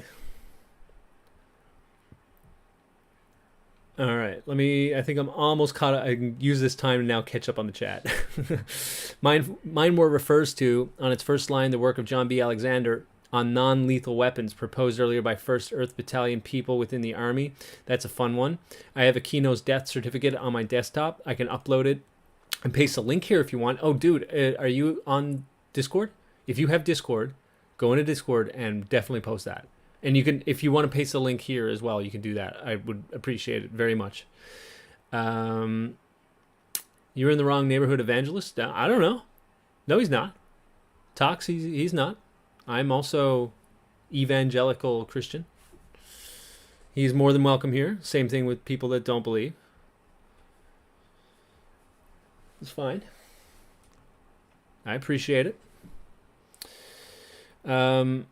All right. I think I'm almost caught up. I can use this time to now catch up on the chat. Mind War refers to, on its first line, the work of John B. Alexander on non-lethal weapons proposed earlier by 1st Earth Battalion people within the Army. That's a fun one. I have Aquino's death certificate on my desktop. I can upload it and paste a link here if you want. Oh, dude, are you on Discord? If you have Discord, go into Discord and definitely post that. And you can, if you want to paste a link here as well, you can do that. I would appreciate it very much. You're in the wrong neighborhood, evangelist. I don't know. No, he's not. Talks, he's not. I'm also evangelical Christian. He's more than welcome here. Same thing with people that don't believe. It's fine. I appreciate it. The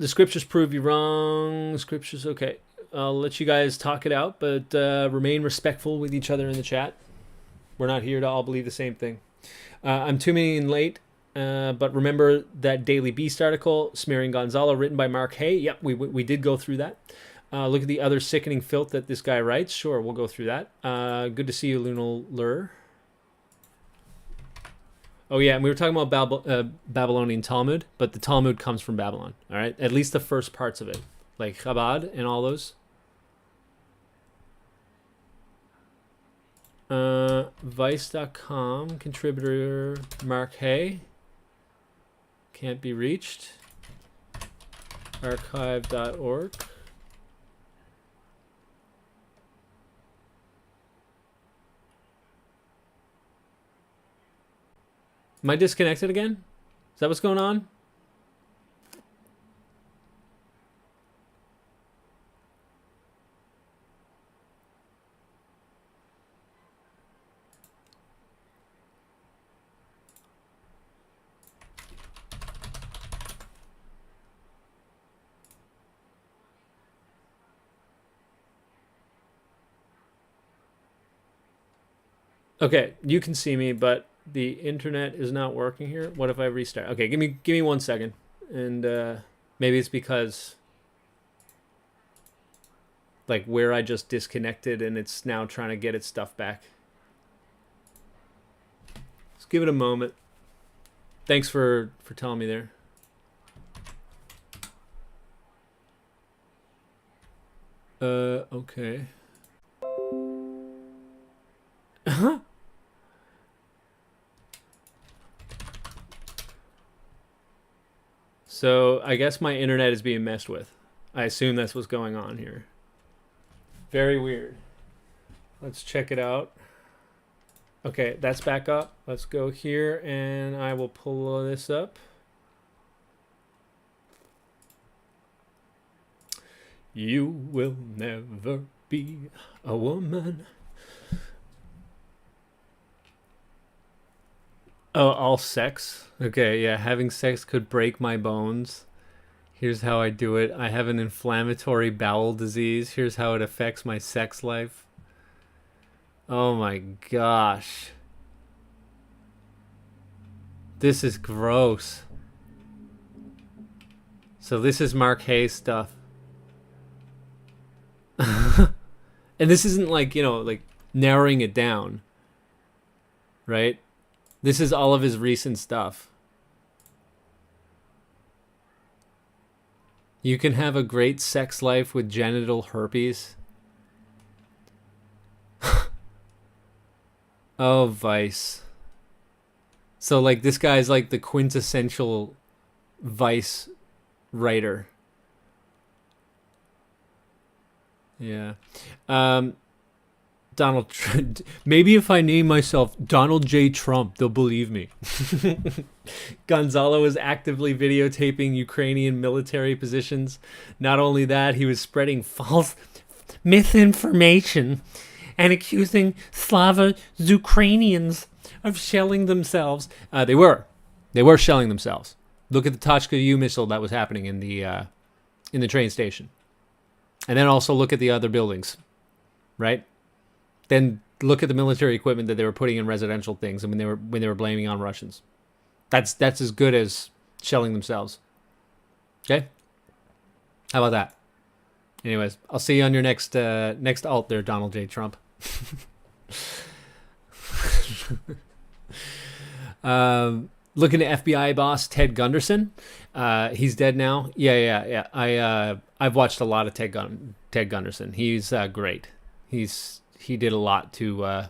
scriptures prove you wrong. Scriptures, okay. I'll let you guys talk it out, but remain respectful with each other in the chat. We're not here to all believe the same thing. I'm tuning in late, but remember that Daily Beast article, Smearing Gonzalo, written by Mark Hay. Yep, we did go through that. Look at the other sickening filth that this guy writes. Sure, we'll go through that. Good to see you, Lunal Lur. Oh, yeah, and we were talking about Babylonian Talmud, but the Talmud comes from Babylon, all right? At least the first parts of it, like Chabad and all those. Vice.com, contributor Mark Hay. Can't be reached. Archive.org. Am I disconnected again? Is that what's going on? Okay, you can see me, but the internet is not working here. What if I restart? Okay, give me 1 second, and maybe it's because like where I just disconnected, and it's now trying to get its stuff back. Let's give it a moment. Thanks for telling me there. Okay. So I guess my internet is being messed with. I assume that's what's going on here. Very weird. Let's check it out. Okay, that's back up. Let's go here and I will pull this up. You will never be a woman. Oh, all sex? Okay, yeah, having sex could break my bones. Here's how I do it. I have an inflammatory bowel disease. Here's how it affects my sex life. Oh my gosh. This is gross. So this is Mark Hayes stuff. And this isn't like, you know, like narrowing it down. Right? This is all of his recent stuff. You can have a great sex life with genital herpes. Oh, Vice. So, like, this guy's like the quintessential Vice writer. Yeah. Donald Trump. Maybe if I name myself Donald J. Trump, they'll believe me. Gonzalo is actively videotaping Ukrainian military positions. Not only that, he was spreading false misinformation and accusing Slava Ukrainians of shelling themselves. They were shelling themselves. Look at the Tochka U missile that was happening in the train station, and then also look at the other buildings, right? Then look at the military equipment that they were putting in residential things, and when they were blaming on Russians. That's as good as shelling themselves. Okay? How about that? Anyways, I'll see you on your next alt there, Donald J. Trump. Looking at FBI boss Ted Gunderson. He's dead now. Yeah. I've watched a lot of Ted Gunderson. He's great. He did a lot to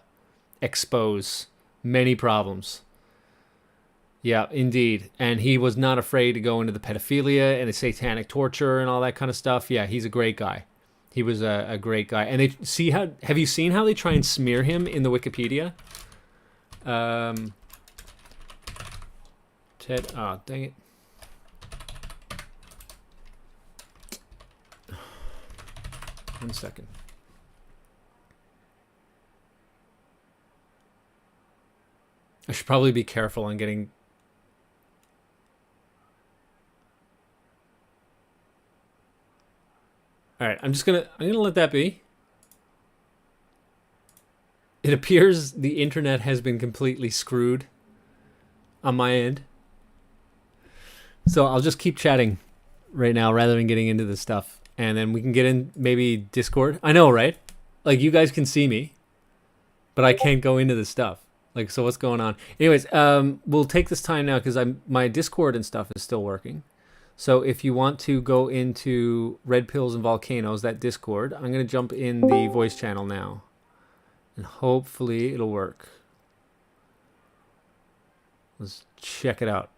expose many problems Yeah, indeed. And he was not afraid to go into the pedophilia and the satanic torture and all that kind of stuff. Yeah, he's a great guy. He was a great guy. And they see how, have you seen how they try and smear him in the Wikipedia? Ted, oh, dang it. One second. I should probably be careful on getting... All right, I'm gonna let that be. It appears the internet has been completely screwed on my end. So I'll just keep chatting right now rather than getting into this stuff. And then we can get in maybe Discord. I know, right? Like, you guys can see me, but I can't go into this stuff. Like, so what's going on? Anyways, we'll take this time now because my Discord and stuff is still working. So if you want to go into Red Pills and Volcanoes, that Discord, I'm going to jump in the voice channel now. And hopefully it'll work. Let's check it out.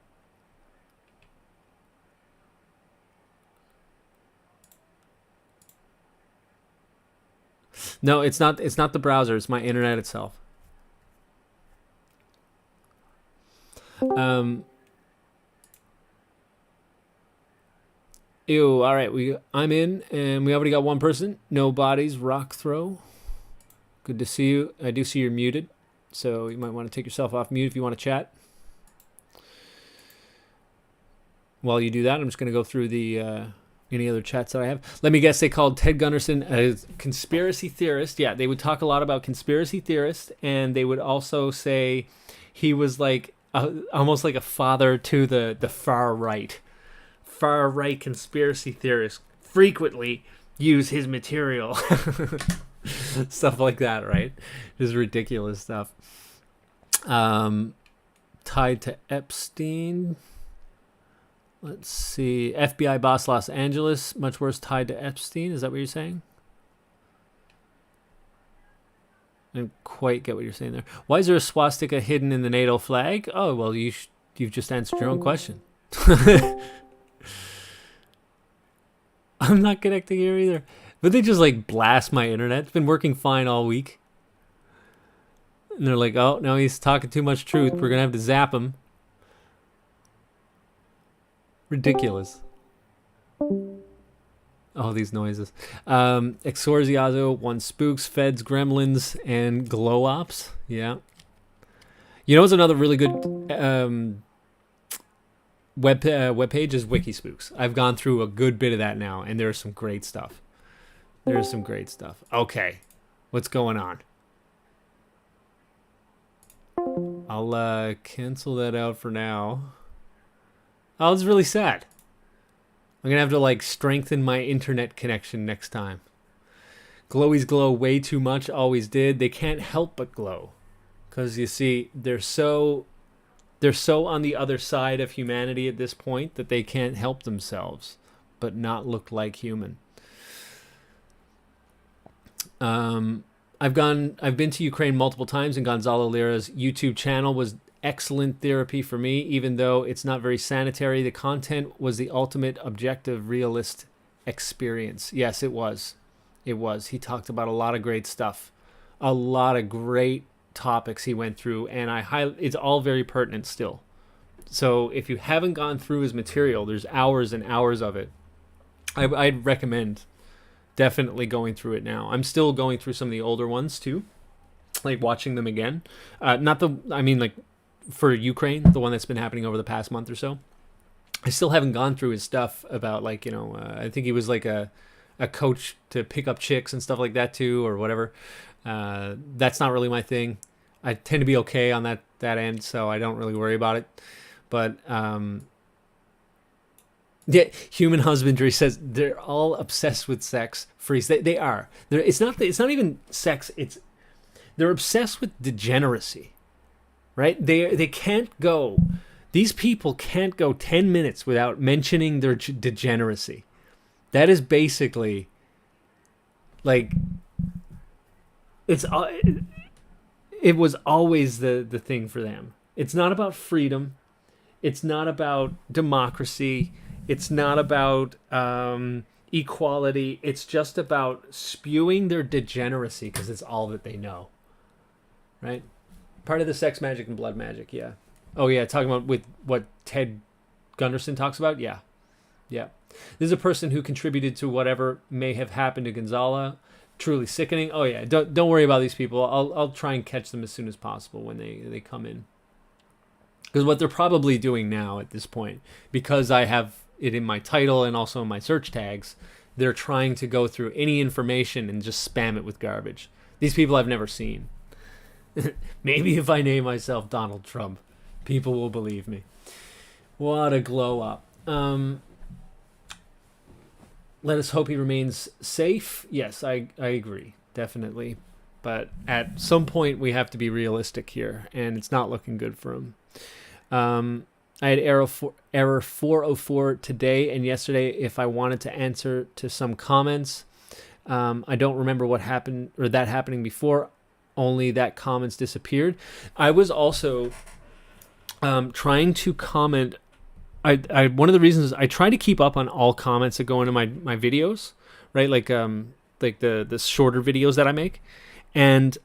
No, it's not the browser, it's my internet itself. Ew, all right, I'm in, and we already got one person. No bodies, rock throw. Good to see you. I do see you're muted, so you might want to take yourself off mute if you want to chat. While you do that, I'm just going to go through the any other chats that I have. Let me guess, they called Ted Gunderson a conspiracy theorist. Yeah, they would talk a lot about conspiracy theorists, and they would also say he was like almost like a father to the far right. Far right conspiracy theorists frequently use his material. Stuff like that, right? Just ridiculous stuff. Tied to Epstein. Let's see. FBI boss Los Angeles. Much worse, tied to Epstein. Is that what you're saying? I don't quite get what you're saying there. Why is there a swastika hidden in the NATO flag? Oh, well, you've just answered your own question. I'm not connecting here either. But they just like blast my internet. It's been working fine all week. And they're like, oh, no, he's talking too much truth. We're going to have to zap him. Ridiculous. All these noises. Exorziazo, One Spooks, Feds, Gremlins, and Glow Ops. Yeah. You know what's another really good web page is Wikispooks. I've gone through a good bit of that now, and there's some great stuff. There's some great stuff. Okay. What's going on? I'll cancel that out for now. Oh, it's really sad. I'm going to have to like strengthen my internet connection next time. Glowies glow way too much, always did. They can't help but glow. Because you see, they're so on the other side of humanity at this point that they can't help themselves but not look like human. I've been to Ukraine multiple times, and Gonzalo Lira's YouTube channel was excellent therapy for me, even though it's not very sanitary. The content was the ultimate objective, realist experience. Yes, it was. It was. He talked about a lot of great stuff, a lot of great topics he went through, and it's all very pertinent still. So if you haven't gone through his material, there's hours and hours of it. I'd recommend definitely going through it now. I'm still going through some of the older ones too, like watching them again. Like for Ukraine, the one that's been happening over the past month or so. I still haven't gone through his stuff about like, I think he was like a coach to pick up chicks and stuff like that too, or whatever. That's not really my thing. I tend to be okay on that end, so I don't really worry about it. But yeah, Human Husbandry says they're all obsessed with sex. Freeze. They are. It's not even sex. They're obsessed with degeneracy, right? They can't go. These people can't go 10 minutes without mentioning their degeneracy. That is basically like it was always the thing for them. It's not about freedom. It's not about democracy. It's not about equality. It's just about spewing their degeneracy because it's all that they know. Right? Part of the sex magic and blood magic, yeah. Oh, yeah, talking about with what Ted Gunderson talks about? Yeah. Yeah. This is a person who contributed to whatever may have happened to Gonzalo. Truly sickening. Oh, yeah, don't worry about these people. I'll try and catch them as soon as possible when they come in. Because what they're probably doing now at this point, because I have it in my title and also in my search tags, they're trying to go through any information and just spam it with garbage. These people I've never seen. Maybe if I name myself Donald Trump, people will believe me. What a glow up. Let us hope he remains safe. Yes, I agree, definitely. But at some point, we have to be realistic here, and it's not looking good for him. I had error 404 today and yesterday if I wanted to answer to some comments. I don't remember what happened or that happening before, only that comments disappeared. I was also trying to comment. I one of the reasons I try to keep up on all comments that go into my videos, right? Like the shorter videos that I make. And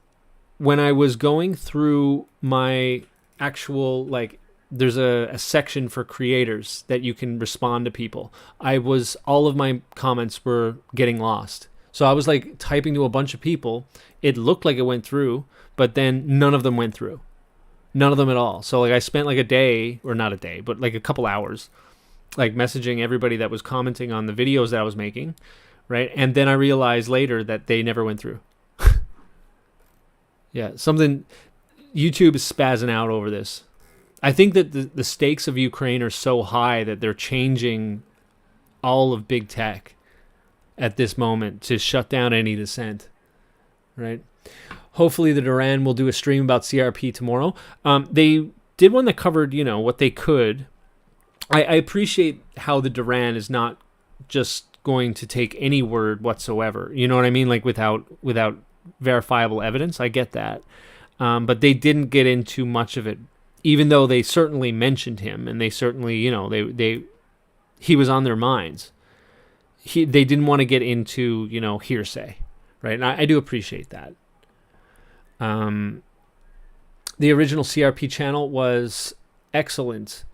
when I was going through my actual, like, there's a section for creators that you can respond to people. All of my comments were getting lost. So I was like typing to a bunch of people. It looked like it went through, but then none of them went through. None of them at all. So like I spent like a day, or not a day, but like a couple hours, like messaging everybody that was commenting on the videos that I was making, right? And then I realized later that they never went through. Yeah, YouTube is spazzing out over this. I think that the stakes of Ukraine are so high that they're changing all of big tech at this moment to shut down any dissent, right? Hopefully the Duran will do a stream about CRP tomorrow. They did one that covered, what they could. I appreciate how the Duran is not just going to take any word whatsoever. You know what I mean? Like without verifiable evidence. I get that. But they didn't get into much of it, even though they certainly mentioned him and they certainly, he was on their minds. They didn't want to get into, hearsay, right? And I do appreciate that. The original CRP channel was excellent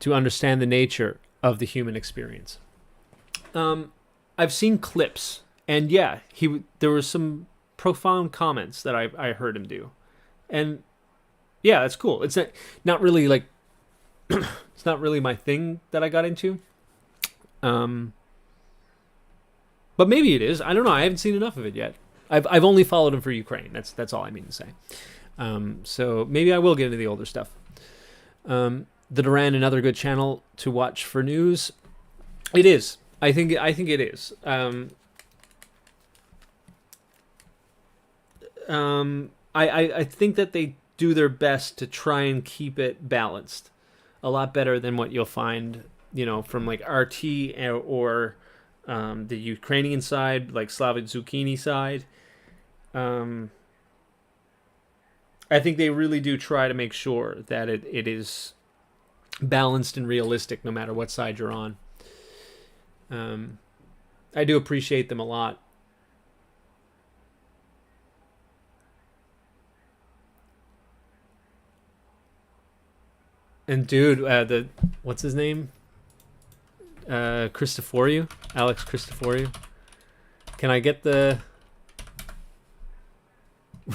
to understand the nature of the human experience. I've seen clips, and yeah, there were some profound comments that I heard him do, and yeah, that's cool. It's not really like it's not really my thing that I got into, but maybe it is. I don't know. I haven't seen enough of it yet. I've only followed him for Ukraine. That's all I mean to say. So maybe I will get into the older stuff. The Duran, another good channel to watch for news. It is. I think it is. I think that they do their best to try and keep it balanced, a lot better than what you'll find, from like RT or the Ukrainian side, like Slavic Zucchini side. I think they really do try to make sure that it is balanced and realistic no matter what side you're on. I do appreciate them a lot. And dude, what's his name? Christoforu? Alex Christoforu. Can I get the...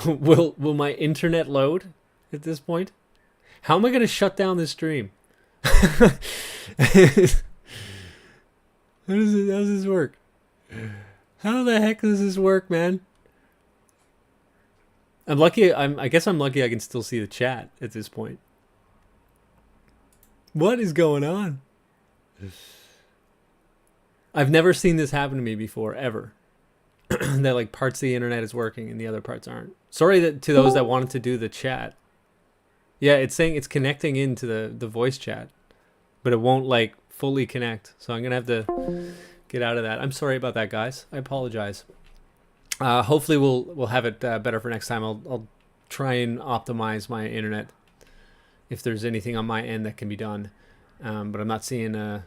will my internet load at this point? How am I going to shut down this stream? How does this work? How the heck does this work, man? I'm lucky. I guess I'm lucky I can still see the chat at this point. What is going on? I've never seen this happen to me before, ever. That like parts of the internet is working and the other parts aren't. Sorry to those that wanted to do the chat. Yeah, it's saying it's connecting into the voice chat, but it won't like fully connect. So I'm gonna have to get out of that. I'm sorry about that, guys. I apologize. Hopefully we'll have it better for next time. I'll try and optimize my internet if there's anything on my end that can be done. but I'm not seeing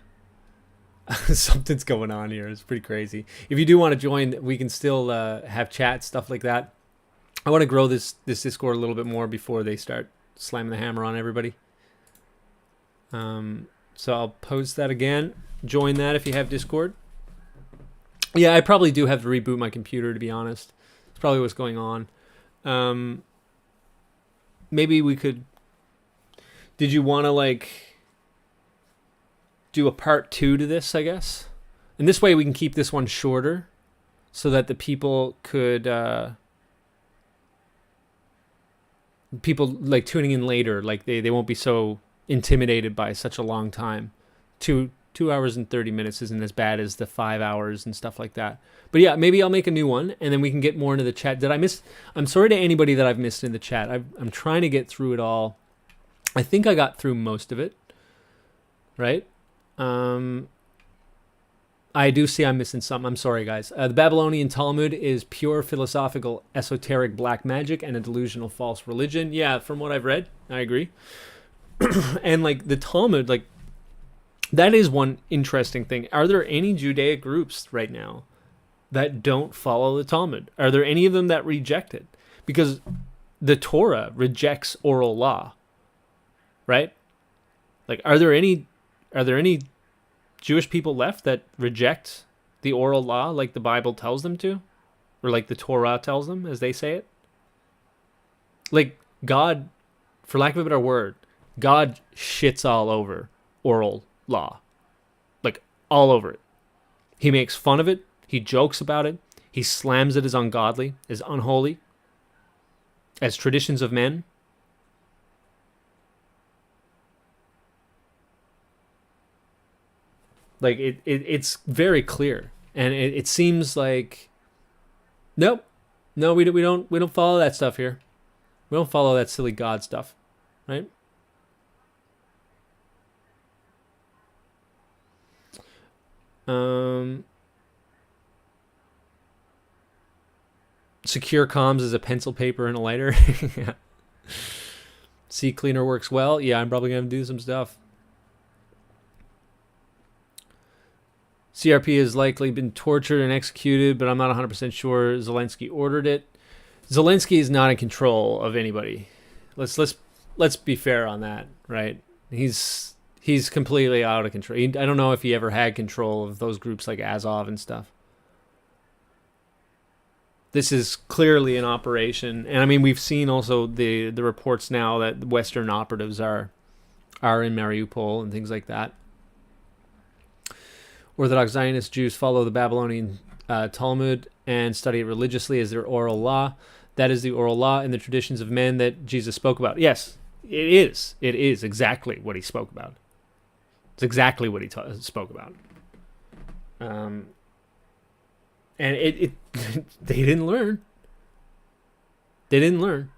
something's going on here. It's pretty crazy. If you do want to join, we can still have chat, stuff like that. I want to grow this Discord a little bit more before they start slamming the hammer on everybody. So I'll post that again. Join that if you have Discord. Yeah, I probably do have to reboot my computer, to be honest. It's probably what's going on. Maybe we could... Did you want to, like, do a part 2 to this, I guess? And this way we can keep this one shorter so that the people could... people, like, tuning in later, like, they won't be so intimidated by such a long time. 2 hours and 30 minutes isn't as bad as the 5 hours and stuff like that. But yeah, maybe I'll make a new one, and then we can get more into the chat. Did I miss... I'm sorry to anybody that I've missed in the chat. I'm trying to get through it all. I think I got through most of it. Right? I do see I'm missing something. I'm sorry, guys. The Babylonian Talmud is pure philosophical, esoteric black magic and a delusional false religion. Yeah, from what I've read, I agree. And, like, the Talmud, like, that is one interesting thing. Are there any Judaic groups right now that don't follow the Talmud? Are there any of them that reject it? Because the Torah rejects oral law, right? Like, are there any Jewish people left that reject the oral law like the Bible tells them to? Or like the Torah tells them, as they say it? Like, God, for lack of a better word, God shits all over oral law. Like, all over it. He makes fun of it. He jokes about it. He slams it as ungodly, as unholy, as traditions of men. Like, it's very clear. And it seems like, nope. No, we don't follow that stuff here. We don't follow that silly God stuff. Right? Secure comms is a pencil, paper, and a lighter. Yeah. Sea cleaner works well. Yeah, I'm probably going to do some stuff. CRP has likely been tortured and executed, but I'm not 100% sure Zelensky ordered it. Zelensky is not in control of anybody. Let's be fair on that, right? He's completely out of control. I don't know if he ever had control of those groups like Azov and stuff. This is clearly an operation, and I mean, we've seen also the reports now that Western operatives are in Mariupol and things like that. Orthodox Zionist Jews follow the Babylonian Talmud and study it religiously as their oral law. That is the oral law and the traditions of men that Jesus spoke about. Yes, it is. It is exactly what he spoke about. It's exactly what he spoke about. And it they didn't learn. They didn't learn.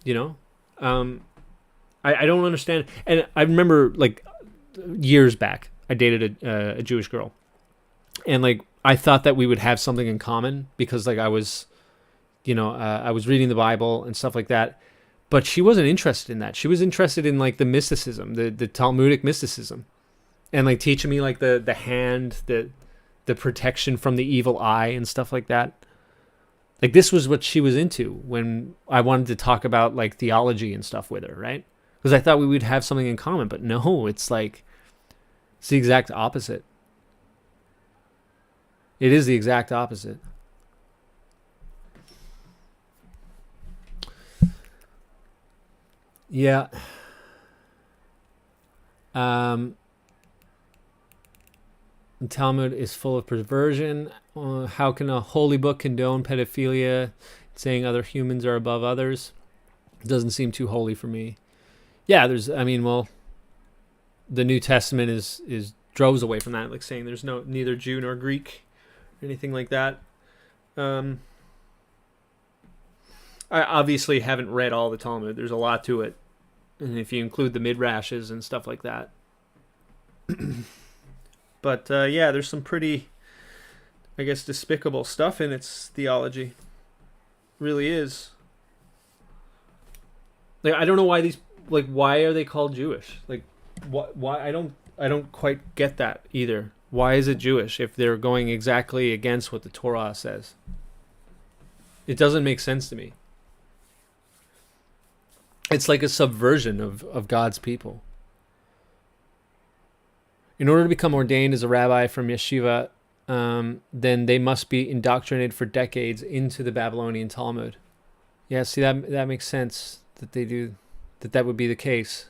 You know? I don't understand. And I remember, like, years back, I dated a Jewish girl. And, like, I thought that we would have something in common because, like, I was, you know, I was reading the Bible and stuff like that. But she wasn't interested in that. She was interested in, like, the mysticism, the Talmudic mysticism. And, like, teaching me, like, the hand, the protection from the evil eye and stuff like that. Like, this was what she was into when I wanted to talk about, like, theology and stuff with her, right? Because I thought we would have something in common. But no, it's like, it's the exact opposite. It is the exact opposite. Yeah. The Talmud is full of perversion. How can a holy book condone pedophilia, saying other humans are above others? It doesn't seem too holy for me. Yeah, well, the New Testament is droves away from that, like saying there's neither Jew nor Greek, or anything like that. I obviously haven't read all the Talmud. There's a lot to it, and if you include the midrashes and stuff like that. But yeah, there's some pretty, I guess, despicable stuff in its theology. Really is. Like, I don't know why why are they called Jewish? Like, why I don't quite get that either. Why is it Jewish if they're going exactly against what the Torah says? It doesn't make sense to me. It's like a subversion of God's people. In order to become ordained as a rabbi from yeshiva, then they must be indoctrinated for decades into the Babylonian Talmud. Yeah, see, that makes sense that they do, that would be the case.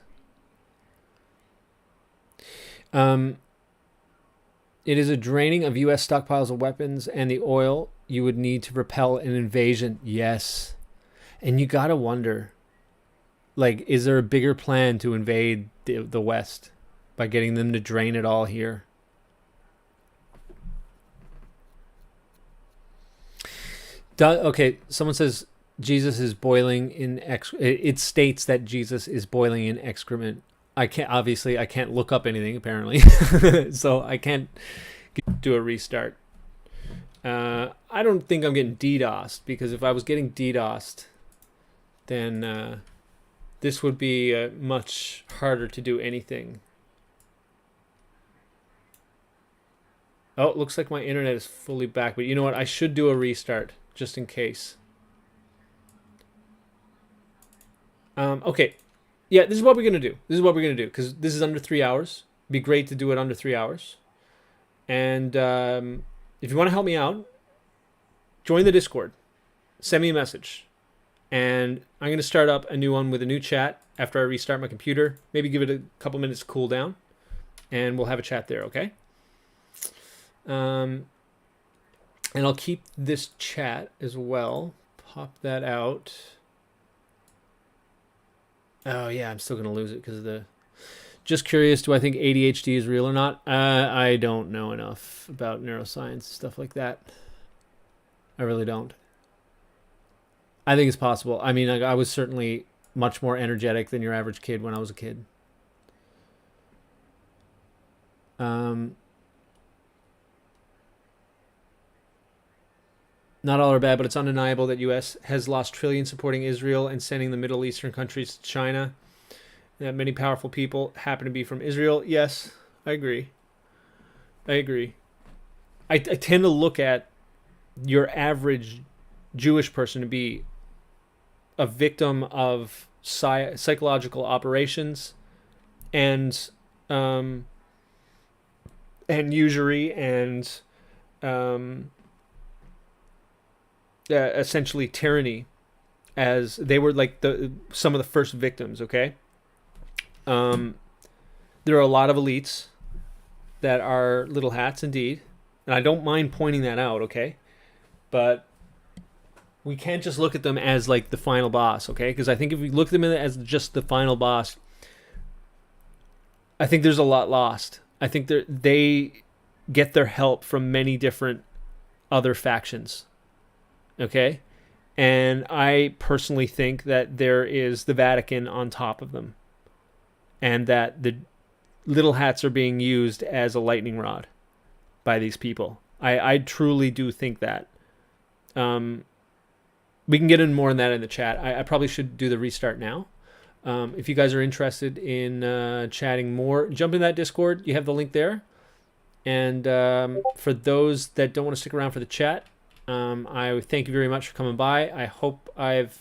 It is a draining of U.S. stockpiles of weapons and the oil you would need to repel an invasion. Yes. And you got to wonder, like, is there a bigger plan to invade the West by getting them to drain it all here? Okay, someone says Jesus is boiling in it states that Jesus is boiling in excrement. I can't look up anything apparently. So I can't do a restart. I don't think I'm getting DDoSed, because if I was getting DDoSed, then this would be much harder to do anything. Oh, it looks like my internet is fully back, but you know what? I should do a restart just in case. Okay. Yeah, this is what we're going to do. Because this is under 3 hours. It'd be great to do it under 3 hours. And if you want to help me out, join the Discord. Send me a message. And I'm going to start up a new one with a new chat after I restart my computer. Maybe give it a couple minutes to cool down. And we'll have a chat there, okay? And I'll keep this chat as well. Pop that out. Oh, yeah, I'm still going to lose it because of the... Just curious, do I think ADHD is real or not? I don't know enough about neuroscience and stuff like that. I really don't. I think it's possible. I mean, I was certainly much more energetic than your average kid when I was a kid. Not all are bad, but it's undeniable that U.S. has lost trillions supporting Israel and sending the Middle Eastern countries to China. That many powerful people happen to be from Israel. Yes, I agree. I tend to look at your average Jewish person to be a victim of psychological operations and usury and essentially tyranny, as they were like some of the first victims. Okay, there are a lot of elites that are little hats indeed, and I don't mind pointing that out. Okay, but we can't just look at them as like the final boss. Okay, because I think if we look at them as just the final boss, I think there's a lot lost. I think they get their help from many different other factions. Okay, and I personally think that there is the Vatican on top of them, and that the little hats are being used as a lightning rod by these people. I truly do think that. We can get in more on that in the chat. I probably should do the restart now. If you guys are interested in chatting more, jump in that Discord. You have the link there. And for those that don't want to stick around for the chat, I thank you very much for coming by. I hope I've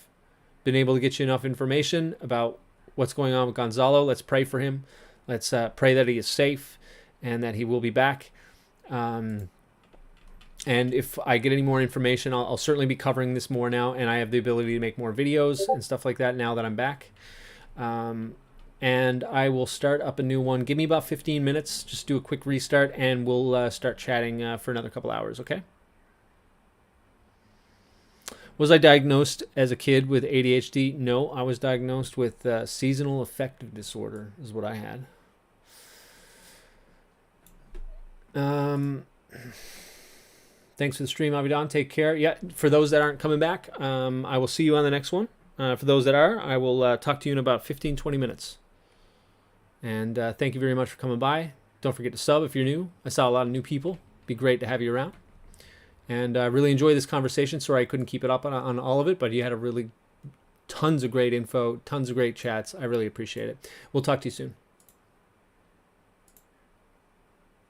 been able to get you enough information about what's going on with Gonzalo. Let's pray for him. Let's pray that he is safe and that he will be back. And if I get any more information, I'll certainly be covering this more now, and I have the ability to make more videos and stuff like that now that I'm back. And I will start up a new one. Give me about 15 minutes. Just do a quick restart, and we'll start chatting for another couple hours, okay? Was I diagnosed as a kid with ADHD? No, I was diagnosed with seasonal affective disorder is what I had. Thanks for the stream, Avidan. Take care. Yeah, for those that aren't coming back, I will see you on the next one. For those that are, I will talk to you in about 15, 20 minutes. And thank you very much for coming by. Don't forget to sub if you're new. I saw a lot of new people. Be great to have you around. And I really enjoyed this conversation. Sorry I couldn't keep it up on all of it, but you had tons of great info, tons of great chats. I really appreciate it. We'll talk to you soon.